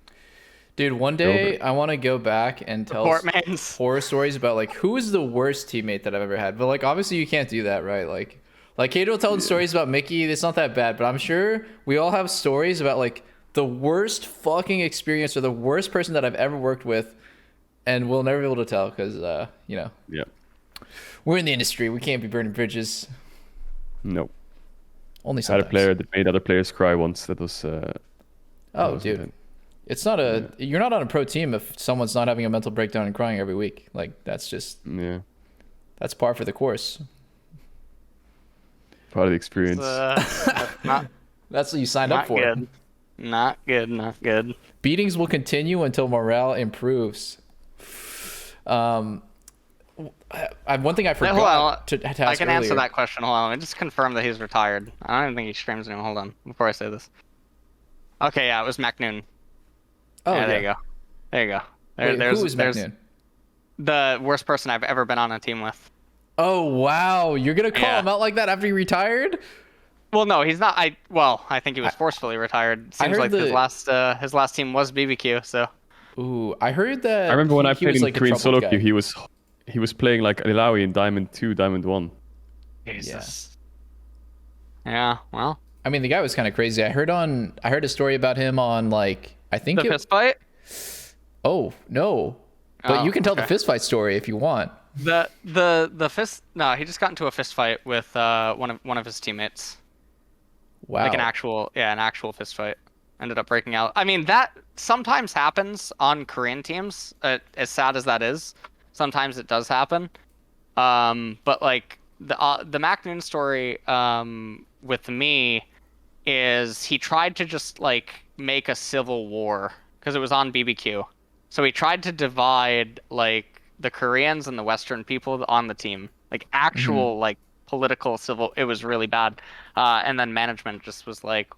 Dude, one day I want to go back and tell Portmans. horror stories about like who is the worst teammate that I've ever had. But like obviously you can't do that, right? Like Caedrel telling stories about Mickey, it's not that bad, but I'm sure we all have stories about like the worst fucking experience or the worst person that I've ever worked with, and we'll never be able to tell because you know, Yeah. we're in the industry. We can't be burning bridges. No. Only I had sometimes. a player that made other players cry once. That was. That Oh, was dude. intense. It's not a you're not on a pro team if someone's not having a mental breakdown and crying every week. Like that's just Yeah. that's par for the course. Part of the experience. Not That's what you signed up not for. good. Not good. Beatings will continue until morale improves. One thing I Hold on, forgot to ask I can earlier. answer that question. Hold on, let me just confirm that he's retired. I don't even think he streams anymore. Hold on, before I say this. Okay, yeah, it was MacNoon. Oh, yeah, there you go. There you go. Wait, who is there's MacNoon? the worst person I've ever been on a team with. Oh wow, you're gonna call Yeah. him out like that after he retired? Well, no, he's not. I think he was forcefully retired. I Seems heard like his last team was BBQ. So Ooh, I heard that. I remember when he I played was in like a Korean troubled solo guy. queue, he was playing like Ilawi in Diamond 2, Diamond 1. Jesus. Yeah. Well, I mean, the guy was kind of crazy. I heard a story about him on like I think the fist fight. Oh no, but Oh, you can tell the okay. fist fight story if you want. The fist. No, he just got into a fist fight with one of his teammates. Wow. Like an actual fist fight. Ended up breaking out. I mean, that sometimes happens on Korean teams. As sad as that is, sometimes it does happen. But like the MacNoon story with me is he tried to just like make a civil war because it was on BBQ. So he tried to divide like the Koreans and the Western people on the team, like actual like political civil. It was really bad. And then management just was like,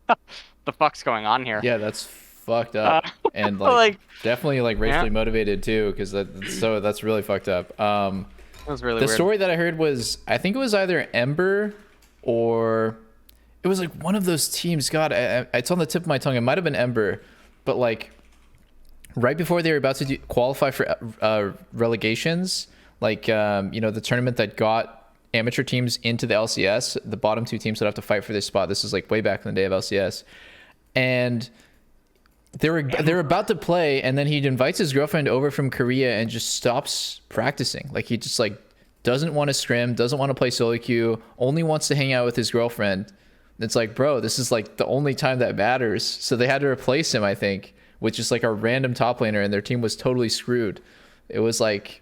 the fuck's going on here? Yeah, that's fucked up, and like, definitely like racially motivated too, because that's really fucked up. It was really The weird. story that I heard was I think it was either Ember or it was like one of those teams. God, it's on the tip of my tongue. It might have been Ember, but like right before they were about to qualify for relegations, like you know, the tournament that got amateur teams into the LCS, the bottom two teams would have to fight for this spot. This is like way back in the day of LCS, and they're about to play, and then he invites his girlfriend over from Korea and just stops practicing. Like he just like doesn't want to scrim, doesn't want to play solo queue, only wants to hang out with his girlfriend. It's like, bro, this is like the only time that matters. So they had to replace him, I think, with just like a random top laner, and their team was totally screwed. It was like,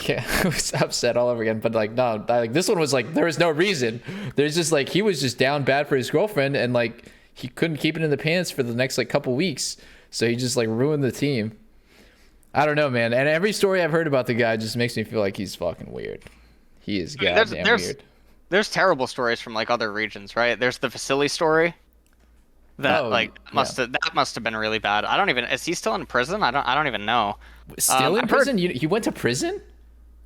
yeah, I was upset all over again. But like, no, like this one was like there was no reason. There's just like he was just down bad for his girlfriend, and like he couldn't keep it in the pants for the next like couple weeks, so he just like ruined the team. I don't know, man. And every story I've heard about the guy just makes me feel like he's fucking weird. He is goddamn weird. There's terrible stories from like other regions, right? There's the Vasily story. That must have been really bad. I don't even is he still in prison? I don't even know. Still in prison? He went to prison?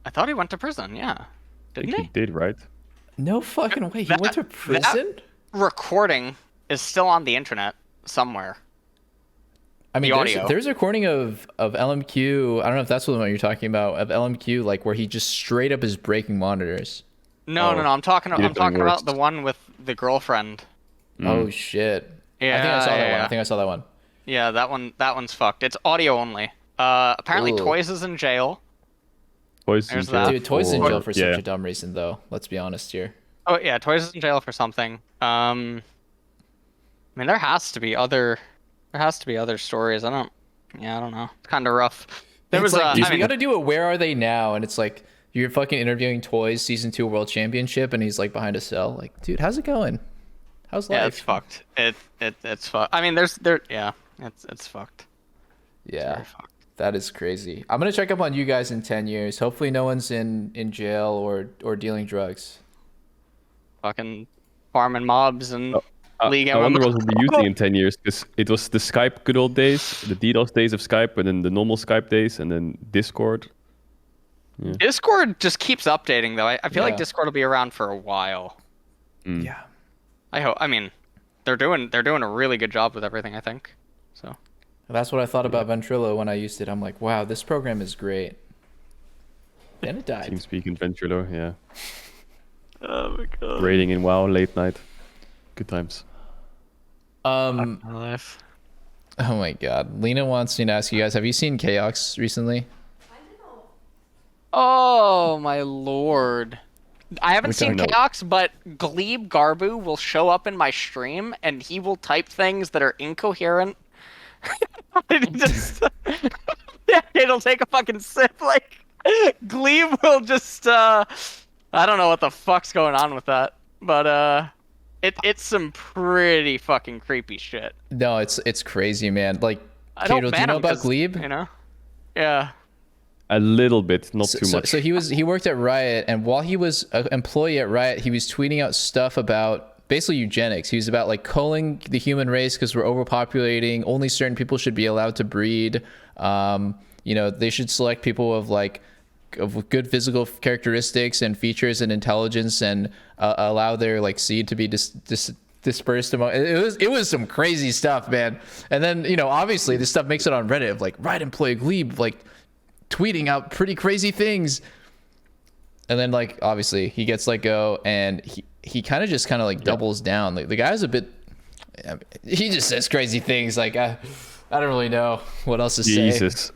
I thought he went to prison. Yeah, didn't He did, right? No fucking way. He went to prison? That recording is still on the internet somewhere. I mean, The audio. there's a recording of LMQ. I don't know if that's the one you're talking about, of LMQ, like where he just straight up is breaking monitors. No. I'm talking did about worse. the one with the girlfriend. Oh shit. Yeah, I think I saw that one. yeah. I think I saw that one. Yeah, that one's fucked. It's audio only. Apparently Ooh. Toys is in jail. Poison There's jail that. Dude, Toys in jail for yeah. such a dumb reason, though. Let's be honest here. Oh yeah, Toys is in jail for something. I mean, there has to be other stories. I don't know. It's kind of rough. There It's was like, I dude, we mean, got to do a Where Are They Now? And it's like, you're fucking interviewing Toys Season 2 World Championship, and he's like behind a cell. Like, dude, how's it going? How's life? Yeah, it's fucked. It's fucked. I mean, yeah, it's fucked. Yeah, Very fucked. that is crazy. I'm gonna check up on you guys in 10 years. Hopefully, no one's in jail or dealing drugs. Fucking farming mobs and League I wonder MMO. what we'll be using in 10 years, because it was the Skype good old days, the DDoS days of Skype, and then the normal Skype days, and then Discord. Yeah. Discord just keeps updating though. I feel like Yeah. Discord will be around for a while. Yeah. I hope. I mean, they're doing a really good job with everything. I think. So. That's what I thought about Ventrilo when I used it. I'm like, wow, this program is great. Then it died. TeamSpeak and Ventrilo, yeah. Oh my god. Raiding in WoW late night. Good times. My life. Oh my god. Lena wants me to ask you guys, have you seen Chaos recently? Oh my lord. I haven't Which seen I know. Chaos, but Glebe Garbu will show up in my stream and he will type things that are incoherent. And he just yeah, it'll take a fucking sip. Like Glebe will just I don't know what the fuck's going on with that. But it's some pretty fucking creepy shit. No, it's crazy, man. Like, I don't Caedrel, do ban you know him about 'cause, Glebe? You know? Yeah. A little bit, not too much. So he worked at Riot, and while he was an employee at Riot, he was tweeting out stuff about basically eugenics. He was about like culling the human race because we're overpopulating. Only certain people should be allowed to breed. You know, they should select people of like of good physical characteristics and features and intelligence, and allow their like seed to be dispersed among. It was some crazy stuff, man. And then, you know, obviously this stuff makes it on Reddit of like Riot employee Glebe like tweeting out pretty crazy things, and then like obviously he gets let go, and he kind of like doubles down. Like the guy's a bit, he just says crazy things. Like I don't really know what else to say. Jesus.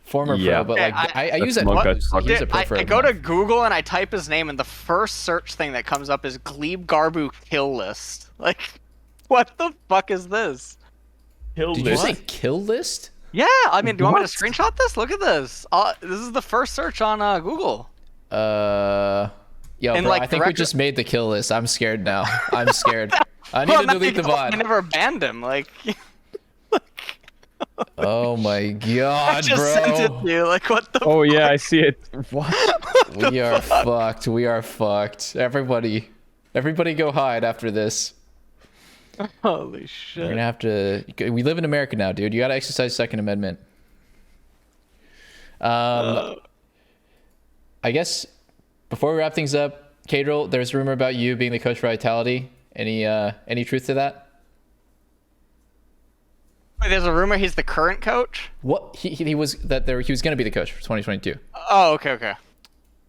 Former Yeah. pro, but like I use that. Monk I guys talking. use Dude, it pro for I a go to month. Google and I type his name, and the first search thing that comes up is Glebe Garbu kill list. Like, what the fuck is this? Did you say kill list? Yeah, I mean, do you want me to screenshot this? Look at this. This is the first search on Google. Yo, And, bro, like, I think we direct- just made the kill list. I'm scared now. I'm scared. I need Well, to not delete the because bot. I never banned him. Like, Oh my I god, just sent it bro. to you. Like, what the? Oh yeah, I see it. What? We are fucked. We are fucked. Everybody go hide after this. Holy We're shit. gonna have to. We live in America now, dude. You gotta exercise Second Amendment. I guess before we wrap things up, Caedrel, there's a rumor about you being the coach for Vitality. Any truth to that? Wait, there's a rumor he's the current coach. What he was that there he was gonna be the coach for 2022. Oh, okay.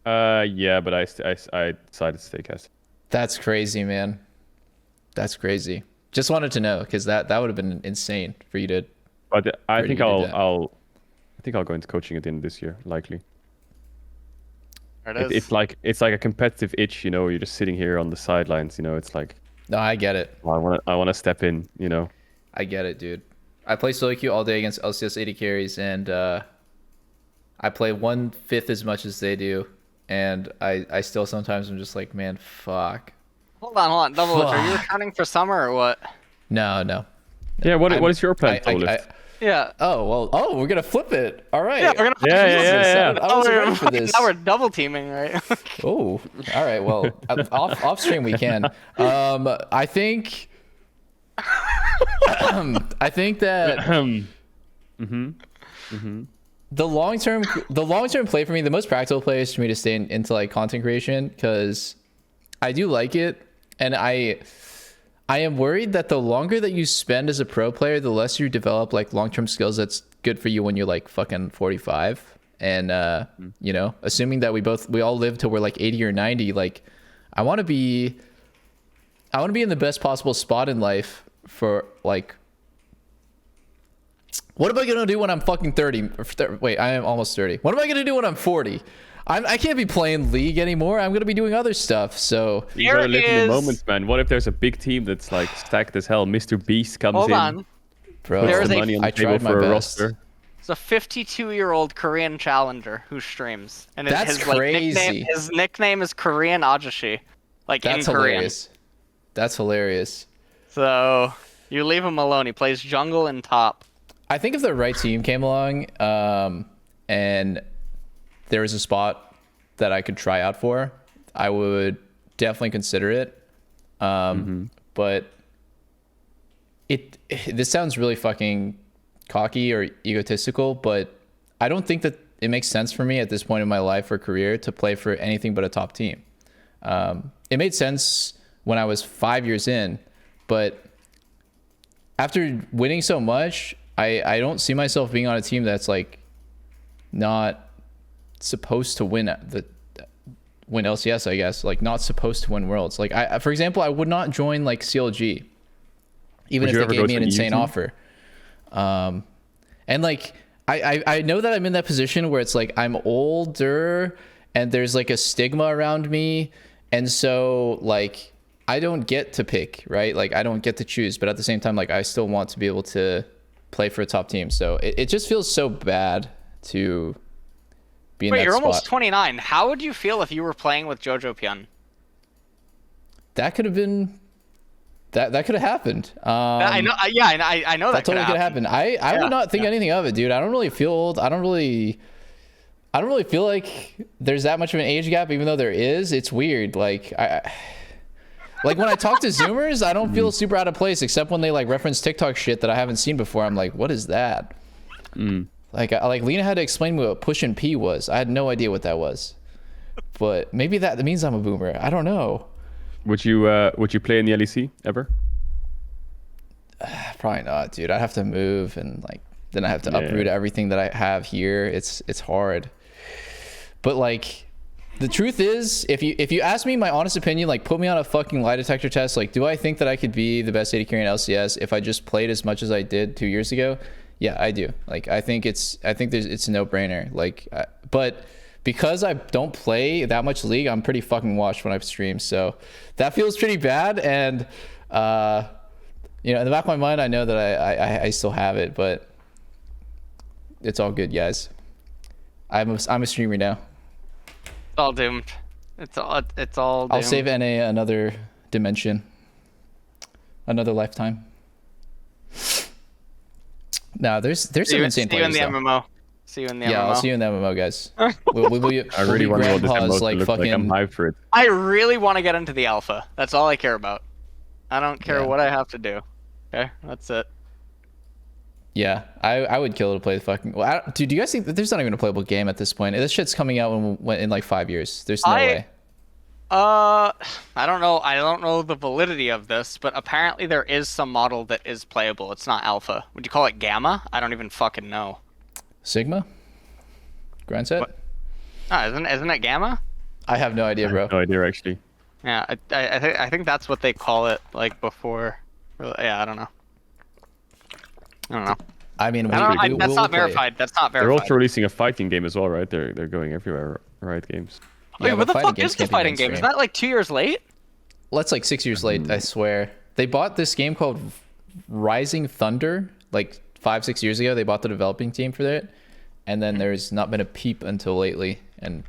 Yeah, but I decided to stay cast. That's crazy, man. That's crazy. Just wanted to know because that would have been insane for you to. But I Where think do you do that? I'll go into coaching at the end of this year, likely. There it is. It's like a competitive itch, you know. You're just sitting here on the sidelines, you know. It's like, No, I get it. well, I want to step in, you know. I get it, dude. I play solo queue all day against LCS 80 carries, and I play 1/5 as much as they do, and I still sometimes I'm just like, man, fuck. Hold on. Doublelift, are you Fuck. returning for summer or what? No. Yeah, what is your plan, Doublelift? Yeah. We're gonna flip it. All right. Yeah, we're gonna. Yeah. I wasn't ready for this. Now we're double teaming, right? Oh, all right. Well, off stream we can. I think. I think that the long term play for me, the most practical play is for me to stay into like content creation because I do like it, and I am worried that the longer that you spend as a pro player, the less you develop like long term skills that's good for you when you're like fucking 45. And you know, assuming that we all live till we're like 80 or 90, like I want to be in the best possible spot in life for like. What am I gonna do when I'm fucking 30? Wait, I am almost 30. What am I gonna do when I'm 40? I can't be playing League anymore. I'm gonna be doing other stuff. So You gotta live in the moment, man. What if there's a big team that's like stacked as hell? Mr. Beast comes Hold in, on. bro, There puts is the a- money on the I table tried my for a best. roster. It's a 52-year-old Korean challenger who streams, and That's his crazy. His nickname is Korean Ajashi, like That's in Korean. hilarious. That's hilarious. So you leave him alone. He plays jungle and top. I think if the right team came along, and there was a spot that I could try out for, I would definitely consider it. But this sounds really fucking cocky or egotistical, but I don't think that it makes sense for me at this point in my life or career to play for anything but a top team. It made sense when I was 5 years in, but after winning so much, I don't see myself being on a team that's like not supposed to win LCS, I guess, like not supposed to win Worlds. Like for example, I would not join like CLG, even if they gave me an insane offer. And like I know that I'm in that position where it's like I'm older and there's like a stigma around me, and so like I don't get to pick, right? Like I don't get to choose, but at the same time, like I still want to be able to play for a top team. So it just feels so bad to be in that spot. Wait, you're almost 29. How would you feel if you were playing with Jojo Pyun? That could have been that could have happened. I know. Yeah, I know that totally could have happened. I would not think anything of it, dude. I don't really feel old. I don't really feel like there's that much of an age gap, even though there is. It's weird. Like like when I talk to Zoomers, I don't feel super out of place, except when they like reference TikTok shit that I haven't seen before. I'm like, what is that? Like Lena had to explain me what push and P was. I had no idea what that was, but maybe that means I'm a boomer. I don't know. Would you play in the LEC ever? Probably not, dude. I'd have to move, and like then I have to uproot everything that I have here. It's hard. But like the truth is, if you ask me my honest opinion, like put me on a fucking lie detector test, like do I think that I could be the best AD carry in LCS if I just played as much as I did 2 years ago? Yeah, I do. Like I think it's a no-brainer. Like but because I don't play that much League, I'm pretty fucking washed when I stream. So that feels pretty bad. And, you know, in the back of my mind, I know that I still have it, but it's all good, guys. I'm a streamer now. It's all doomed. It's all doomed. I'll save NA another dimension, another lifetime. No, there's some insane players. See you in the MMO. See you in the MMO. Yeah, I'll see you in the MMO, guys. I really want to know what this MMO looks like. I'm hyped for it. I really want to get into the alpha. That's all I care about. I don't care what I have to do. Okay, that's it. Yeah, I would kill to play the fucking. Well, dude, do you guys think that there's not even a playable game at this point? This shit's coming out in like 5 years. There's no way. I don't know. I don't know the validity of this, but apparently there is some model that is playable. It's not alpha. Would you call it gamma? I don't even fucking know. Sigma? Grand set? Isn't it gamma? I have no idea, bro. No idea, actually. Yeah, I think that's what they call it, like before. Yeah, I don't know. I mean, that's not verified. That's not verified. They're also releasing a fighting game as well, right? They're going everywhere. Riot Games. Wait, what the fuck is the fighting game? Is that like 2 years late? That's like 6 years late, I swear. They bought this game called Rising Thunder like 5-6 years ago. They bought the developing team for that, and then there's not been a peep until lately. And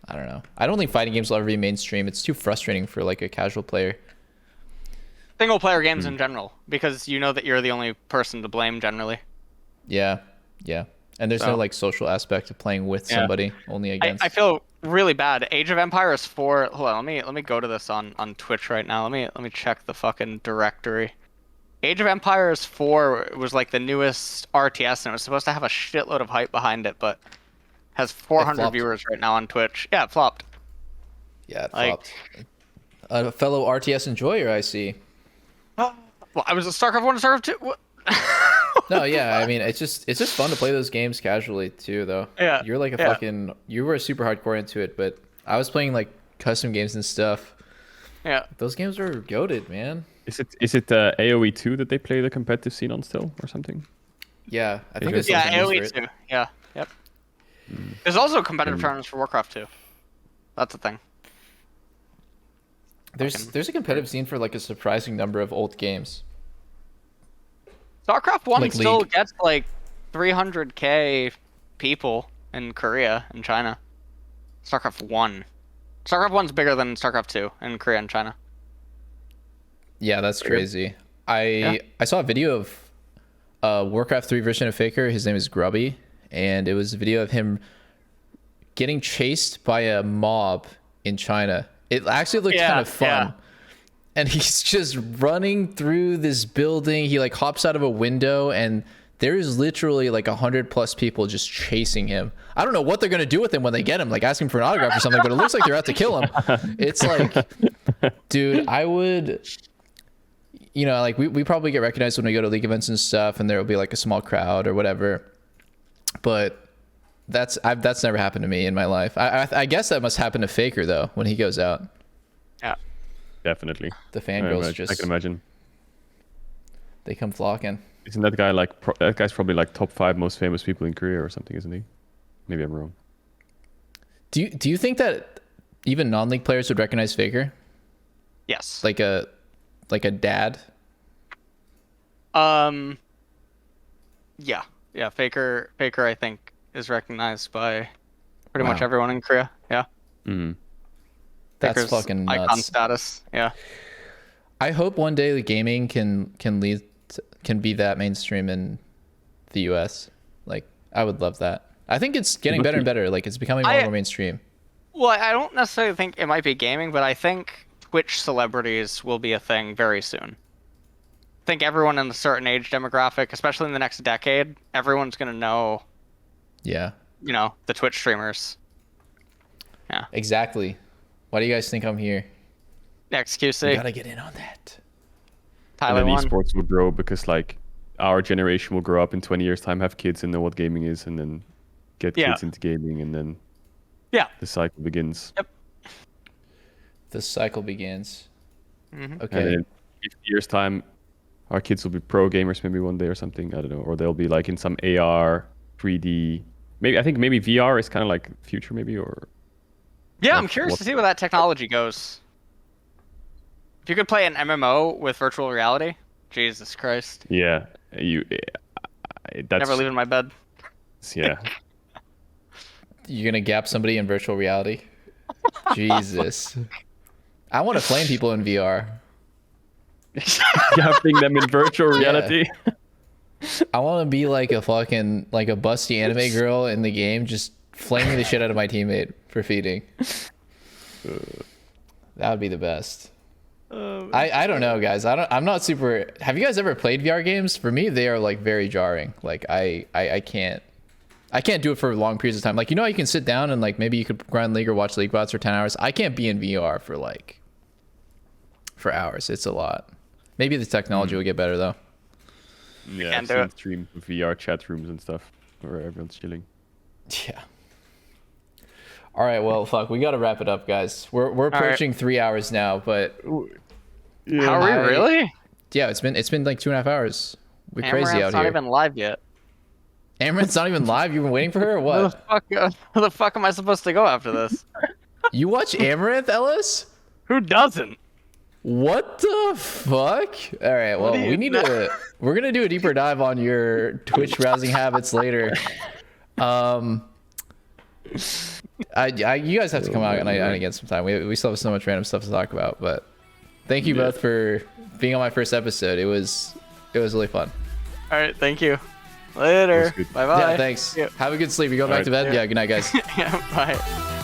I don't know. I don't think fighting games will ever be mainstream. It's too frustrating for like a casual player. Single player games in general, because you know that you're the only person to blame generally. Yeah. And there's no like social aspect of playing with somebody, only against. I feel really bad. Age of Empires 4. Hold on, let me go to this on Twitch right now. Let me check the fucking directory. Age of Empires 4 was like the newest RTS, and it was supposed to have a shitload of hype behind it, but has 400 viewers right now on Twitch. Yeah, it flopped. Yeah, it flopped. A fellow RTS enjoyer, I see. Well, I was a StarCraft 1 and StarCraft 2. What? No, yeah, I mean, it's just fun to play those games casually too, though. Yeah. You're like you were super hardcore into it, but I was playing like custom games and stuff. Yeah. Those games were goated, man. Is it AoE 2 that they play the competitive scene on still, or something? Yeah, I think it's AoE 2. Yeah. Yep. There's also competitive tournaments for Warcraft 2. That's a thing. There's a competitive scene for like a surprising number of old games. StarCraft 1 like still League. gets like 300K people in Korea and China. StarCraft 1. StarCraft 1's bigger than StarCraft 2 in Korea and China. Yeah, that's crazy. I saw a video of Warcraft 3 version of Faker. His name is Grubby, and it was a video of him getting chased by a mob in China. It actually looked kind of fun. Yeah. And he's just running through this building. He like hops out of a window, and there's literally like 100+ people just chasing him. I don't know what they're gonna do with him when they get him, like ask him for an autograph or something, but it looks like they're out to kill him. It's like, dude, I would, you know, like we probably get recognized when we go to league events and stuff, and there'll be like a small crowd or whatever. But that's never happened to me in my life. I guess that must happen to Faker though when he goes out. Yeah. Definitely. The fangirls just, I can imagine. They come flocking. Isn't that guy like that guy's probably like top 5 most famous people in Korea or something, isn't he? Maybe I'm wrong. Do you think that even non-league players would recognize Faker? Yes. Like a dad? Yeah. Yeah, Faker I think is recognized by pretty much Wow. everyone in Korea. Yeah. Mm. That's Faker's fucking icon nuts. status. Yeah. I hope one day the gaming can be that mainstream in the US. Like, I would love that. I think it's getting better and better. Like, it's becoming more and more mainstream. Well, I don't necessarily think it might be gaming, but I think Twitch celebrities will be a thing very soon. I think everyone in a certain age demographic, especially in the next decade, everyone's going to know, Yeah, you know, the Twitch streamers. Yeah. exactly. Why do you guys think I'm here? You XQC, gotta get in on that. Tyler And then one. esports will grow because like our generation will grow up in 20 years time, have kids and know what gaming is, and then get Yeah. kids into gaming, and then Yeah. the cycle begins. Yep. The cycle begins. Mhm. Okay. And then in 50 years time, our kids will be pro gamers maybe one day or something. I don't know. Or they'll be like in some AR, 3D. Maybe I think maybe VR is kind of like future maybe, or Yeah, I'm What- curious what- to see where that technology goes. If you could play an MMO with virtual reality, Jesus Christ. yeah, that's Never leaving my bed. yeah. You're gonna gap somebody in virtual reality? Jesus. I want to flame people in VR. Gapping them in virtual reality. I want to be like a busty anime girl in the game, just flaming the shit out of my teammate for feeding. That would be the best. I don't know, guys. I'm not super. Have you guys ever played VR games? For me, they are like very jarring. Like I can't do it for long periods of time. Like, you know, you can sit down and like maybe you could grind League or watch League bots for 10 hours. I can't be in VR for hours. It's a lot. Maybe the technology will get better though. Yeah, Can't I've do seen it. stream VR chat rooms and stuff where everyone's chilling. Yeah. All right. Well, fuck. We got to wrap it up, guys. We're approaching 3 hours now, but How are we really? yeah, it's been like 2.5 hours. We're crazy Amaranth's out not here. even live yet. Amaranth's not even live. You've been waiting for her or Where what? the fuck am I supposed to go after this? You watch Amaranth, Ellis? Who doesn't? What the fuck? All right. Well, do you we're gonna do a deeper dive on your Twitch browsing habits later. You guys have to come out and again sometime. We still have so much random stuff to talk about, but thank you both for being on my first episode. It was really fun. All right, thank you. Later. good. Bye bye. Yeah, thanks. Yeah. Have a good sleep. You go back right. to bed? Yeah. Yeah, good night, guys. Yeah, bye.